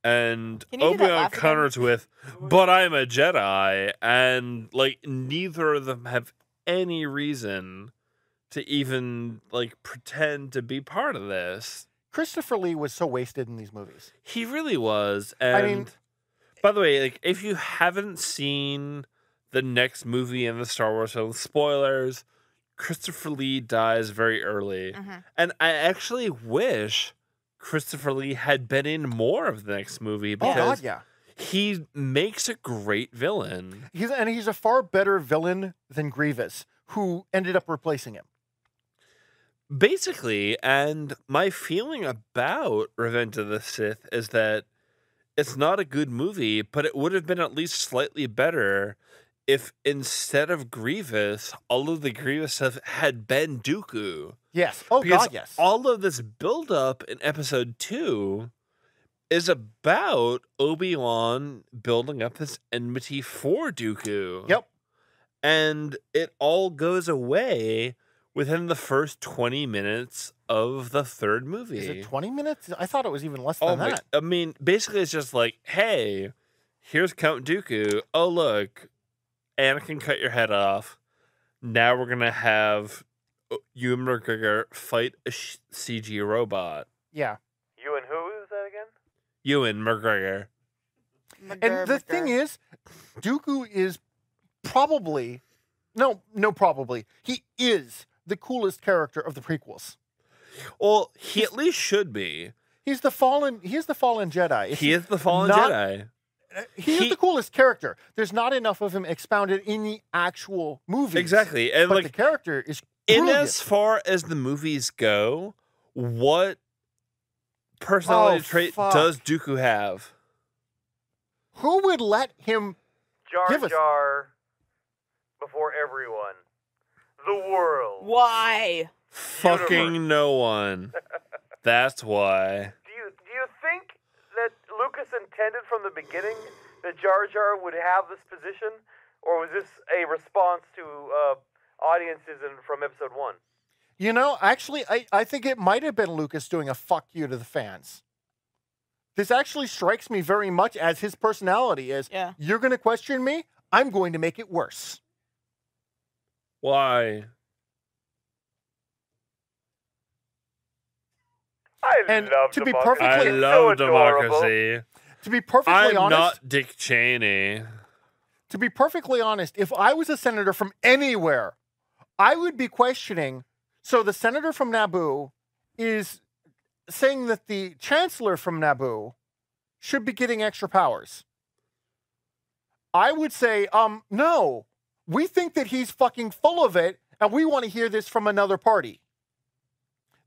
A: And
B: Can you do that
A: Obi-Wan
B: laugh again?
A: counters with, "But I'm a Jedi." And like neither of them have any reason to even like pretend to be part of this.
C: Christopher Lee was so wasted in these movies.
A: He really was. And
C: I mean,
A: by the way, like if you haven't seen the next movie in the Star Wars film, spoilers, Christopher Lee dies very early.
B: Mm-hmm.
A: And I actually wish Christopher Lee had been in more of the next movie
C: oh
A: because
C: god, yeah.
A: he makes a great villain.
C: He's a far better villain than Grievous, who ended up replacing him.
A: Basically, and my feeling about Revenge of the Sith is that it's not a good movie, but it would have been at least slightly better if instead of Grievous, all of the Grievous stuff had been Dooku.
C: Yes. Oh,
A: Because
C: God, yes.
A: all of this buildup in episode 2 is about Obi-Wan building up this enmity for Dooku.
C: Yep.
A: And it all goes away within the first 20 minutes of the third movie.
C: Is it 20 minutes? I thought it was even less
A: Oh
C: than
A: my!
C: that.
A: I mean, basically, it's just like, hey, here's Count Dooku. Oh look, Anakin cut your head off. Now we're gonna have Ewan McGregor fight a CG robot.
C: Yeah.
G: You and who is that again?
A: Ewan McGregor.
C: And the thing is, Dooku is probably, probably. He is the coolest character of the prequels.
A: Well, he at least should be.
C: He is the fallen Jedi.
A: He is the fallen
C: not-
A: Jedi.
C: He is the coolest character. There's not enough of him expounded in the actual movies.
A: Exactly. And
C: But
A: like
C: the character is
A: in
C: brilliant.
A: as far as the movies go, what personality trait
C: fuck.
A: does Dooku have?
C: Who would let him
G: Jar
C: Give us-
G: Jar before everyone. The world.
B: Why?
A: Fucking no one. That's why.
G: Do you think that Lucas intended from the beginning that Jar Jar would have this position, or was this a response to audiences from episode 1?
C: You know, actually, I think it might have been Lucas doing a fuck you to the fans. This actually strikes me very much as his personality is,
B: Yeah.
C: you're going to question me, I'm going to make it worse.
A: Why?
G: I
C: And
G: love
C: to be
G: democracy.
C: perfectly-
A: I
G: It's
A: love
G: so adorable.
A: democracy.
C: To be perfectly
A: I'm
C: honest,
A: not Dick Cheney.
C: if I was a senator from anywhere, I would be questioning. So the senator from Naboo is saying that the chancellor from Naboo should be getting extra powers. I would say, no, we think that he's fucking full of it, and we want to hear this from another party.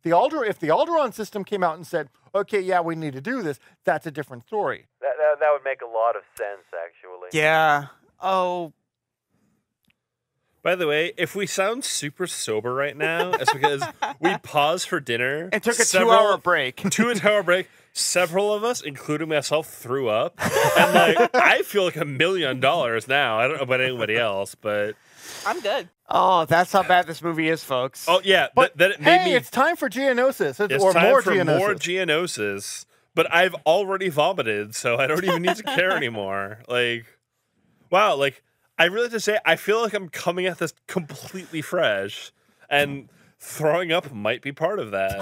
C: If the Alderaan system came out and said, okay, yeah, we need to do this, that's a different story.
G: That would make a lot of sense, actually.
E: Yeah. Oh,
A: By the way, if we sound super sober right now, it's because we paused for dinner
E: and took a
A: several-
E: 2-hour break.
A: 2-hour break. Several of us, including myself, threw up. And like, I feel like $1 million now. I don't know about anybody else, but
B: I'm good.
E: Oh, that's how bad this movie is, folks.
A: oh yeah,
C: But
A: that it made
C: hey,
A: me.
C: it's time for Geonosis,
A: It's
C: or
A: time
C: more
A: for
C: Geonosis.
A: more Geonosis. But I've already vomited, so I don't even need to care anymore. Like, wow, like I really have to say, I feel like I'm coming at this completely fresh, and throwing up might be part of that.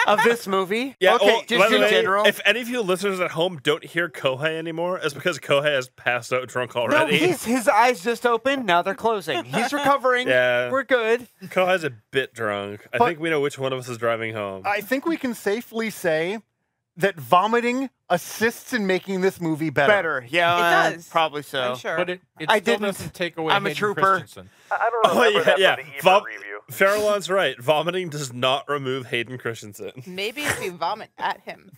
E: Of this movie?
A: Yeah.
E: Okay,
A: by
E: just
A: the
E: in
A: way,
E: general.
A: if any of you listeners at home don't hear Kohei anymore, it's because Kohei has passed out drunk
E: No,
A: already.
E: his eyes just opened. Now they're closing. He's recovering.
A: Yeah.
E: We're good.
A: Kohei's a bit drunk. I
C: But-
A: think we know which one of us is driving home.
C: I think we can safely say that vomiting assists in making this movie better.
E: Yeah,
B: It does.
E: probably so.
B: I'm sure.
D: But it
E: I
D: still
E: didn't.
D: doesn't take away
E: I'm a
D: Hayden
E: trooper.
D: Christensen.
G: I don't
A: Oh,
G: remember
A: yeah,
G: that
A: yeah.
G: from the Ebert
A: Vom-
G: review.
A: Farallon's right. Vomiting does not remove Hayden Christensen.
B: Maybe if you vomit at him.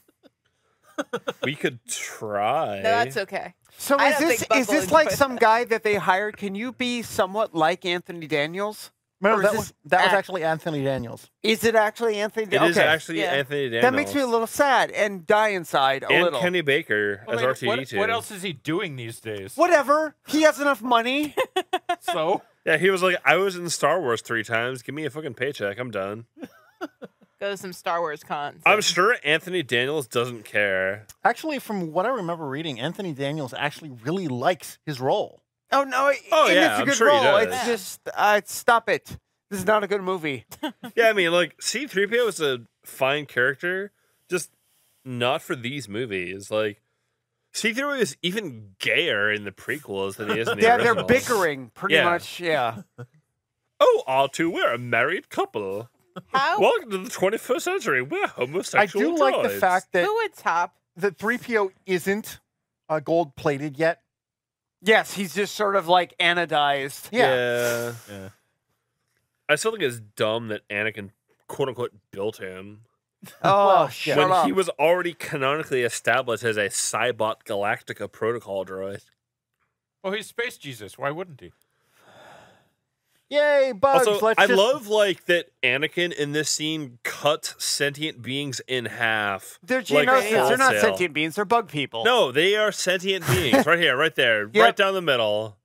A: We could try.
B: No, that's okay.
E: So
B: I
E: is
B: don't
E: this
B: think
E: is
B: Buckle
E: this like
B: enjoyed
E: some
B: that.
E: guy that they hired? Can you be somewhat like Anthony Daniels?
C: No,
E: Or is
C: that
E: this
C: was
E: act-
C: actually Anthony Daniels.
E: Is it actually Anthony
A: It
E: Daniels?
A: is actually
B: Yeah.
A: Anthony Daniels.
E: That makes me a little sad and die inside a
A: and
E: little.
A: Kenny Baker
D: Well,
A: as
D: I mean,
A: R2D2.
D: what else is he doing these days?
E: Whatever. He has enough money.
D: So
A: Yeah, he was like, I was in Star Wars 3 times. Give me a fucking paycheck. I'm done.
B: Go to some Star Wars cons.
A: I'm sure Anthony Daniels doesn't care.
C: Actually, from what I remember reading, Anthony Daniels actually really likes his role.
E: Oh no!
A: Oh,
E: and
A: yeah,
E: it's a
A: I'm
E: good
A: sure he
E: role.
A: does.
E: It's just stop it. This is not a good movie.
A: Yeah, I mean, like, C-3PO is a fine character, just not for these movies. Like, C-3PO is even gayer in the prequels than he is in the
E: Yeah, they're
A: originals.
E: bickering pretty
A: Yeah.
E: much. Yeah.
A: Oh, R2, we're a married couple.
B: How?
A: Welcome to the 21st century. We're
C: I
A: homosexual
C: do like the
A: droids.
C: fact that
B: Who would top?
C: that 3PO isn't gold plated yet.
E: Yes, he's just sort of like anodized.
C: Yeah.
A: Yeah. I still think it's dumb that Anakin quote unquote built him
E: Oh,
C: Well,
E: shut
A: when
E: up.
A: he was already canonically established as a Cybot Galactica protocol droid.
D: Well, he's Space Jesus. Why wouldn't he?
C: Yay, bugs!
A: Also,
C: Let's
A: I
C: just...
A: love like that Anakin in this scene cuts sentient beings in half.
E: They're
A: like,
E: genocides. They're not
A: wholesale.
E: sentient beings. They're bug people.
A: No, they are sentient beings. Right here, right there,
E: Yep.
A: right down the middle.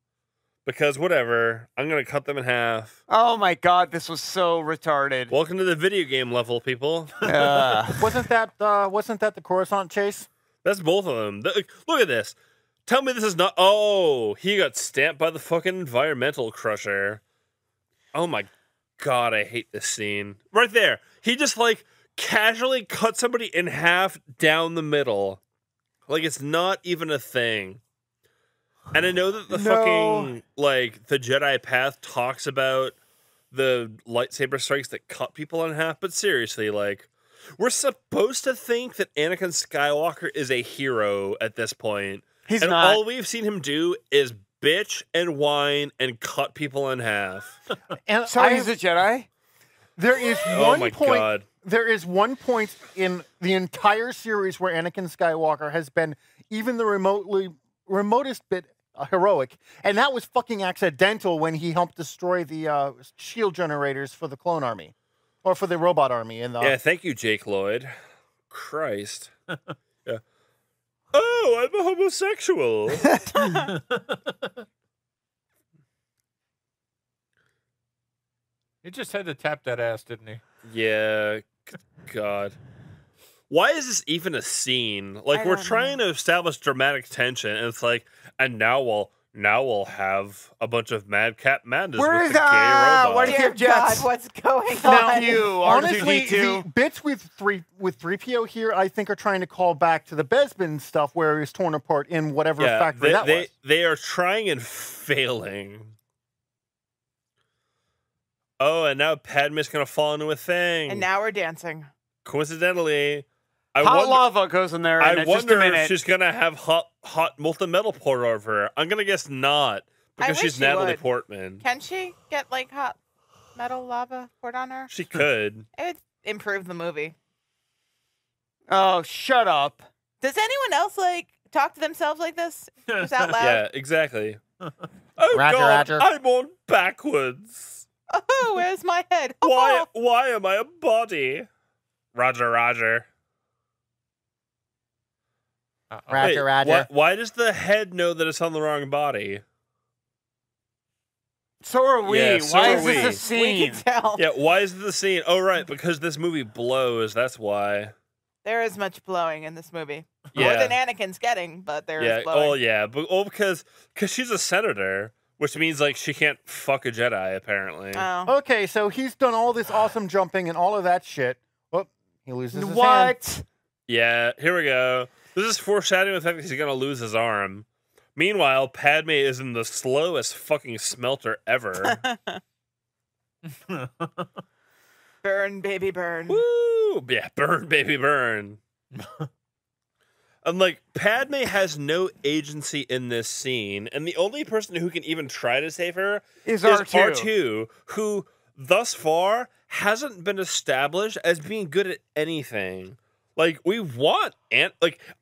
A: Because whatever, I'm gonna cut them in half.
E: Oh my god, this was so retarded.
A: Welcome to the video game level, people.
C: Wasn't that the Coruscant chase?
A: That's both of them. Look at this. Tell me this is not. Oh, he got stamped by the fucking environmental crusher. Oh my god, I hate this scene. Right there. He just like casually cut somebody in half down the middle. Like it's not even a thing. And I know that the fucking like the Jedi path talks about the lightsaber strikes that cut people in half, but seriously, like we're supposed to think that Anakin Skywalker is a hero at this point.
E: He's
A: and
E: not.
A: all we've seen him do is bitch and whine and cut people in half.
C: And
E: So he's a Jedi?
C: there is
A: Oh
C: one
A: my
C: point.
A: god.
C: There is one point in the entire series where Anakin Skywalker has been even the remotest bit heroic, and that was fucking accidental when he helped destroy the shield generators for the clone army, or for the robot army. In the
A: Yeah, thank you, Jake Lloyd. Christ. Yeah. Oh, I'm a homosexual.
D: He just had to tap that ass, didn't he?
A: Yeah, God. Why is this even a scene? Like we're trying to establish dramatic tension, and it's like, and now we'll have a bunch of madcap madness
E: Where
A: with
E: is
A: the gay robot.
E: what do you
B: Dear
E: have jets?
B: God, what's going
E: Now
B: on?
E: you,
C: honestly,
E: R2D2.
C: the bits with 3PO here, I think, are trying to call back to the Bespin stuff where he was torn apart in whatever factory that was.
A: They are trying and failing. Oh, and now Padme's gonna fall into a thing.
B: And now we're dancing.
A: Coincidentally,
E: Hot lava goes in there in
A: I
E: just a
A: wonder if
E: minute.
A: she's gonna have hot molten metal poured over her. I'm gonna guess not, because
B: wish
A: she's
B: she
A: Natalie
B: would.
A: Portman.
B: Can she get like hot metal lava poured on her?
A: She could.
B: It would improve the movie.
E: Oh, shut up.
B: Does anyone else like talk to themselves like this? Just out loud?
A: Yeah, exactly. Oh
C: Roger,
A: God,
C: Roger.
A: I'm on backwards.
B: Oh, where's my head?
A: Why am I a body? Roger, Roger.
C: Roger, Roger.
A: Why does the head know that it's on the wrong body?
E: So are we.
A: Yeah, so
E: Why
A: are
E: is
A: we.
E: this a
B: We
E: scene?
B: can tell.
A: Yeah, why is it the scene? Oh, right, because this movie blows. That's why.
B: There is much blowing in this movie.
A: Yeah.
B: More than Anakin's getting, but there is
A: Yeah.
B: blowing.
A: Oh, yeah. Because she's a senator, which means like she can't fuck a Jedi apparently.
B: Oh.
C: Okay, so he's done all this awesome jumping and all of that shit. Oh, he loses his hand.
E: What?
A: Yeah. Here we go. This is foreshadowing the fact that he's gonna lose his arm. Meanwhile, Padme is in the slowest fucking smelter ever.
B: Burn, baby, burn.
A: Woo! Yeah, burn, baby, burn. And like, Padme has no agency in this scene, and the only person who can even try to save her
E: Is
A: is
E: R2.
A: R2, who thus far hasn't been established as being good at anything. Like, we want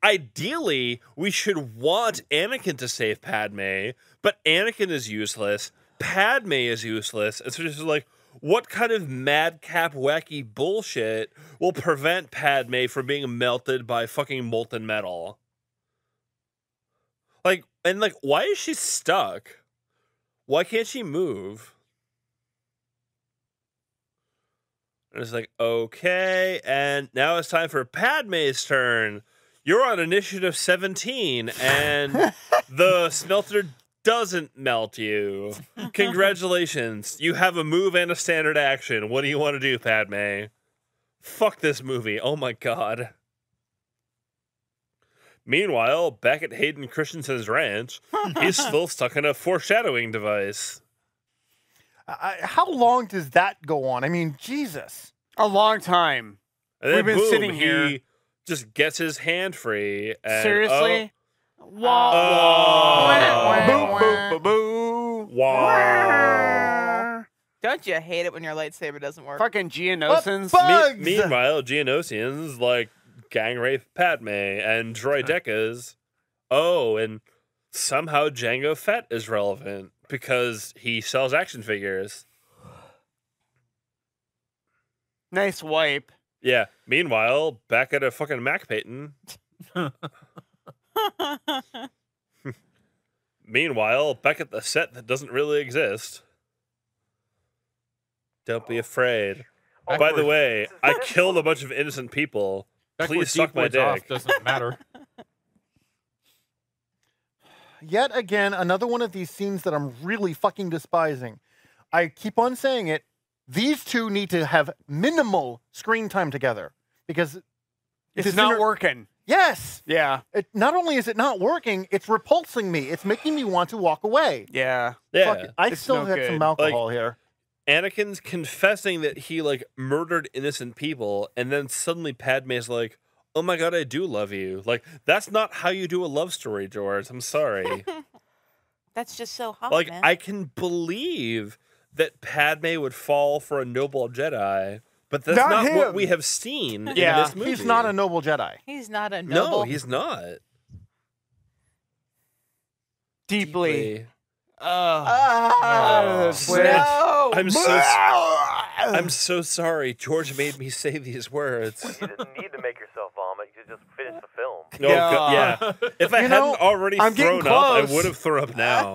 A: ideally, we should want Anakin to save Padme, but Anakin is useless. Padme is useless. And so it's just like, what kind of madcap, wacky bullshit will prevent Padme from being melted by fucking molten metal? Like, and like, why is she stuck? Why can't she move? And it's like, okay, and now it's time for Padme's turn. You're on initiative 17, and the smelter doesn't melt you. Congratulations. You have a move and a standard action. What do you want to do, Padme? Fuck this movie. Oh my god. Meanwhile, back at Hayden Christensen's ranch, he's still stuck in a foreshadowing device.
C: How long does that go on? I mean, Jesus.
E: A long time.
A: And then
E: We've been
A: boom,
E: sitting
A: he
E: here.
A: just gets his hand free. And,
E: Seriously?
A: Oh,
E: Boo, boo, boo, boo.
A: wow.
B: Don't you hate it when your lightsaber doesn't work?
E: Fucking Geonosians.
C: Bugs!
A: Meanwhile, Geonosians like gang rape Padme and Droidekas. Oh, and somehow Jango Fett is relevant because he sells action figures.
E: Nice wipe.
A: Yeah. Meanwhile, back at a fucking Mac Payton. Meanwhile, back at the set that doesn't really exist. Don't be afraid. By the way, I killed a bunch of innocent people.
D: Back where
A: Please suck my
D: Deep Woods
A: dick.
D: Off doesn't matter.
C: Yet again, another one of these scenes that I'm really fucking despising. I keep on saying it. These two need to have minimal screen time together because
E: It's not working.
C: Yes.
E: Yeah.
C: Not only is it not working, it's repulsing me. It's making me want to walk away.
E: Yeah.
A: Yeah.
C: Fuck it. I
E: It's
C: still
E: no
C: had
E: good.
C: some alcohol here.
A: Anakin's confessing that he like murdered innocent people, and then suddenly Padme's like, "Oh my god, I do love you." Like that's not how you do a love story, George. I'm sorry.
B: That's just so hot,
A: Like
B: man.
A: I can believe that Padme would fall for a noble Jedi, but that's
E: Not
A: not what
E: him.
A: we have seen
E: Yeah.
A: in this movie.
C: He's not a noble Jedi.
B: He's not a
A: No,
B: noble.
A: he's not.
E: Deeply.
B: Oh,
E: Switch.
B: no!
A: I'm so sorry. George made me say these words.
G: You didn't need to make yourself vomit. You could just finish the film.
A: Oh, yeah. If I
C: You know,
A: hadn't already
E: I'm getting
A: thrown up, I
E: close.
A: would have thrown up now.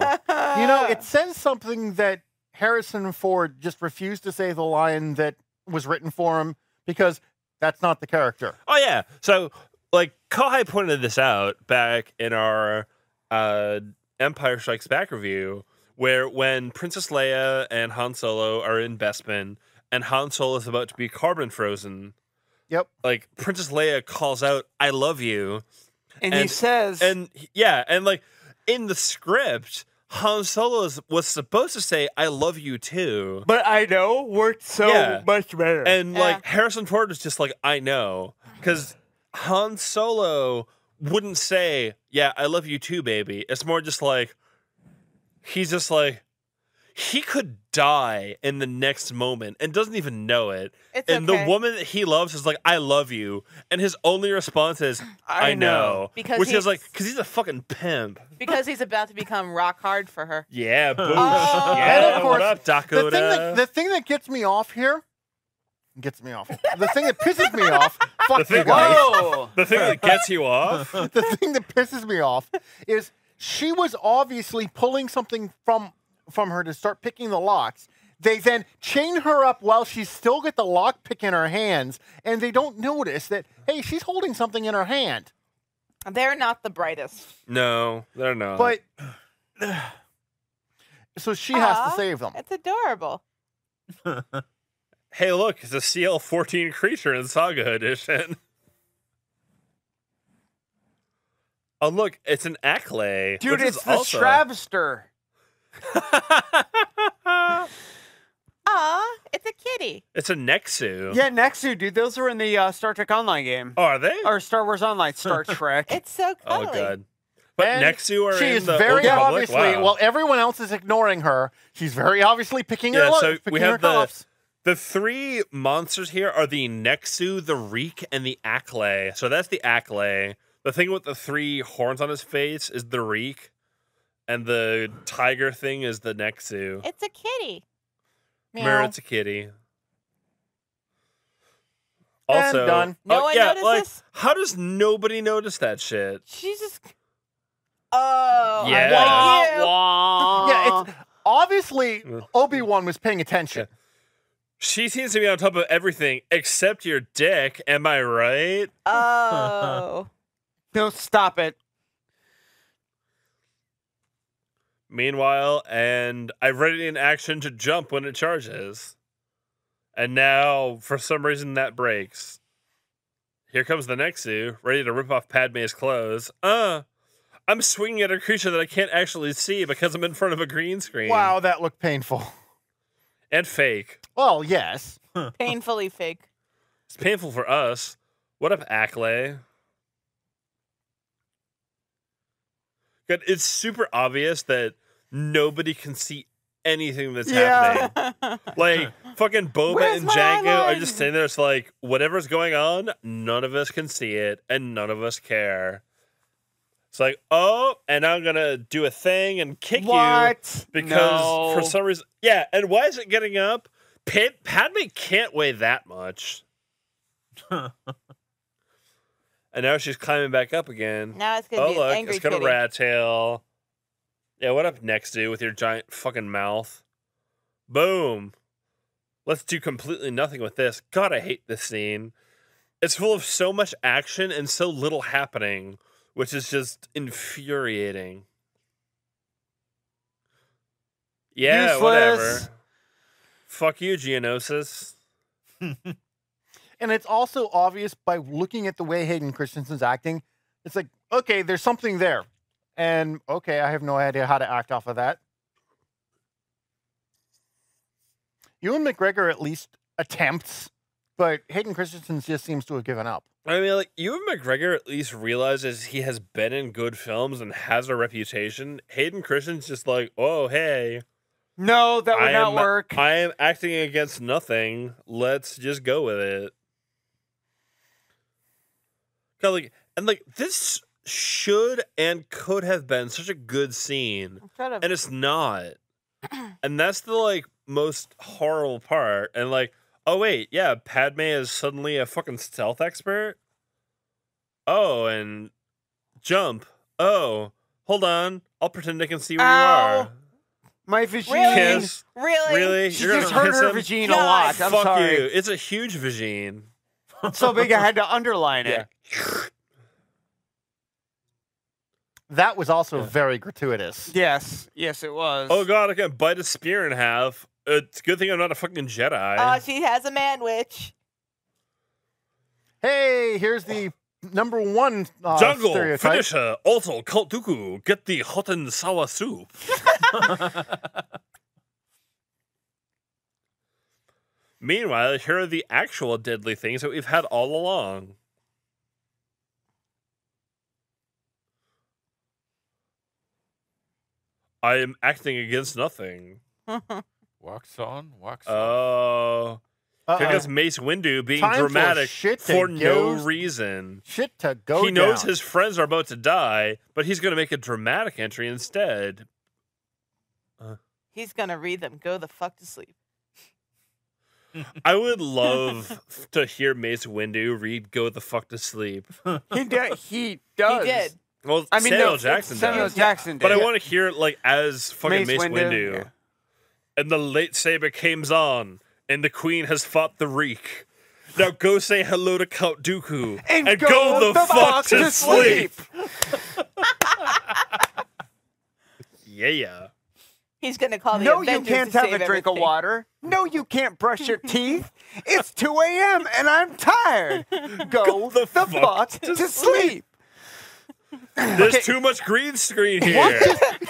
C: You know, it says something that Harrison Ford just refused to say the line that was written for him because that's not the character.
A: Oh yeah. So like Kohai pointed this out back in our Empire Strikes Back review, where when Princess Leia and Han Solo are in Bespin and Han Solo is about to be carbon frozen,
C: Yep.
A: like Princess Leia calls out, "I love you."
E: And he says,
A: And yeah, and like in the script, Han Solo was supposed to say, "I love you too."
E: but I know worked so
A: Yeah.
E: much better.
A: And
B: Yeah.
A: like Harrison Ford was just like, I know. Because Han Solo wouldn't say, "Yeah, I love you too, baby." It's more just like, he's just like, he could die in the next moment and doesn't even know it.
B: It's
A: and
B: okay.
A: the woman that he loves is like, "I love you." And his only response is,
E: I
A: I know.
B: Because
A: Which is
B: he's-
A: like, because he's a fucking pimp.
B: Because he's about to become rock hard for her.
A: Yeah, boosh.
B: Oh.
A: Yeah,
C: And of course,
A: what up, Dakota?
C: The thing that gets me off here, the thing that pisses me off, fuck you
A: thing-
C: guys.
E: Whoa!
A: The thing that gets you off.
C: The thing that pisses me off is she was obviously pulling something from her to start picking the locks. They then chain her up while she's still got the lock pick in her hands, and they don't notice that, hey, she's holding something in her hand.
B: They're not the brightest.
A: No, they're not.
C: But so she has
B: Aw,
C: to save them.
B: It's adorable.
A: Hey, look, it's a CL-14 creature in Saga Edition. Oh, look, it's an Acklay.
E: Dude,
A: which is
E: it's the
A: also...
E: Stravster.
B: Aw, it's a kitty.
A: It's a Nexu.
E: Yeah, Nexu, dude. Those are in the Star Trek Online game.
A: Oh, are they?
E: Or Star Wars Online, Star Trek.
B: It's so
A: Oh,
B: cuddly.
A: God. But
C: And
A: Nexu are
C: she
A: in
C: is
A: the
C: very
A: Old Republic?
C: obviously,
A: Wow.
C: while everyone else is ignoring her, she's very obviously picking her
A: Yeah,
C: lo-
A: so
C: picking
A: we
C: her
A: have the
C: cuffs.
A: The three monsters here are the Nexu, the Reek, and the Acklay. So that's the Acklay. The thing with the three horns on his face is the Reek, and the tiger thing is the Nexu.
B: It's a kitty.
A: Mirror,
B: Meow.
A: it's a kitty.
C: And
A: Also,
C: done.
B: No one
A: yeah,
B: noticed
A: like,
B: this?
A: how does nobody notice that shit?
B: She's just. Oh,
A: Yeah.
B: I'm like you.
C: Yeah, it's obviously Obi-Wan was paying attention.
A: She seems to be on top of everything except your dick. Am I right?
B: Oh.
E: No, stop it.
A: Meanwhile, and I'm ready in action to jump when it charges. And now, for some reason, that breaks. Here comes the Nexu, ready to rip off Padme's clothes. I'm swinging at a creature that I can't actually see because I'm in front of a green screen.
C: Wow, that looked painful.
A: And fake.
C: Well, yes.
B: Painfully fake.
A: It's painful for us. What up, Acklay? Good. It's super obvious that nobody can see anything that's
E: Yeah.
A: happening. Like, fucking Boba
B: Where's
A: and
B: my
A: Django are
B: island?
A: just standing there. It's like, whatever's going on, none of us can see it, and none of us care. It's like, oh, and I'm going to do a thing and kick
E: What?
A: you because
E: No.
A: for some reason... Yeah, and why is it getting up? Padme can't weigh that much. And now she's climbing back up again.
B: Now it's gonna
A: Oh,
B: be an
A: look,
B: angry
A: it's got a
B: kitty.
A: rat tail. Yeah, what up next, dude, with your giant fucking mouth? Boom. Let's do completely nothing with this. God, I hate this scene. It's full of so much action and so little happening, which is just infuriating. Yeah,
E: Useless.
A: whatever. Fuck you, Geonosis.
C: And it's also obvious by looking at the way Hayden Christensen's acting. It's like, okay, there's something there. And okay, I have no idea how to act off of that. Ewan McGregor at least attempts, but Hayden Christensen just seems to have given up.
A: I mean, like, Ewan McGregor at least realizes he has been in good films and has a reputation. Hayden Christensen's just like, oh, hey.
E: No, that would not work.
A: I am acting against nothing. Let's just go with it. 'Cause, like, this should and could have been such a good scene,
B: Shut up.
A: and it's not. And that's the, like, most horrible part. And, like, oh, wait, yeah, Padme is suddenly a fucking stealth expert? Oh, and jump. Oh, hold on. I'll pretend I can see where you
E: Ow.
A: are.
E: My vagine.
B: Really?
A: Kiss.
B: Really?
A: Really?
E: She
A: You're
E: just
A: gonna
E: hurt
A: kiss
E: her
A: him?
E: vagine a lot. I'm
A: Fuck
E: sorry.
A: you. It's a huge vagine.
E: It's so big I had to underline it.
C: That was also very gratuitous.
E: Yes. Yes, it was.
A: Oh god, I can bite a spear in half. It's a good thing I'm not a fucking Jedi.
B: Oh, she has a man witch.
C: Hey, here's the number one
A: Jungle,
C: stereotype.
A: finisher, also Cult Dooku, get the hot and sour soup. Meanwhile, here are the actual deadly things that we've had all along. I am acting against nothing.
D: Wax on, wax off.
A: Oh.
C: Uh-oh.
A: Because Mace Windu being
C: Time for
A: dramatic
C: shit to
A: for no
C: go-
A: reason.
C: Shit to go
A: He knows
C: down.
A: his friends are about to die, but he's going to make a dramatic entry instead.
B: He's gonna read them. Go the fuck to sleep.
A: I would love to hear Mace Windu read "Go the fuck to sleep."
E: He does.
B: He did.
A: Well,
E: I mean,
A: Samuel
E: no,
A: Jackson
E: Samuel
A: does,
E: Jackson did.
A: but I want to hear it like as fucking Mace Windu.
E: Yeah.
A: And the lightsaber comes on, and the Queen has fought the Reek. Now go say hello to Count Dooku
E: And
A: go the fuck to sleep. Yeah.
B: He's gonna call the
E: No, you
B: Avengers
E: can't
B: to
E: have
B: save
E: a drink of
B: everything.
E: water. No, you can't brush your teeth. It's 2 a.m. and I'm tired. Go the fuck to sleep.
A: There's too much green screen here,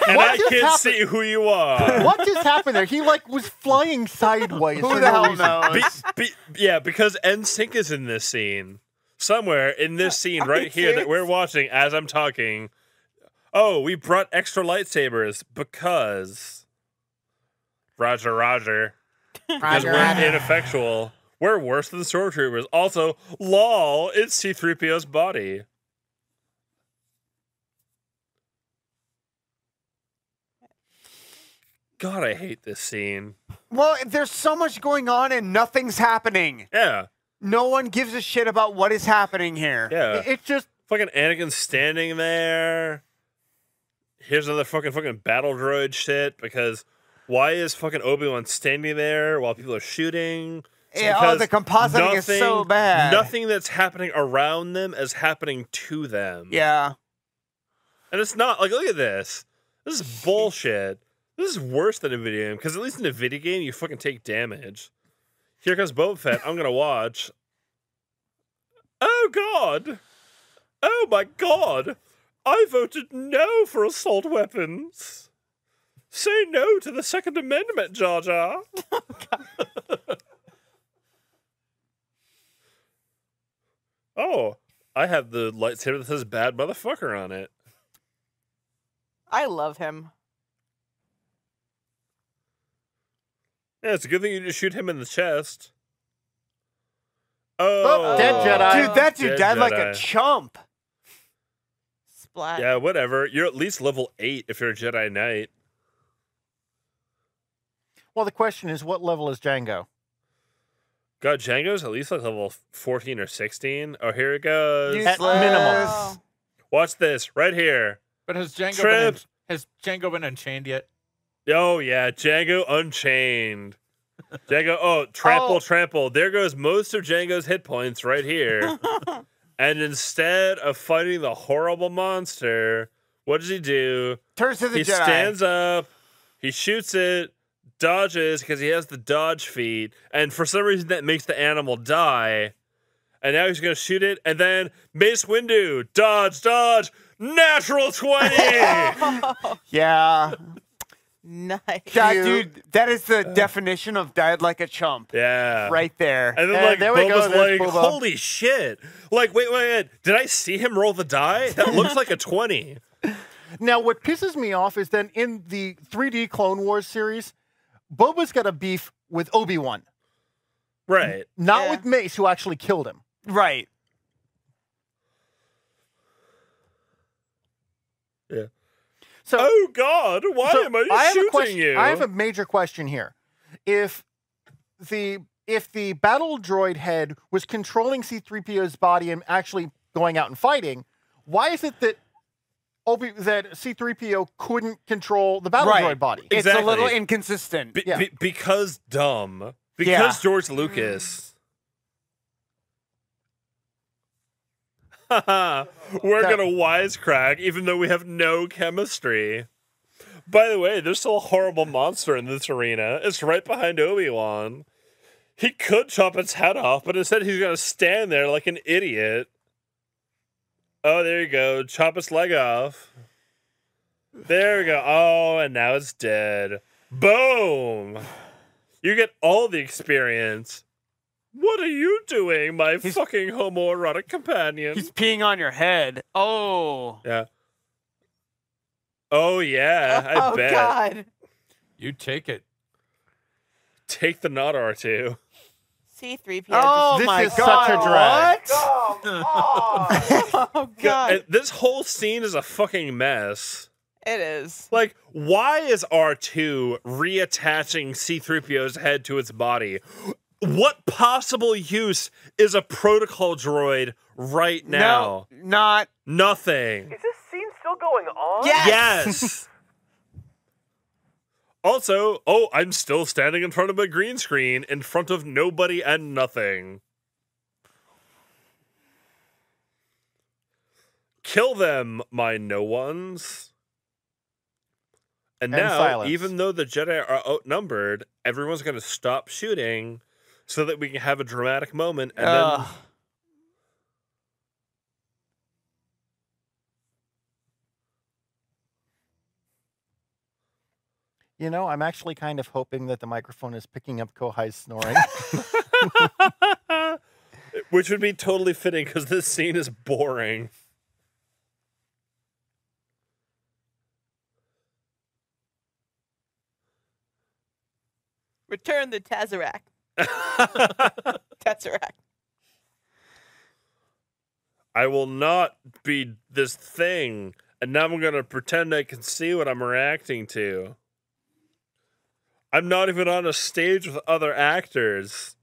A: and
C: what
A: I
C: just
A: can't
C: happened?
A: see who you are.
C: What just happened there? He like was flying sideways.
E: Who
C: for
E: the
C: no
E: hell
C: reason.
E: knows?
A: Yeah, because NSYNC is in this scene. Somewhere in this scene right here that we're watching as I'm talking. Oh, we brought extra lightsabers because... Roger, Roger. Because we're ineffectual. We're worse than stormtroopers. Also, lol, it's C-3PO's body. God, I hate this scene.
E: Well, there's so much going on and nothing's happening.
A: Yeah,
E: No one gives a shit about what is happening here.
A: yeah.
C: It's just
A: Fucking Anakin standing there. Here's another fucking battle droid shit, because why is fucking Obi-Wan standing there while people are shooting? It's
E: Yeah,
A: because
E: the compositing is so bad.
A: Nothing that's happening around them is happening to them.
E: Yeah.
A: And it's not, like, look at this. This is bullshit. This is worse than a video game, because at least in a video game, you fucking take damage. Here comes Boba Fett. I'm gonna watch. Oh, God. Oh, my God. I voted no for assault weapons. Say no to the Second Amendment, Jar Jar. Oh, I have the lightsaber that says bad motherfucker on it.
B: I love him.
A: Yeah, it's a good thing you just shoot him in the chest.
C: Oh, dead Jedi.
E: Dude, that dude
A: Dead
E: died like a
A: Jedi.
E: chump.
B: Splat.
A: Yeah, whatever. You're at least level 8 if you're a Jedi Knight.
C: Well, the question is, what level is Django?
A: God, Django's at least like level 14 or 16. Oh, here it goes.
E: Useless.
C: minimum.
B: Oh.
A: Watch this right here.
D: But has Django
A: Trip.
D: been unchained yet?
A: Oh, yeah. Django Unchained. Django, oh, trample,
E: Oh.
A: trample. There goes most of Django's hit points right here. And instead of fighting the horrible monster, what does he do?
E: Turns to the
A: He
E: Jedi.
A: stands up, he shoots it, dodges because he has the dodge feat, and for some reason that makes the animal die. And now he's going to shoot it, and then Mace Windu, dodge, dodge, natural 20!
E: Yeah.
B: Nice.
E: That
C: Cute.
E: dude, that is the definition of died like a chump.
A: Yeah.
E: Right there.
A: And then,
C: And
A: like,
C: there we go,
A: Boba's
C: there's
A: like,
C: Boba.
A: holy shit. Like, wait. Did I see him roll the die? That looks like a 20.
C: Now, what pisses me off is then in the 3D Clone Wars series, Boba's got a beef with Obi-Wan,
A: Right.
C: not
B: Yeah.
C: with Mace, who actually killed him.
E: Right.
A: Yeah.
C: So,
A: Oh, God. Why
C: so
A: am I
C: have a
A: shooting
C: question.
A: you?
C: I have a major question here. If the battle droid head was controlling C-3PO's body and actually going out and fighting, why is it that C-3PO couldn't control the battle
E: Right.
C: droid body?
E: It's a
A: Exactly.
E: little inconsistent.
C: Yeah.
A: Because dumb. Because
E: Yeah.
A: George Lucas. Haha, we're
C: That-
A: gonna wisecrack even though we have no chemistry. By the way, there's still a horrible monster in this arena. It's right behind Obi-Wan. He could chop its head off, but instead he's gonna stand there like an idiot. Oh, there you go. Chop its leg off. There we go. Oh, and now it's dead. Boom! You get all the experience. What are you doing, my fucking homoerotic companion?
E: He's peeing on your head. Oh.
A: Yeah. Oh, yeah, I
B: Oh,
A: bet.
B: God.
D: You take it.
A: Take the nod R2.
B: C-3PO.
E: Oh
C: This
E: my
C: is such
E: god.
C: a drag.
E: What?
B: Oh, God.
A: And this whole scene is a fucking mess.
B: It is.
A: Like, why is R2 reattaching C-3PO's head to its body? What possible use is a protocol droid right now?
E: No, not.
A: Nothing.
G: Is this scene still going on?
A: Yes. Also, oh, I'm still standing in front of a green screen in front of nobody and nothing. Kill them, my no ones. And now,
C: silence.
A: even though the Jedi are outnumbered, everyone's going to stop shooting so that we can have a dramatic moment and then
C: You know, I'm actually kind of hoping that the microphone is picking up Kohai's snoring.
A: which would be totally fitting because this scene is boring.
B: Return the Tesseract. Tesseract.
A: I will not be this thing, and now I'm going to pretend I can see what I'm reacting to. I'm not even on a stage with other actors.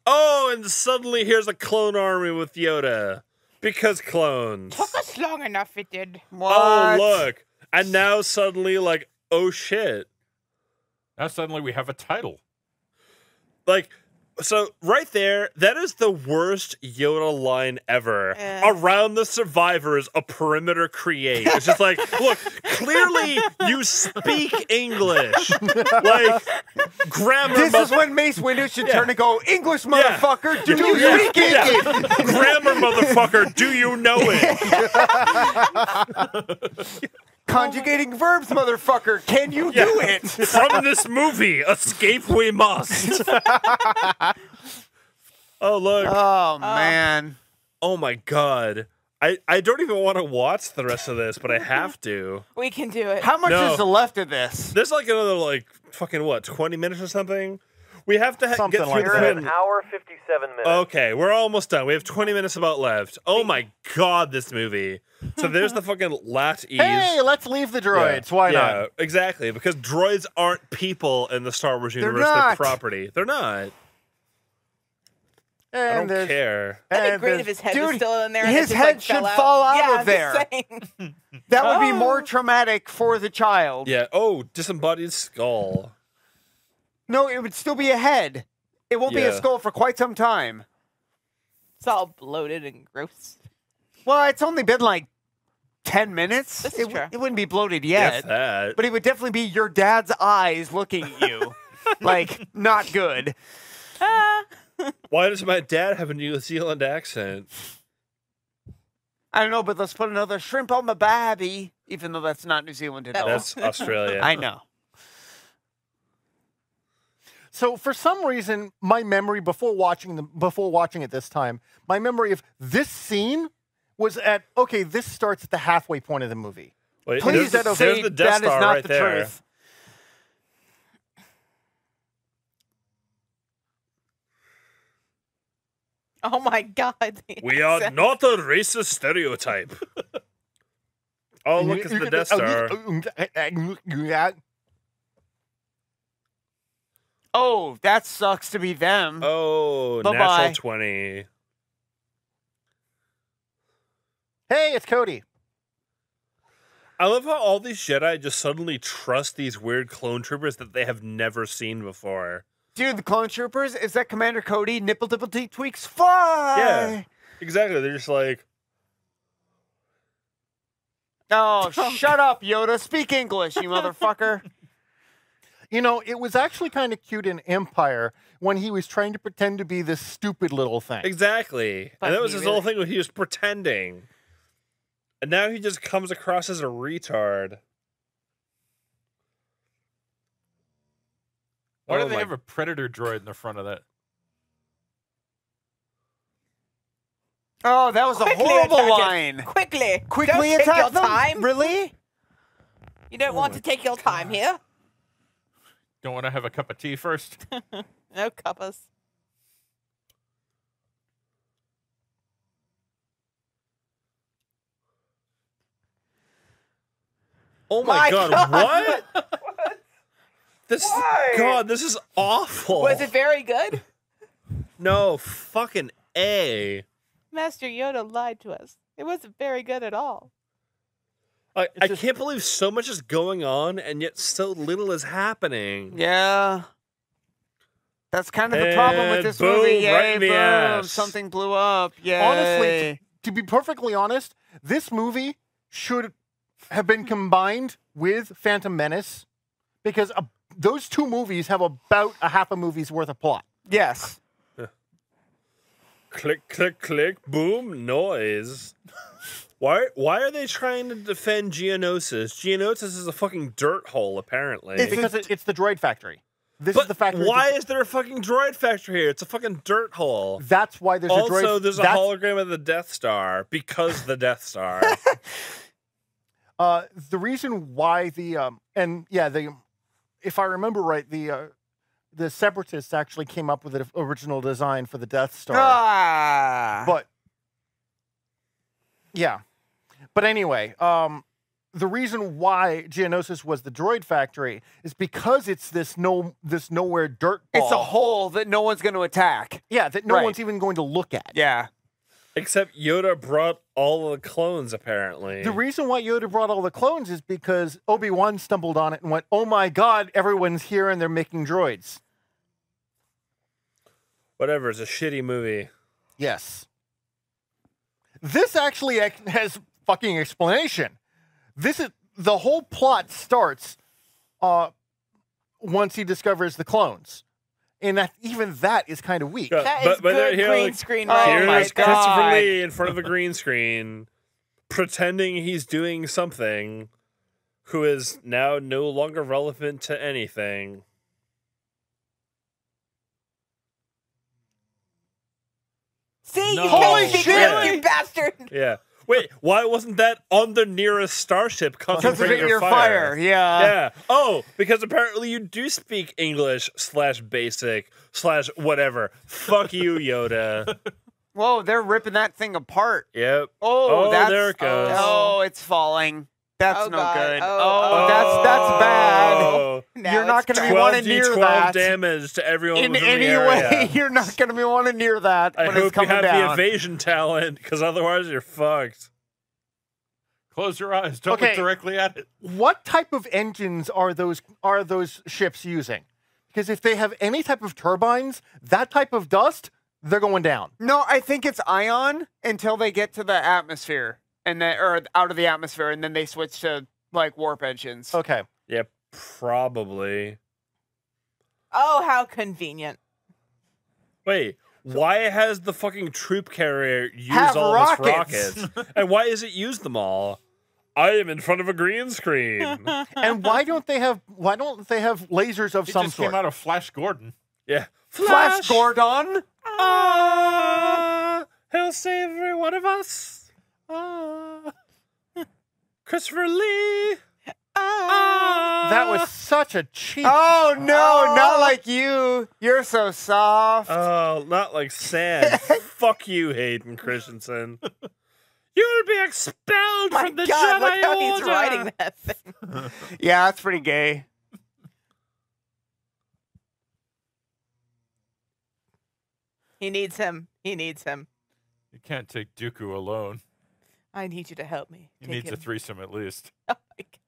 A: Oh, and suddenly here's a clone army with Yoda. Because clones.
B: Took us long enough, it did.
A: Oh, look. And now suddenly, like, oh shit.
D: Now suddenly we have a title.
A: Like, so right there, that is the worst Yoda line ever.
B: Yeah.
A: Around the survivors, a perimeter create. It's just like, look, clearly you speak English. Like, grammar.
E: This is when Mace Windu should turn and go, English,
A: Yeah.
E: motherfucker, do you
A: Yeah,
E: speak it?
A: yeah. Grammar, motherfucker. Do you know it?
E: Conjugating verbs, motherfucker, can you do it?
A: From this movie, escape we must. Oh, look.
E: Oh, man.
A: Oh my god. I don't even want to watch the rest of this, but I have to.
B: We can do it.
E: How much
A: No.
E: is left of this?
A: There's like another like fucking what, 20 minutes or something? We have to
C: Something
A: get through
C: like
A: the
C: that.
G: We're at
A: film.
G: an hour 57 minutes.
A: Okay, we're almost done. We have 20 minutes about left. Oh my god, this movie. So there's the fucking lat ease.
C: Hey, let's leave the droids. Why not?
A: Yeah, exactly. Because droids aren't people in the Star Wars universe. They're
E: not.
A: property. They're not. I
C: And
A: don't
C: there's
A: care.
B: That'd be
C: and
B: great
C: there's-
B: if his head was
E: Dude,
B: still in there.
E: his
B: and it just,
E: head
B: like,
E: should
B: fell out.
E: fall out
B: yeah,
E: of
B: I'm just
E: there.
B: saying.
E: That would be more traumatic for the child.
A: Yeah. Oh, disembodied skull.
E: No, it would still be a head. It won't be a
A: Yeah.
E: skull for quite some time.
B: It's all bloated and gross.
E: Well, it's only been like 10 minutes.
B: This is true.
E: It wouldn't be bloated
A: If
E: yet.
A: that.
E: But it would definitely be your dad's eyes looking at you. Like, not good.
A: Why does my dad have a New Zealand accent?
E: I don't know, but let's put another shrimp on my babby, even though that's not New Zealand at all.
A: That's Australia.
E: I know.
C: So for some reason, my memory before watching it this time, my memory of this scene was at okay. This starts at the halfway point of the movie.
A: Wait,
E: Please
A: there's
E: say
A: the Death
E: that is
A: Star
E: not
A: right
E: the
A: there.
E: truth.
B: Oh my god. the
A: We are
B: accent.
A: not a racist stereotype. Oh, look, it's the Death Star.
E: Oh, that sucks to be them.
A: Oh,
E: Bye-bye.
A: natural 20.
C: Hey, it's Cody.
A: I love how all these Jedi just suddenly trust these weird clone troopers that they have never seen before.
E: Dude, the clone troopers, is that Commander Cody? Nipple dipple teeth tweaks fly.
A: Yeah. Exactly. They're just like,
E: Oh, shut up, Yoda. Speak English, you motherfucker.
C: You know, it was actually kind of cute in Empire when he was trying to pretend to be this stupid little thing.
A: exactly.
B: But
A: And that was
B: he
A: his whole
B: really-
A: thing when he was pretending. And now he just comes across as a retard.
D: Why
A: Oh
D: do they
A: my-
D: have a predator droid in the front of that?
E: Oh, that was a
B: Quickly
E: horrible
B: attack it.
E: line.
B: Quickly.
E: Quickly
B: Don't take
E: attack
B: your
E: them?
B: time.
E: Really?
B: You don't want to take your time here.
D: Don't want to have a cup of tea first?
B: No cuppas.
A: Oh my,
B: My
A: god,
B: God.
A: what? This
G: Why?
A: God, this is awful.
B: Was it very good?
A: No, fucking A.
B: Master Yoda lied to us. It wasn't very good at all.
A: I can't believe so much is going on and yet so little is happening.
E: Yeah. That's kind of the problem with
A: And
E: this
A: boom,
E: movie. Yay,
A: right in the
E: boom.
A: ass.
E: Something blew up. Yay.
C: Honestly, to be perfectly honest, this movie should have been combined with Phantom Menace because those two movies have about a half a movie's worth of plot.
E: Yes.
A: Click, click, click, boom, noise. Why are they trying to defend Geonosis? Geonosis is a fucking dirt hole, apparently.
C: It's because it's the droid factory. This
A: but
C: is the factory.
A: why is there a fucking droid factory here? It's a fucking dirt hole.
C: That's why there's a droid.
A: Also, there's a
C: that's-
A: hologram of the Death Star because the Death Star.
C: The reason why if I remember right, the Separatists actually came up with the original design for the Death Star.
E: Ah.
C: But yeah, but anyway, the reason why Geonosis was the droid factory is because it's this nowhere dirt ball.
E: It's a hole that no one's going to attack.
C: Yeah, that no
E: Right.
C: one's even going to look at.
E: Yeah.
A: Except Yoda brought all of the clones, apparently.
C: The reason why Yoda brought all the clones is because Obi-Wan stumbled on it and went, "Oh my God, everyone's here and they're making droids."
A: Whatever, it's a shitty movie.
C: Yes. This actually has fucking explanation. This is the whole plot starts once he discovers the clones. And even that is kind of weak.
A: Yeah,
B: That is good
A: here,
B: green
A: like,
B: screen
E: Oh
B: writing.
E: my
A: here's
E: God.
A: Christopher Lee in front of a green screen, pretending he's doing something, who is now no longer relevant to anything.
B: See,
D: No.
B: you
C: Holy
B: can't see
C: shit!
B: this, you bastard.
A: Yeah. Wait, why wasn't that on the nearest starship? Concentrate your fire.
E: Yeah.
A: Yeah. Oh, because apparently you do speak English /basic /whatever. Fuck you, Yoda.
E: Whoa, they're ripping that thing apart.
A: Yep.
E: Oh, that's,
A: there it goes.
E: Oh, it's falling. That's
B: Oh,
E: no
B: God.
E: good.
B: Oh,
E: that's bad.
A: Oh.
B: Now
E: You're not
B: it's
E: going to be
B: trash.
E: wanting
A: 12d12
E: near that.
A: damage to everyone
E: In
A: within
E: any
A: the area.
E: way, you're not going to be wanting near that
A: I
E: when it's
A: hope you
E: coming
A: have the
E: down.
A: evasion talent, because otherwise you're fucked.
D: Close your eyes. Don't
C: Okay.
D: look directly at it.
C: What type of engines are those ships using? Because if they have any type of turbines, that type of dust, they're going down.
E: No, I think it's ion until they get to the atmosphere, and then or out of the atmosphere, and then they switch to like warp engines.
C: Okay.
A: Yeah, probably.
B: Oh, how convenient.
A: Wait, why has the fucking troop carrier used
E: Have
A: all of its
E: rockets.
A: rockets? And why has it used them all? I am in front of a green screen.
C: And why don't they have lasers of
D: It
C: some
D: just
C: sort?
D: came out of Flash Gordon.
A: Yeah.
E: Flash Gordon.
A: Ah, he'll save every one of us. Ah. Christopher Lee. Ah.
C: That was such a cheap.
E: Oh no, not like you. You're so soft.
A: Oh, not like sand. Fuck you, Hayden Christensen. You will be expelled
B: My
A: from the
B: God,
A: Jedi
B: look how he's
A: Order.
B: riding that thing.
E: Yeah, that's pretty gay.
B: He needs him. He needs him.
D: You can't take Dooku alone.
B: I need you to help me.
D: He
B: Take
D: needs a
B: him.
D: threesome at least.
B: Oh my God.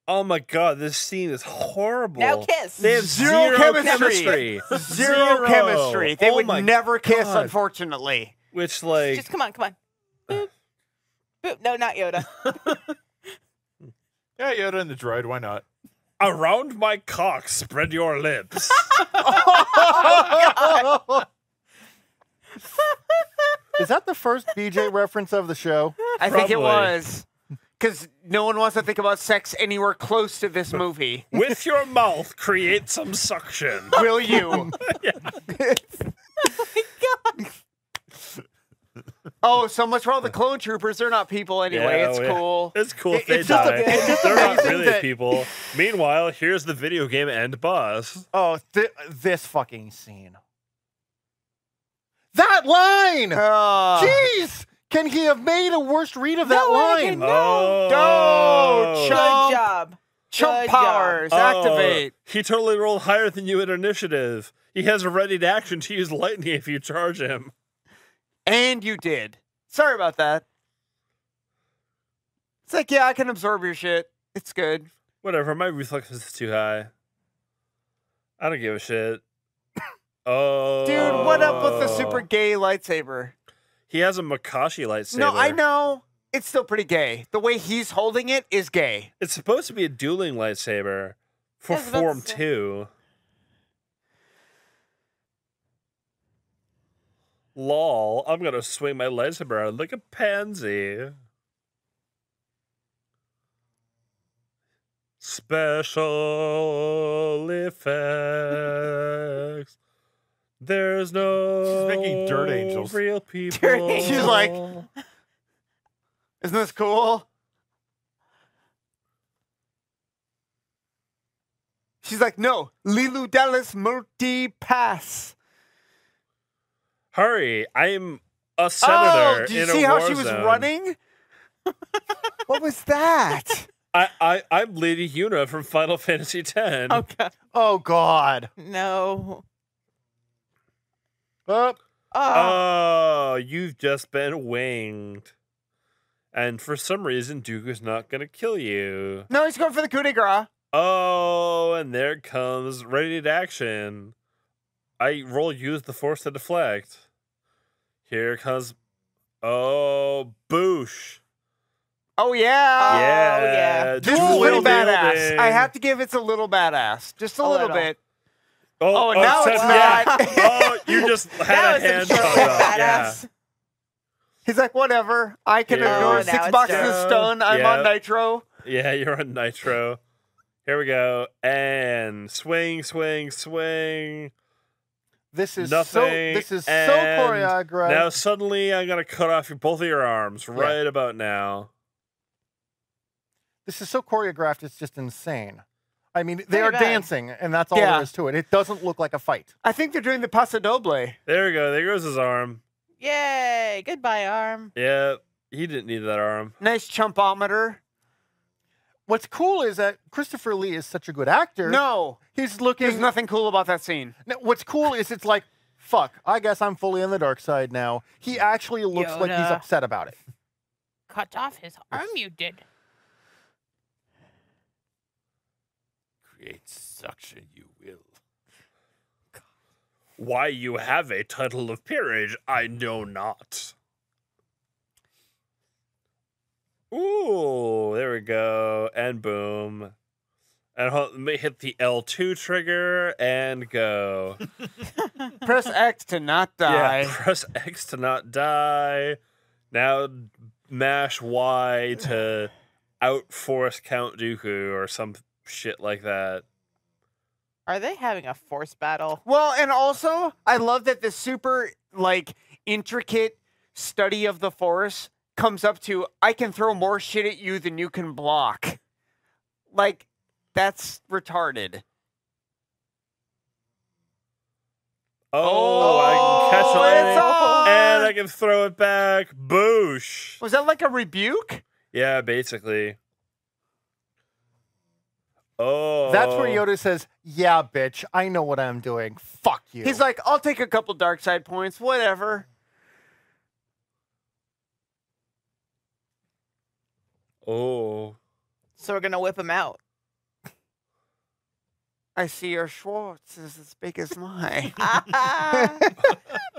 A: Oh my god, this scene is horrible.
B: Now kiss.
A: They have
E: Zero
A: zero
E: chemistry.
A: chemistry.
E: Zero chemistry. They
A: Oh
E: would
A: my
E: never kiss,
A: God.
E: unfortunately.
A: Which, like,
B: Just come on, come on. Boop. Boop. No, not Yoda.
D: Yeah, Yoda and the droid. Why not?
A: around my cock, spread your lips.
C: Is that the first BJ reference of the show?
E: I think it
A: Probably.
E: was. Because no one wants to think about sex anywhere close to this movie.
A: With your mouth, create some suction.
E: Will you? Oh, so much for all the clone troopers. They're not people anyway.
A: Yeah,
E: It's
A: oh, yeah.
E: cool.
A: It's cool if they
C: It's just
A: die.
C: it's just
A: They're not
C: amazing
A: really
C: that-
A: people. Meanwhile, here's the video game end boss.
C: Oh, this fucking scene. That line! Jeez! Can he have made a worse read of that
B: No,
C: line?
B: Anakin, no.
A: Oh,
E: Don't
B: Good
E: Chomp.
B: job.
E: Chump
B: Good
E: powers, activate.
A: He totally rolled higher than you at initiative. He has a ready to action to use lightning if you charge him.
E: And you did. Sorry about that. It's like, yeah, I can absorb your shit. It's good.
A: Whatever, my reflex is too high. I don't give a shit. Oh.
E: Dude, what up with the super gay lightsaber?
A: He has a Makashi lightsaber.
E: No, I know. It's still pretty gay. The way he's holding it is gay.
A: It's supposed to be a dueling lightsaber for
B: I was about to
A: Form
B: say.
A: 2. Lol, I'm gonna swing my lightsaber around like a pansy. Special effects. There's no
D: She's making dirt angels.
A: real people.
B: Dirt angels.
E: She's like- Isn't this cool? She's like, no, Lilu Dallas multi pass.
A: Hurry, I'm a
E: Oh,
A: senator
E: did you
A: in a
E: see how
A: war
E: she was
A: zone.
E: running? What was that?
A: I'm Lady Yuna from Final Fantasy X.
B: Oh, God.
C: Oh, God.
B: No.
C: Oh,
B: Oh.
A: Oh, you've just been winged. And for some reason, Dooku's not going to kill you.
E: No, he's going for the coup de grace.
A: Oh, and there comes ready to action. I roll use the force to deflect. Here comes... Oh, boosh.
E: Oh, yeah.
A: Yeah.
E: This is
A: dual
E: pretty badass.
A: wielding.
E: I have to give it's a little badass. Just a little
B: little.
E: bit.
A: Oh,
E: now it's
A: yeah.
E: not.
A: Oh, you just had
B: That
A: a
B: was
A: hand
B: some
A: cut
B: shit,
A: off. Yeah.
B: badass.
E: He's like, whatever. I can
A: Yeah.
E: ignore
A: Oh,
B: now
E: 6
B: it's
E: boxes of
B: dope.
E: stun. I'm
A: Yeah.
E: on nitro.
A: Yeah, you're on nitro. Here we go. And swing, swing, swing.
C: This is
A: nothing.
C: so
A: and
C: choreographed.
A: Now suddenly I'm gonna cut off both of your arms right about now.
C: This is so choreographed, it's just insane. I mean, they
B: Pretty
C: are
B: bad.
C: dancing, and that's all
E: Yeah.
C: there is to it. It doesn't look like a fight.
E: I think they're doing the paso doble.
A: There we go. There goes his arm.
B: Yay! Goodbye, arm.
A: Yeah, he didn't need that arm.
E: Nice chumpometer.
C: What's cool is that Christopher Lee is such a good actor.
E: No,
C: He's looking.
E: there's nothing cool about that scene.
C: No, what's cool is it's like, fuck, I guess I'm fully on the dark side now. He actually looks like he's
B: Yoda.
C: upset about it.
B: Cut off his arm, you did.
D: Create suction, you will.
A: Why you have a title of peerage, I know not. Ooh, there we go. And boom. And let me hit the L2 trigger and go.
E: Press X to not die.
A: Yeah, press X to not die. Now mash Y to outforce Count Dooku or some shit like that.
B: Are they having a force battle?
E: Well, and also, I love that the super, like, intricate study of the Force comes up to, I can throw more shit at you than you can block. Like, that's retarded.
A: Oh, I can catch
E: it's
A: it
E: on!
A: and I can throw it back. Boosh.
E: Was that like a rebuke?
A: Yeah, basically. Oh.
C: That's where Yoda says, yeah, bitch, I know what I'm doing. Fuck you.
E: He's like, I'll take a couple dark side points, whatever.
A: Oh.
B: So we're gonna whip him out.
E: I see your Schwartz is as big as mine.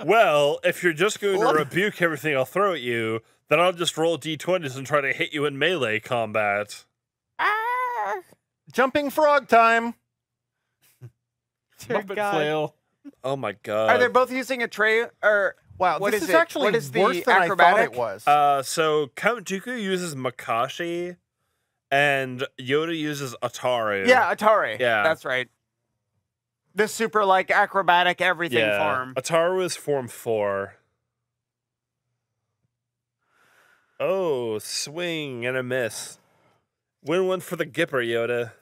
A: Well, if you're just going to rebuke everything I'll throw at you, then I'll just roll d20s and try to hit you in melee combat.
C: Jumping frog time.
B: Dear
D: Muppet
B: God.
D: flail.
A: Oh my god.
E: Are they both using a tray or
C: Wow,
E: what
C: this
E: is
C: is
E: it?
C: actually
E: What is the
C: worse than
E: acrobatic?
C: I thought it was.
A: So Count Dooku uses Makashi and Yoda uses Ataru.
E: Yeah, Atari.
A: Yeah.
E: That's right. The super like acrobatic everything form.
A: Ataru is form 4. Oh, swing and a miss. Win one for the Gipper, Yoda.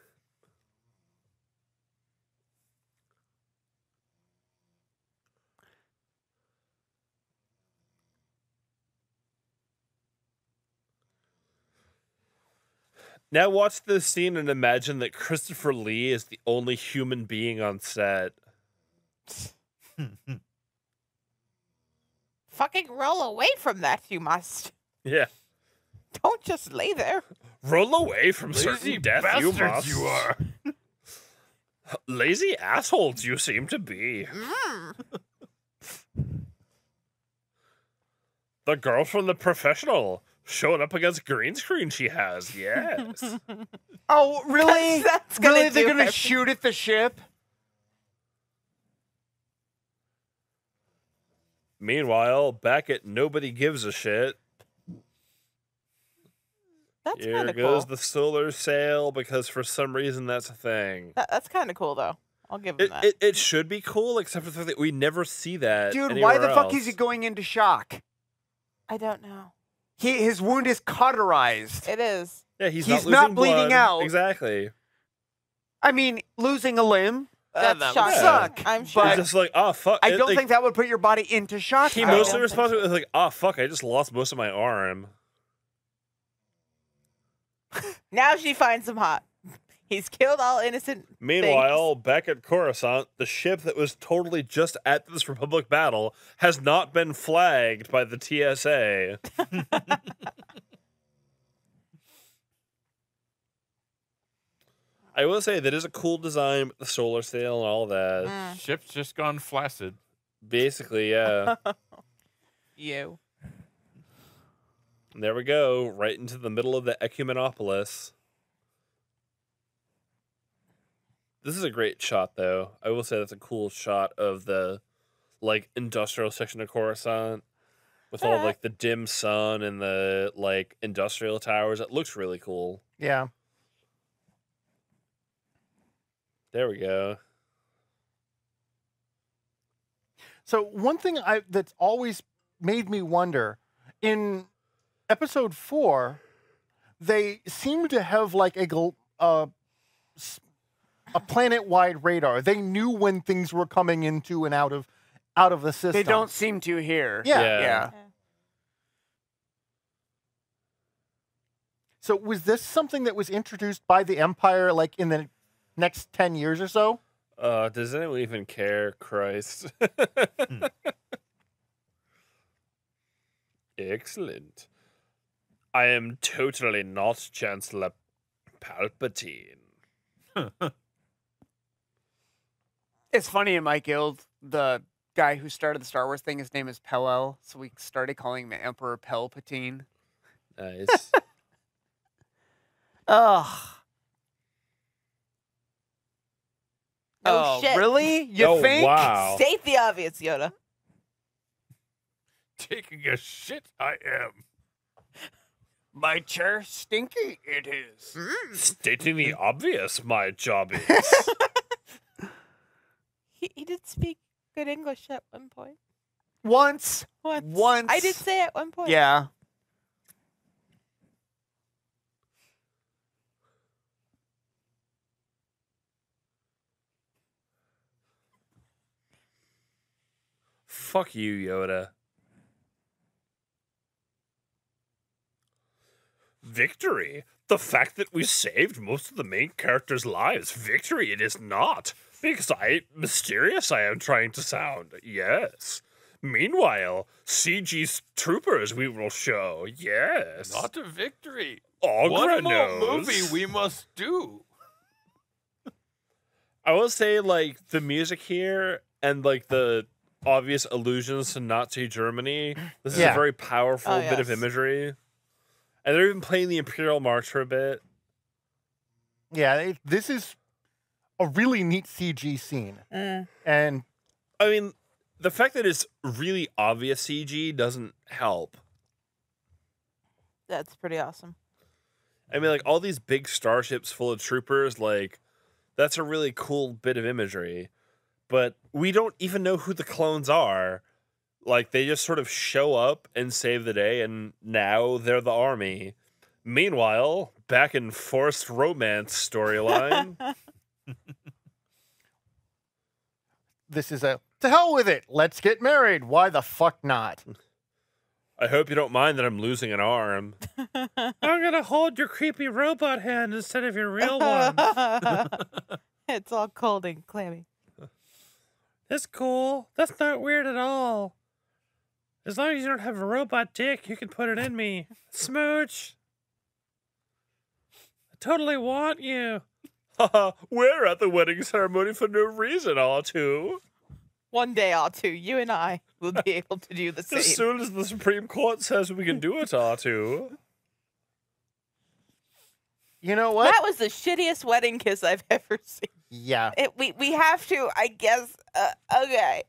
A: Now watch this scene and imagine that Christopher Lee is the only human being on set.
B: Fucking roll away from that, you must.
A: Yeah.
B: Don't just lay there.
A: Roll away from
D: Lazy
A: certain death, you
D: bastards
A: must.
D: you are.
A: Lazy assholes you seem to be. The girl from The Professional showing up against green screen she has, yes.
E: Oh, really?
B: That's gonna
E: really? They're
B: do
E: gonna
B: it.
E: shoot at the ship?
A: Meanwhile, back at Nobody Gives a Shit,
B: That's
A: here
B: kind of
A: goes
B: cool.
A: the solar sail because for some reason that's a thing.
B: That's kind of cool, though. I'll give him that.
A: It should be cool, except for the fact that we never see that.
E: Dude, why the
A: anywhere
E: fuck
A: else.
E: is he going into shock?
B: I don't know.
E: His wound is cauterized.
B: It is.
A: Yeah, he's
E: He's
A: not,
E: not
A: losing
E: bleeding
A: blood.
E: out.
A: Exactly.
E: I mean, losing a limb,
B: That's
E: that would
B: shocking.
E: suck.
B: I'm sure.
A: It's
E: But
A: just like, oh fuck.
E: I
A: It,
E: don't
A: like,
E: think that would put your body into shock.
A: he
E: though.
A: mostly
B: don't
A: responds
B: think
A: with like, oh fuck, I just lost most of my arm.
B: Now she finds him hot. He's killed all innocent.
A: Meanwhile, back at Coruscant, the ship that was totally just at this Republic battle has not been flagged by the TSA. I will say that is a cool design with the solar sail and all that.
B: Mm,
D: Ship's just gone flaccid.
A: Basically, yeah.
B: you.
A: And there we go, right into the middle of the Ecumenopolis. This is a great shot, though. I will say that's a cool shot of the, like, industrial section of Coruscant with all, like, the dim sun and the, like, industrial towers. It looks really cool.
C: Yeah.
A: There we go.
C: So one thing that's always made me wonder, in episode 4, they seem to have like a planet-wide radar. They knew when things were coming into and out of the system.
E: They don't seem to here.
C: Yeah.
E: Yeah.
C: So was this something that was introduced by the Empire like in the next 10 years or so?
A: Does anyone even care? Christ. Excellent. I am totally not Chancellor Palpatine.
H: It's funny in my guild, the guy who started the Star Wars thing, his name is Pell-El, so we started calling him the Emperor Palpatine.
A: Nice.
H: Ugh.
B: Oh, shit.
H: Really? You
A: Oh,
H: think?
A: wow.
B: State the obvious, Yoda.
D: Taking a shit, I am.
H: My chair stinky it is.
A: Stating the obvious, my job is.
B: He did speak good English at one point.
E: Once.
B: Once. I did say at one point.
E: Yeah.
A: Fuck you, Yoda. Victory? The fact that we saved most of the main characters' lives. Victory it is not. Because mysterious I am trying to sound. Yes. Meanwhile, CG's troopers we will show. Yes.
D: Not a victory.
A: Ogra
D: One more
A: knows.
D: movie we must do.
A: I will say, like, the music here and, like, the obvious allusions to Nazi Germany. This is
C: Yeah.
A: a very powerful
B: Oh,
A: bit of
B: yes.
A: imagery. And they're even playing the Imperial March for a bit.
C: Yeah, this is a really neat CG scene. And
A: I mean, the fact that it's really obvious CG doesn't help.
B: That's pretty awesome.
A: I mean, like, all these big starships full of troopers, like, that's a really cool bit of imagery. But we don't even know who the clones are. Like, they just sort of show up and save the day, and now they're the army. Meanwhile, back in forced romance storyline,
C: this is to hell with it. Let's get married. Why the fuck not?
A: I hope you don't mind that I'm losing an arm. I'm gonna hold your creepy robot hand instead of your real one.
B: It's all cold and clammy.
A: That's cool. That's not weird at all. As long as you don't have a robot dick, you can put it in me. Smooch. I totally want you. Haha, we're at the wedding ceremony for no reason, R2.
B: One day, R2, you and I will be able to do the
A: As
B: same.
A: soon as the Supreme Court says we can do it, R2.
C: You know what?
B: That was the shittiest wedding kiss I've ever seen.
C: Yeah.
B: We have to, I guess. Okay.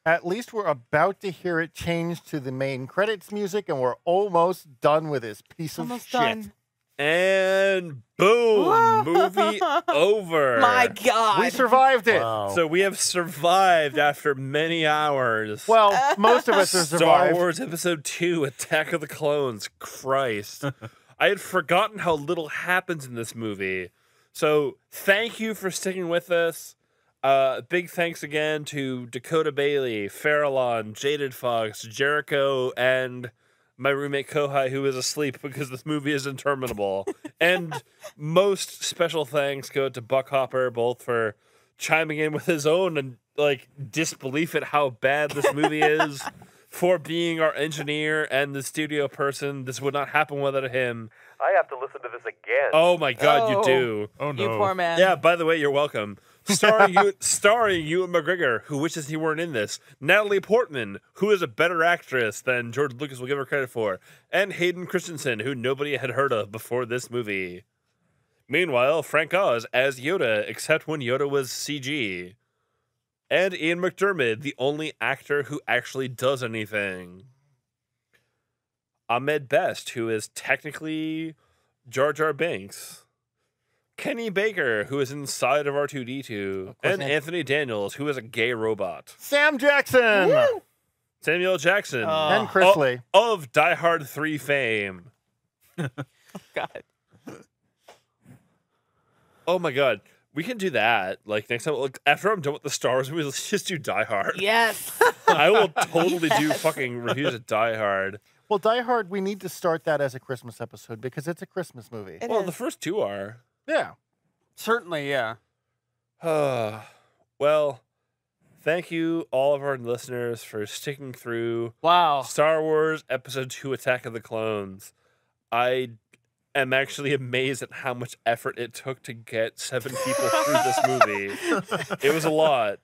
C: At least we're about to hear it change to the main credits music, and we're almost done with this piece of
B: Almost
C: shit.
B: done.
A: And boom, movie over.
B: My God.
C: We survived it.
A: So we have survived after many hours.
C: Well, most of us have
A: Star
C: survived.
A: Wars Episode 2, Attack of the Clones. Christ. I had forgotten how little happens in this movie. So thank you for sticking with us. Big thanks again to Dakota Bailey, Farallon, Jaded Fox, Jericho, and my roommate Kohai, who is asleep because this movie is interminable. And most special thanks go to Buck Hopper, both for chiming in with his own and like disbelief at how bad this movie is, for being our engineer and the studio person. This would not happen without him.
G: I have to listen to this again.
A: Oh my God, you
B: Oh.
A: do.
D: Oh no.
B: You poor man.
A: Yeah, by the way, you're welcome. Starring Ewan McGregor, who wishes he weren't in this. Natalie Portman, who is a better actress than George Lucas will give her credit for. And Hayden Christensen, who nobody had heard of before this movie. Meanwhile, Frank Oz as Yoda, except when Yoda was CG. And Ian McDermott, the only actor who actually does anything. Ahmed Best, who is technically Jar Jar Binks. Kenny Baker, who is inside of R2D2, and Anthony Daniels, who is a gay robot.
C: Sam Jackson
A: Samuel Jackson
C: and Chris Lee.
A: of Die Hard 3 fame.
B: God.
A: Oh my god. We can do that. Like next time, like, after I'm done with the Star Wars movies, let's just do Die Hard.
B: Yes.
A: I will totally do fucking reviews of Die Hard.
C: Well, Die Hard, we need to start that as a Christmas episode because it's a Christmas movie.
A: Well, the first two are.
C: Yeah.
H: Certainly, yeah.
A: Well, thank you, all of our listeners, for sticking through
H: Wow.
A: Star Wars Episode 2 Attack of the Clones. I am actually amazed at how much effort it took to get 7 people through this movie. It was a lot.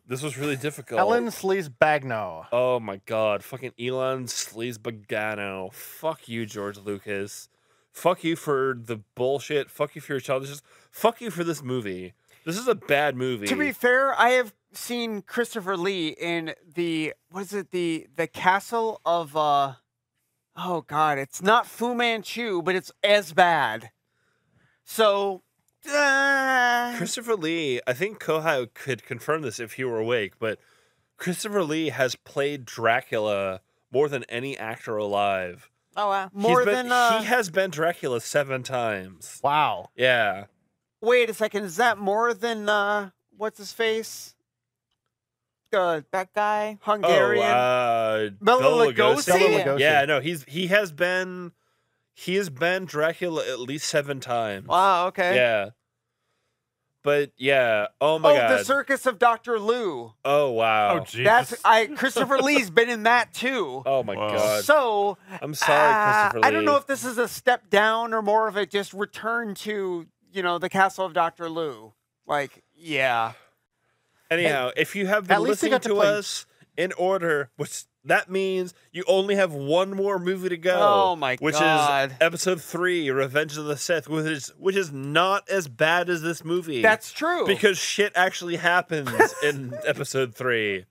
A: This was really difficult.
C: Ellen Sleaze-Bagno.
A: Oh my god. Fucking Elon Sleaze-Bagano. Fuck you, George Lucas. Fuck you for the bullshit. Fuck you for your childishness. Fuck you for this movie. This is a bad movie.
H: To be fair, I have seen Christopher Lee in the the castle of oh god, it's not Fu Manchu, but it's as bad. So
A: Christopher Lee, I think Kohai could confirm this if he were awake, but Christopher Lee has played Dracula more than any actor alive.
B: Oh wow.
A: He has been Dracula 7 times.
C: Wow.
A: Yeah.
H: Wait a second, is that more than what's his face?
B: That guy.
H: Hungarian.
A: Bela
H: Lugosi?
A: Lugosi.
C: Bela Lugosi.
A: Yeah, no, he has been Dracula at least 7 times.
H: Wow, okay.
A: Yeah. But yeah, oh my god.
H: The Circus of Dr. Lou.
A: Oh wow.
D: Oh Jesus.
H: Christopher Lee's been in that too.
A: Oh my god.
H: So
A: I'm sorry, Christopher Lee.
H: I don't know if this is a step down or more of a just return to, the Castle of Dr. Lou. Like, yeah.
A: Anyhow, if you have been
C: At least they
A: listening
C: got to
A: to
C: play-
A: us in order, which that means you only have one more movie to go.
H: Oh my
A: which
H: God.
A: is Episode 3, Revenge of the Sith, which is not as bad as this movie.
H: That's true.
A: Because shit actually happens in Episode 3.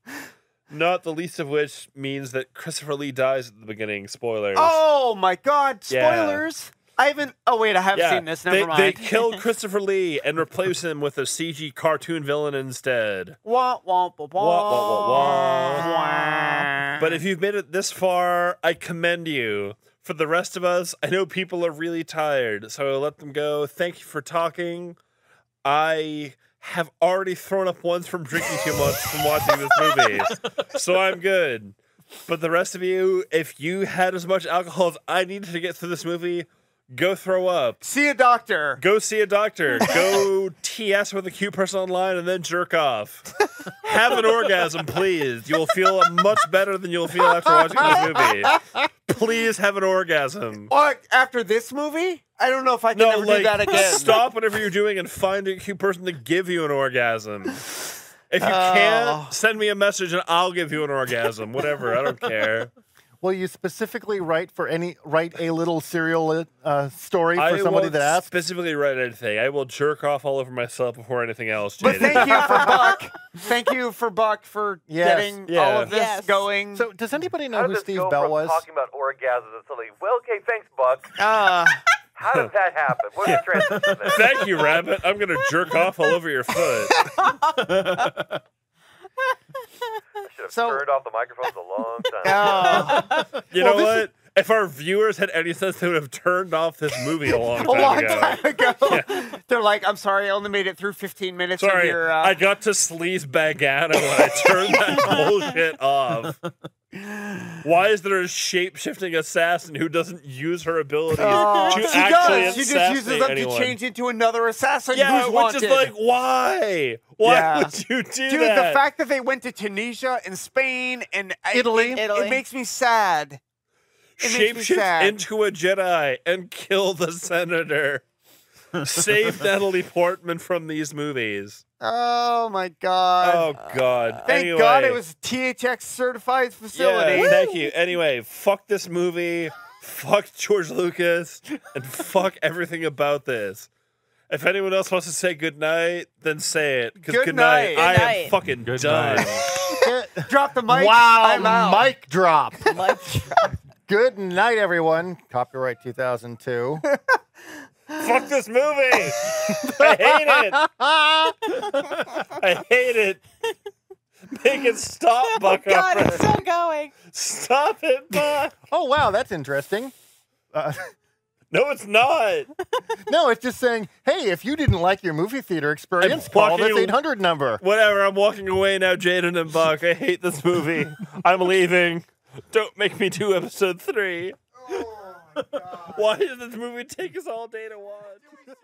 A: Not the least of which means that Christopher Lee dies at the beginning. Spoilers.
H: Oh my God.
A: Yeah.
H: Spoilers. I haven't. Oh wait, I have seen this. Never mind.
A: They killed Christopher Lee and replaced him with a CG cartoon villain instead.
H: Wah, wah, wah, wah.
A: Wah, wah, wah, wah.
H: Wah.
A: But if you've made it this far, I commend you. For the rest of us, I know people are really tired, so I'll let them go. Thank you for talking. I have already thrown up once from drinking too much from watching this movie, so I'm good. But the rest of you, if you had as much alcohol as I needed to get through this movie, go throw up.
H: See a doctor.
A: Go see a doctor. Go TS with a cute person online and then jerk off. Have an orgasm, please. You will feel much better than you'll feel after watching this movie. Please have an orgasm.
H: After this movie? I don't know if I can ever do that again.
A: Stop whatever you're doing and find a cute person to give you an orgasm. If you can't, send me a message and I'll give you an orgasm. Whatever, I don't care.
C: Will you specifically write a little serial story for
A: I
C: somebody
A: won't
C: that asks?
A: specifically write anything. I will jerk off all over myself before anything else.
H: But
A: Jaden.
H: thank you for Buck. Thank you for Buck for
C: Yes.
H: getting
A: Yeah.
H: all of this
B: Yes.
H: going.
C: So, does anybody know
G: How
C: who
G: did this
C: Steve
G: go
C: Bell
G: from
C: was?
G: talking about orgasms to something? Well, okay, thanks, Buck.
H: Uh,
G: How did that happen? What's the transition there?
A: Thank you, Rabbit. I'm gonna jerk off all over your foot.
G: I should have
H: So-
G: turned off the microphones a long time.
A: You know what? If our viewers had any sense, they would have turned off this movie a long time ago.
H: They're like, I'm sorry, I only made it through 15 minutes of
A: Sorry,
H: your.
A: I got to Sleaze Bagano when I turned that bullshit off. Why is there a shape-shifting assassin who doesn't use her abilities to
H: she
A: actually
H: does. She just
A: assassinate
H: uses them
A: anyone?
H: to change into another assassin
A: Yeah,
H: who's
A: which
H: wanted.
A: is like, why? Why
H: Yeah.
A: would you do
H: Dude,
A: that?
H: the fact that they went to Tunisia and Spain and
C: Italy.
H: it makes me sad. It makes me
A: Shapeshift
H: sad.
A: into a Jedi and kill the senator. Save Natalie Portman from these movies.
H: Oh my god.
A: Oh God!
H: Thank
A: Anyway,
H: God it was a THX certified facility.
A: Yeah, thank you. Anyway, fuck this movie. Fuck George Lucas, and fuck everything about this. If anyone else wants to say goodnight, then say it. Because
H: Good
A: good night.
H: night.
A: I
B: Good
A: am
B: night.
A: fucking
D: Good
A: done.
D: night.
H: Drop the mic.
C: Wow,
H: I'm out.
C: mic drop.
B: Much.
C: Good night, everyone. Copyright 2002.
A: Fuck this movie. I hate it. I hate it. Make it stop, Buck.
B: God, it's still going.
A: Stop it, Buck.
C: Oh, wow, that's interesting.
A: No, it's not.
C: No, it's just saying, hey, if you didn't like your movie theater experience,
A: I'm
C: call
A: walking
C: this 800 number.
A: Whatever, I'm walking away now, Jaden and Buck. I hate this movie. I'm leaving. Don't make me do episode 3.
E: Oh my God.
A: Why did this movie take us all day to watch?